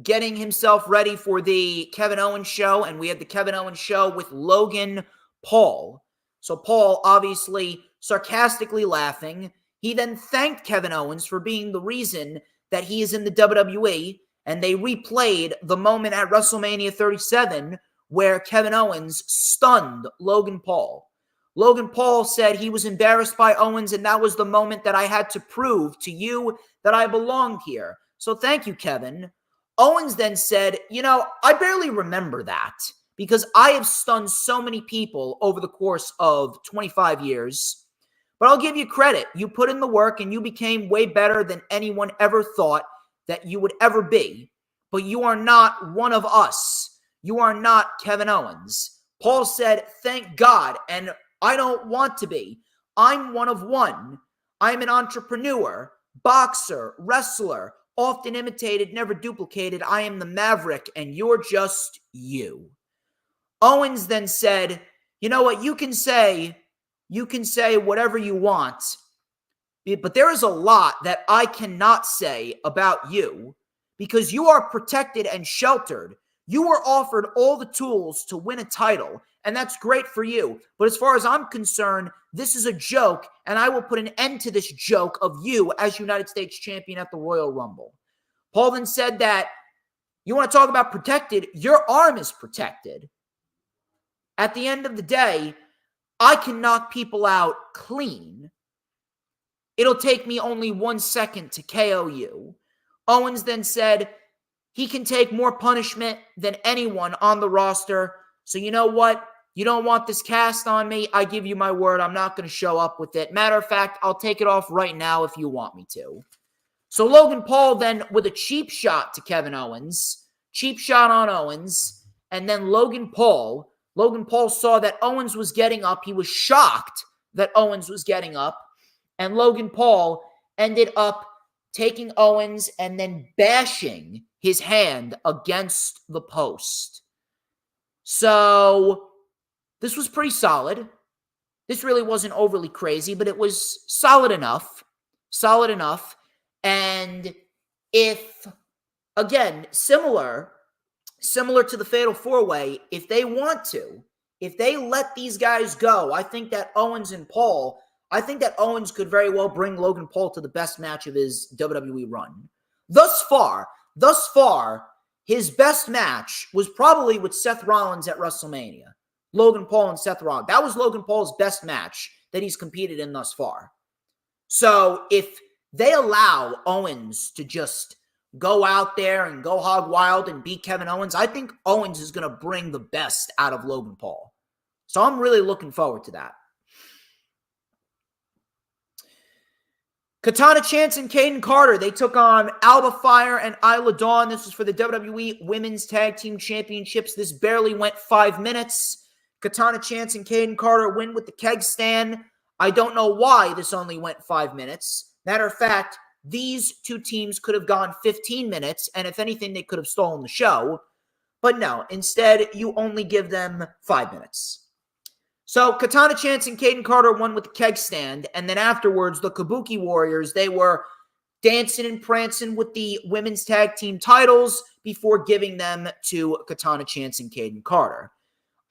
getting himself ready for the Kevin Owens show, and we had the Kevin Owens show with Logan Paul. So Paul obviously sarcastically laughing. He then thanked Kevin Owens for being the reason that he is in the WWE, and they replayed the moment at WrestleMania 37 where Kevin Owens stunned Logan Paul. Logan Paul said he was embarrassed by Owens, and that was the moment that I had to prove to you that I belonged here. So thank you, Kevin. Owens then said, I barely remember that because I have stunned so many people over the course of 25 years. But I'll give you credit. You put in the work and you became way better than anyone ever thought that you would ever be. But you are not one of us. You are not Kevin Owens. Paul said, thank God, and I don't want to be. I'm one of one. I'm an entrepreneur, boxer, wrestler, often imitated, never duplicated. I am the Maverick, and you're just you. Owens then said, you know what, you can say whatever you want, but there is a lot that I cannot say about you because you are protected and sheltered. You were offered all the tools to win a title, and that's great for you. But as far as I'm concerned, this is a joke, and I will put an end to this joke of you as United States champion at the Royal Rumble. Paul then said that you want to talk about protected, your arm is protected. At the end of the day, I can knock people out clean. It'll take me only 1 second to KO you. Owens then said he can take more punishment than anyone on the roster. So you know what? You don't want this cast on me. I give you my word. I'm not going to show up with it. Matter of fact, I'll take it off right now if you want me to. So Logan Paul then with a cheap shot to Kevin Owens. Cheap shot on Owens. And then Logan Paul saw that Owens was getting up. He was shocked that Owens was getting up. And Logan Paul ended up taking Owens and then bashing his hand against the post. So this was pretty solid. This really wasn't overly crazy, but it was solid enough. Solid enough. And if, again, similar to the Fatal 4-Way, if they want to, if they let these guys go, I think that Owens could very well bring Logan Paul to the best match of his WWE run. Thus far, his best match was probably with Seth Rollins at WrestleMania. Logan Paul and Seth Rollins. That was Logan Paul's best match that he's competed in thus far. So if they allow Owens to just go out there and go hog wild and beat Kevin Owens, I think Owens is going to bring the best out of Logan Paul. So I'm really looking forward to that. Katana Chance and Kaden Carter, they took on Alba Fire and Isla Dawn. This was for the WWE Women's Tag Team Championships. This barely went 5 minutes. Katana Chance and Kaden Carter win with the keg stand. I don't know why this only went 5 minutes. Matter of fact, these two teams could have gone 15 minutes, and if anything, they could have stolen the show. But no, instead, you only give them 5 minutes. So Katana Chance and Kaden Carter won with the keg stand, and then afterwards, the Kabuki Warriors, they were dancing and prancing with the women's tag team titles before giving them to Katana Chance and Kaden Carter.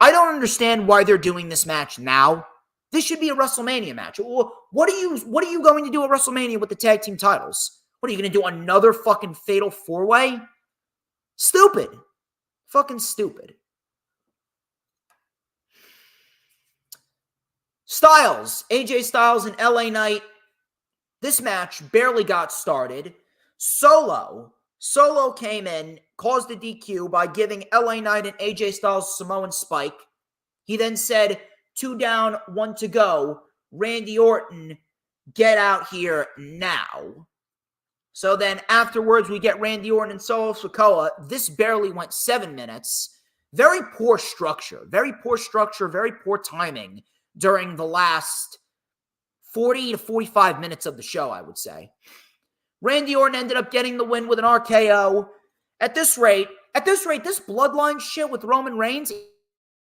I don't understand why they're doing this match now. This should be a WrestleMania match. What are you going to do at WrestleMania with the tag team titles? What are you going to do, another fucking Fatal 4-Way? Stupid. Fucking stupid. Styles, AJ Styles and LA Knight. This match barely got started. Solo came in, caused a DQ by giving LA Knight and AJ Styles Samoan Spike. He then said, 2 down, 1 to go. Randy Orton, get out here now. So then afterwards, we get Randy Orton and Solo Sikoa. This barely went 7 minutes. Very poor structure, very poor timing during the last 40 to 45 minutes of the show, I would say. Randy Orton ended up getting the win with an RKO. At this rate, this bloodline shit with Roman Reigns,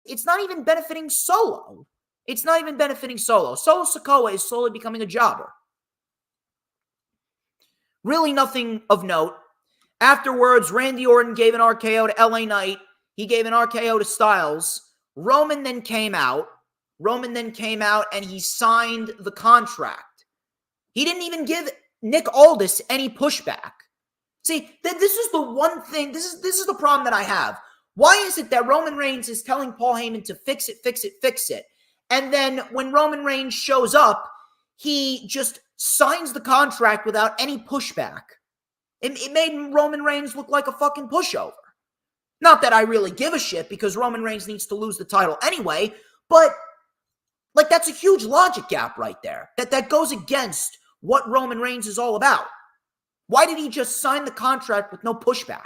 it's not even benefiting Solo. It's not even benefiting Solo. Solo Sikoa is slowly becoming a jobber. Really nothing of note. Afterwards, Randy Orton gave an RKO to LA Knight. He gave an RKO to Styles. Roman then came out and he signed the contract. He didn't even give Nick Aldis any pushback. See, this is the one thing, this is the problem that I have. Why is it that Roman Reigns is telling Paul Heyman to fix it? And then when Roman Reigns shows up, he just signs the contract without any pushback. It made Roman Reigns look like a fucking pushover. Not that I really give a shit, because Roman Reigns needs to lose the title anyway, but like, that's a huge logic gap right there. That goes against what Roman Reigns is all about. Why did he just sign the contract with no pushback?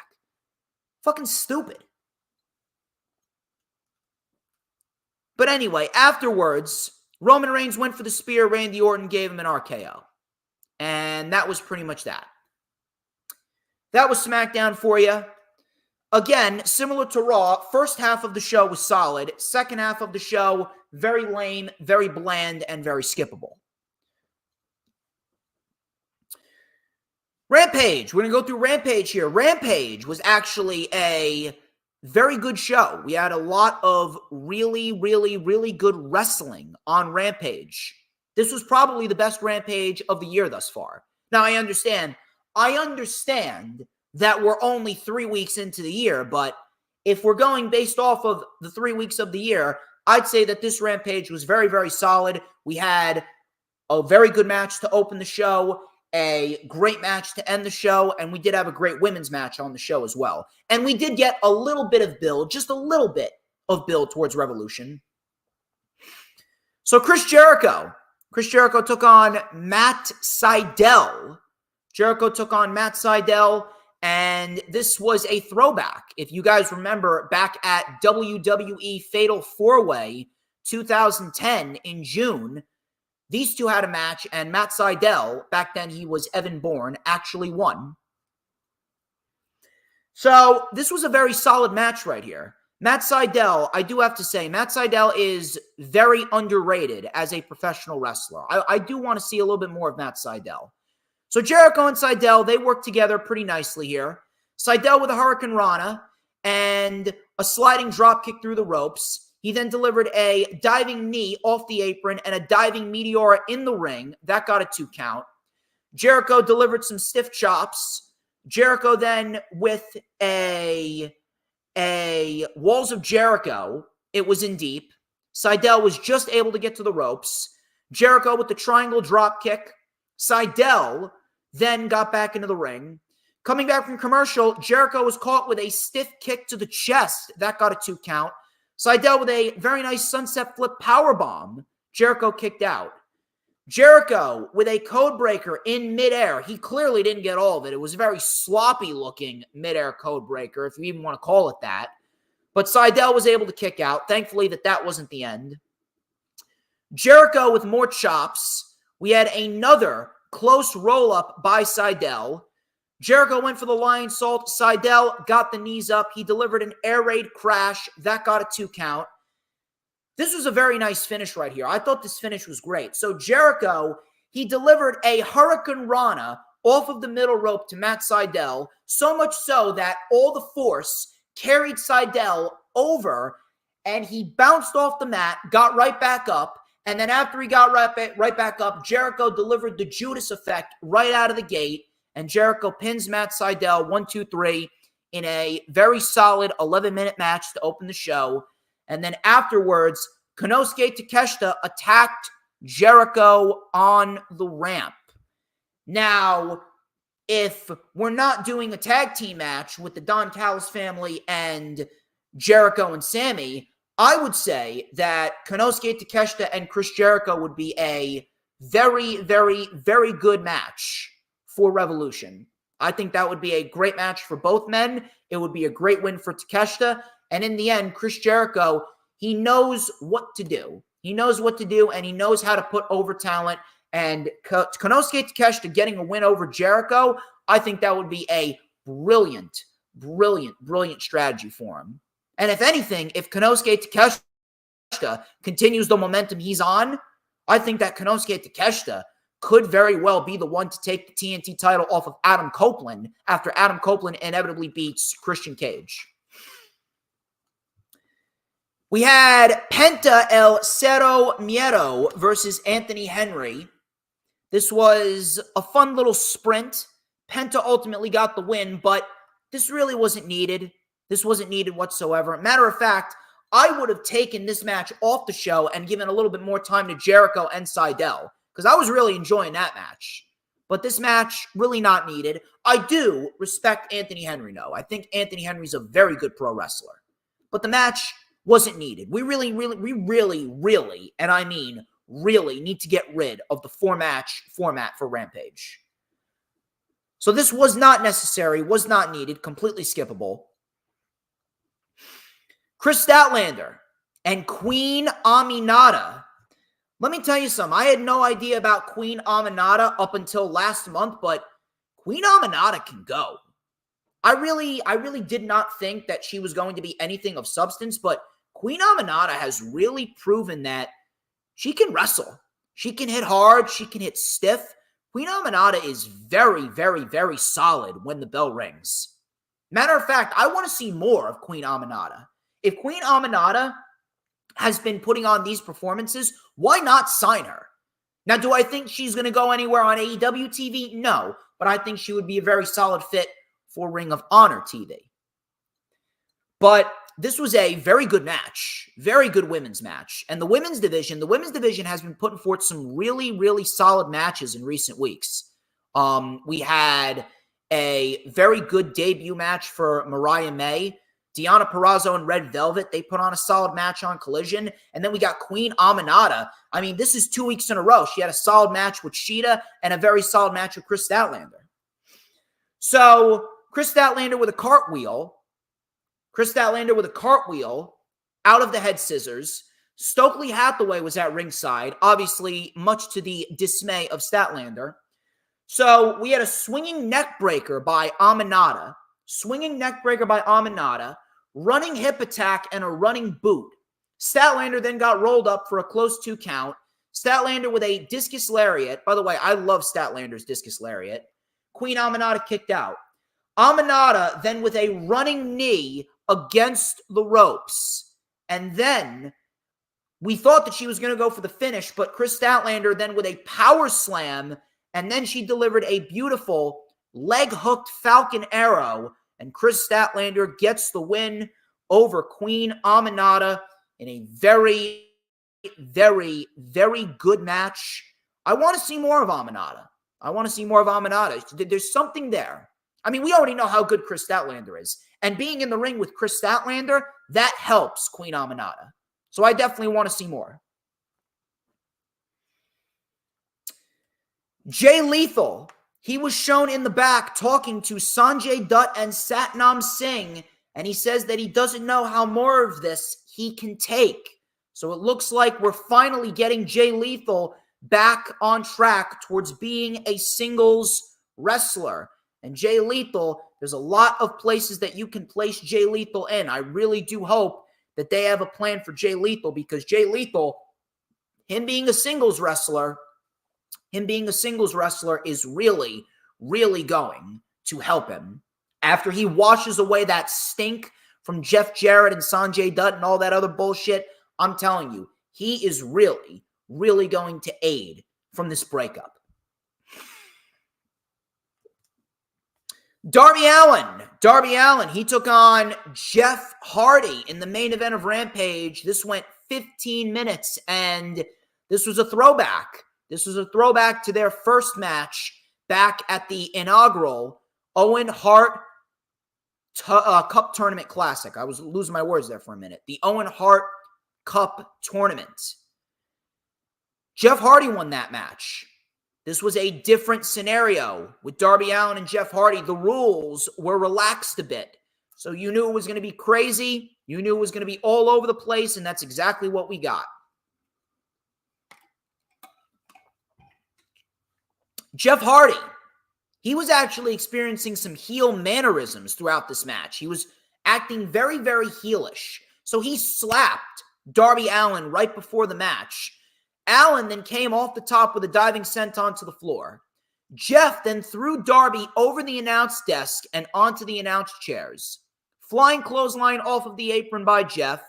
Fucking stupid. But anyway, afterwards, Roman Reigns went for the spear. Randy Orton gave him an RKO. And that was pretty much that. That was SmackDown for you. Again, similar to Raw, first half of the show was solid. Second half of the show, very lame, very bland, and very skippable. Rampage. We're going to go through Rampage here. Rampage was actually a very good show. We had a lot of really, really, really good wrestling on Rampage. This was probably the best Rampage of the year thus far. Now, I understand that we're only 3 weeks into the year, but if we're going based off of the 3 weeks of the year, I'd say that this Rampage was very, very solid. We had a very good match to open the show, a great match to end the show, and we did have a great women's match on the show as well. And we did get a little bit of build, just a little bit of build towards Revolution. So Chris Jericho took on Matt Sydal. And this was a throwback. If you guys remember, back at WWE Fatal 4-Way 2010 in June, these two had a match, and Matt Sydal, back then he was Evan Bourne, actually won. So this was a very solid match right here. Matt Sydal, I do have to say, Matt Sydal is very underrated as a professional wrestler. I do want to see a little bit more of Matt Sydal. So Jericho and Sydal, they work together pretty nicely here. Sydal with a Hurricane Rana and a sliding drop kick through the ropes. He then delivered a diving knee off the apron and a diving Meteora in the ring. That got a 2 count. Jericho delivered some stiff chops. Jericho then with a Walls of Jericho. It was in deep. Sydal was just able to get to the ropes. Jericho with the triangle drop kick. Sydal then got back into the ring. Coming back from commercial, Jericho was caught with a stiff kick to the chest. That got a 2 count. Sydal with a very nice sunset flip powerbomb. Jericho kicked out. Jericho with a code breaker in midair. He clearly didn't get all of it. It was a very sloppy looking midair code breaker, if you even want to call it that. But Sydal was able to kick out. Thankfully that wasn't the end. Jericho with more chops. We had another close roll-up by Sydal. Jericho went for the Lion Salt. Sydal got the knees up. He delivered an air raid crash. That got a 2 count. This was a very nice finish right here. I thought this finish was great. So Jericho, he delivered a Hurricane Rana off of the middle rope to Matt Sydal, so much so that all the force carried Sydal over, and he bounced off the mat, got right back up, and then after he got right back up, Jericho delivered the Judas effect right out of the gate, and Jericho pins Matt Sydal 1, 2, 3 in a very solid 11-minute match to open the show. And then afterwards, Konosuke Takeshita attacked Jericho on the ramp. Now, if we're not doing a tag team match with the Don Callis family and Jericho and Sammy, I would say that Konosuke Takeshita and Chris Jericho would be a very, very, very good match for Revolution. I think that would be a great match for both men. It would be a great win for Takeshita. And in the end, Chris Jericho, he knows what to do. He knows what to do, and he knows how to put over talent. And Konosuke Takeshita getting a win over Jericho, I think that would be a brilliant strategy for him. And if anything, if Konosuke Takeshita continues the momentum he's on, I think that Konosuke Takeshita could very well be the one to take the TNT title off of Adam Copeland after Adam Copeland inevitably beats Christian Cage. We had Penta El Cero Miedo versus Anthony Henry. This was a fun little sprint. Penta ultimately got the win, but this really wasn't needed. This wasn't needed whatsoever. Matter of fact, I would have taken this match off the show and given a little bit more time to Jericho and Sydal, because I was really enjoying that match. But this match, really not needed. I do respect Anthony Henry, though. I think Anthony Henry's a very good pro wrestler. But the match wasn't needed. We really, and I mean really, need to get rid of the four-match format for Rampage. So this was not necessary, was not needed, completely skippable. Chris Statlander and Queen Aminata. Let me tell you something. I had no idea about Queen Aminata up until last month, but Queen Aminata can go. I really did not think that she was going to be anything of substance, but Queen Aminata has really proven that she can wrestle. She can hit hard. She can hit stiff. Queen Aminata is very solid when the bell rings. Matter of fact, I want to see more of Queen Aminata. If Queen Aminata has been putting on these performances, why not sign her? Now, do I think she's going to go anywhere on AEW TV? No, but I think she would be a very solid fit for Ring of Honor TV. But this was a very good match, very good women's match. And the women's division has been putting forth some really solid matches in recent weeks. We had a very good debut match for Mariah May. Deonna Purrazzo and Red Velvet, they put on a solid match on Collision. And then we got Queen Aminata. I mean, this is 2 weeks in a row. She had a solid match with Sheeta and a very solid match with Chris Statlander. So, Chris Statlander with a cartwheel out of the head scissors. Stokely Hathaway was at ringside, obviously much to the dismay of Statlander. So we had a swinging neck breaker by Aminata, running hip attack, and a running boot. Statlander then got rolled up for a close 2 count. Statlander with a discus lariat. By the way, I love Statlander's discus lariat. Queen Aminata kicked out. Aminata then with a running knee against the ropes. And then we thought that she was going to go for the finish, but Chris Statlander then with a power slam, and then she delivered a beautiful leg-hooked Falcon Arrow, and Chris Statlander gets the win over Queen Aminata in a very good match. I want to see more of Aminata. There's something there. I mean, we already know how good Chris Statlander is. And being in the ring with Chris Statlander, that helps Queen Aminata. So I definitely want to see more. Jay Lethal, he was shown in the back talking to Sanjay Dutt and Satnam Singh, and he says that he doesn't know how more of this he can take. So it looks like we're finally getting Jay Lethal back on track towards being a singles wrestler. And Jay Lethal, there's a lot of places that you can place Jay Lethal in. I really do hope that they have a plan for Jay Lethal, because Jay Lethal, him being a singles wrestler is really going to help him. After he washes away that stink from Jeff Jarrett and Sanjay Dutt and all that other bullshit, I'm telling you, he is really going to aid from this breakup. Darby Allin, he took on Jeff Hardy in the main event of Rampage. This went 15 minutes, and this was a throwback. This was a throwback to their first match back at the inaugural Owen Hart Cup Tournament Classic. I was losing my words there for a minute. The Owen Hart Cup Tournament. Jeff Hardy won that match. This was a different scenario with Darby Allin and Jeff Hardy. The rules were relaxed a bit. So you knew it was going to be crazy. You knew it was going to be all over the place, and that's exactly what we got. Jeff Hardy, he was actually experiencing some heel mannerisms throughout this match. He was acting very, very heelish. So he slapped Darby Allin right before the match. Allin then came off the top with a diving senton to the floor. Jeff then threw Darby over the announce desk and onto the announce chairs. Flying clothesline off of the apron by Jeff.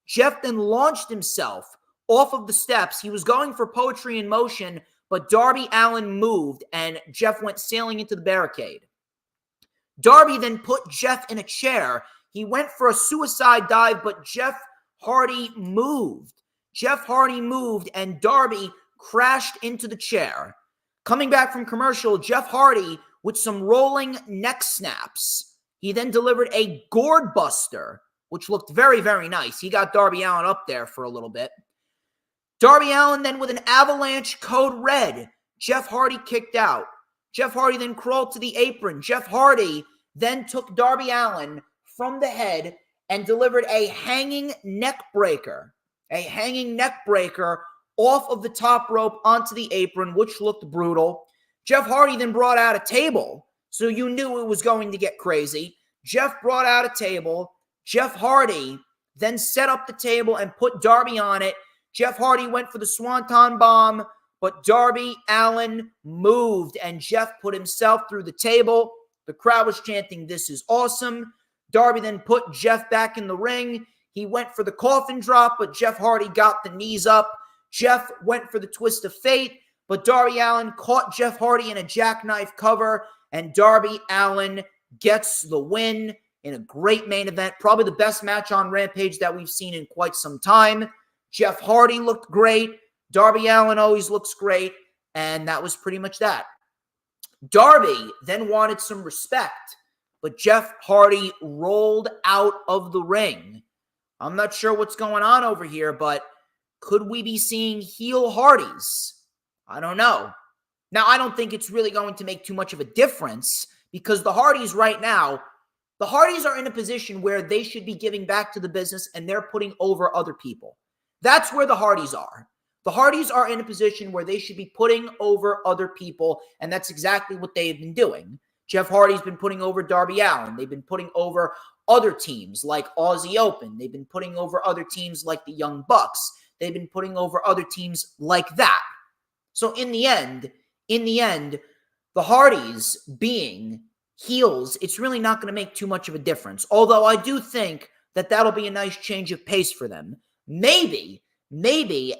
Jeff then launched himself off of the steps. He was going for poetry in motion, but Darby Allin moved and Jeff went sailing into the barricade. Darby then put Jeff in a chair. He went for a suicide dive, but Jeff Hardy moved. Jeff Hardy moved and Darby crashed into the chair. Coming back from commercial, Jeff Hardy with some rolling neck snaps. He then delivered a gourd buster, which looked very, very nice. He got Darby Allin up there for a little bit. Darby Allin then with an avalanche code red. Jeff Hardy kicked out. Jeff Hardy then crawled to the apron. Jeff Hardy then took Darby Allin from the head and delivered a hanging neck breaker. A hanging neck breaker off of the top rope onto the apron, which looked brutal. Jeff Hardy then brought out a table, so you knew it was going to get crazy. Jeff brought out a table. Jeff Hardy then set up the table and put Darby on it. Jeff Hardy went for the Swanton Bomb, but Darby Allin moved, and Jeff put himself through the table. The crowd was chanting, "This is awesome." Darby then put Jeff back in the ring. He went for the coffin drop, but Jeff Hardy got the knees up. Jeff went for the twist of fate, but Darby Allin caught Jeff Hardy in a jackknife cover, and Darby Allin gets the win in a great main event. Probably the best match on Rampage that we've seen in quite some time. Jeff Hardy looked great. Darby Allin always looks great, and that was pretty much that. Darby then wanted some respect, but Jeff Hardy rolled out of the ring. I'm not sure what's going on over here, but could we be seeing heel Hardys? I don't know. Now, I don't think it's really going to make too much of a difference because the Hardys right now, the Hardys are in a position where they should be giving back to the business and they're putting over other people. That's where the Hardys are. The Hardys are in a position where they should be putting over other people, and that's exactly what they've been doing. Jeff Hardy's been putting over Darby Allin. They've been putting over other teams like Aussie Open. They've been putting over other teams like the Young Bucks. They've been putting over other teams like that. So in the end, the Hardys being heels, it's really not going to make too much of a difference. Although I do think that that'll be a nice change of pace for them. Maybe,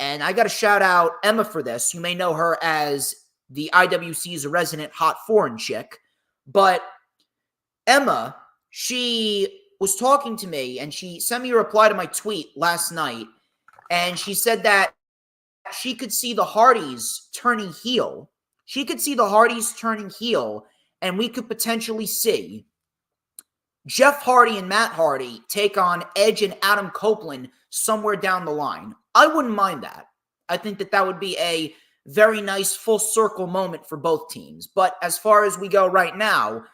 and I got to shout out Emma for this. You may know her as the IWC's resident hot foreign chick. But Emma, she was talking to me, and she sent me a reply to my tweet last night, and she said that she could see the Hardys turning heel. She could see the Hardys turning heel, and we could potentially see Jeff Hardy and Matt Hardy take on Edge and Adam Copeland somewhere down the line. I wouldn't mind that. I think that that would be a very nice full circle moment for both teams. But as far as we go right now,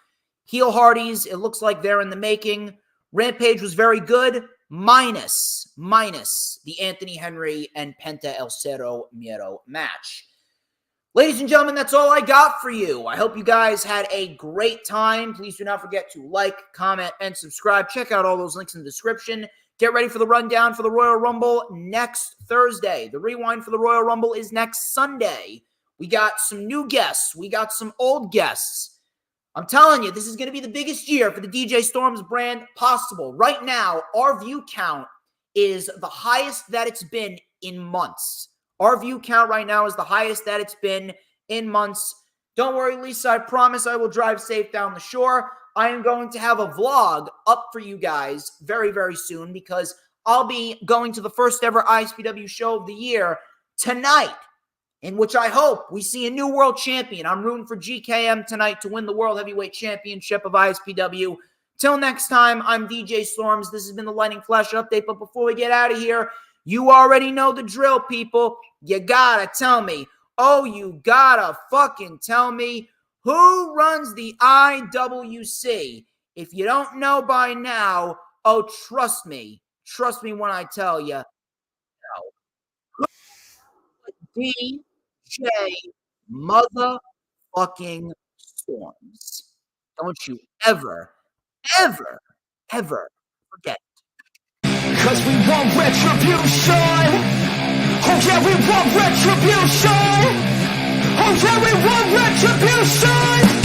heel Hardys, it looks like they're in the making. Rampage was very good, minus the Anthony Henry and Penta El Cero Miedo match. Ladies and gentlemen, that's all I got for you. I hope you guys had a great time. Please do not forget to like, comment, and subscribe. Check out all those links in the description. Get ready for the rundown for the Royal Rumble next Thursday. The rewind for the Royal Rumble is next Sunday. We got some new guests. We got some old guests. I'm telling you, this is going to be the biggest year for the DJ Storms brand possible. Right now, our view count is the highest that it's been in months. Our view count right now is the highest that it's been in months. Don't worry, Lisa. I promise I will drive safe down the shore. I am going to have a vlog up for you guys very, very soon because I'll be going to the first ever ISPW show of the year tonight, in which I hope we see a new world champion. I'm rooting for GKM tonight to win the World Heavyweight Championship of ISPW. Till next time, I'm DJ Storms. This has been the Lightning Flash Update. But before we get out of here, you already know the drill, people. You gotta tell me. Oh, you gotta fucking tell me who runs the IWC. If you don't know by now, oh, trust me. Trust me when I tell you. DJ Mother fucking Storms. Don't you ever, ever, ever forget. Cause we want retribution. Oh yeah, we want retribution. Oh yeah, we want retribution.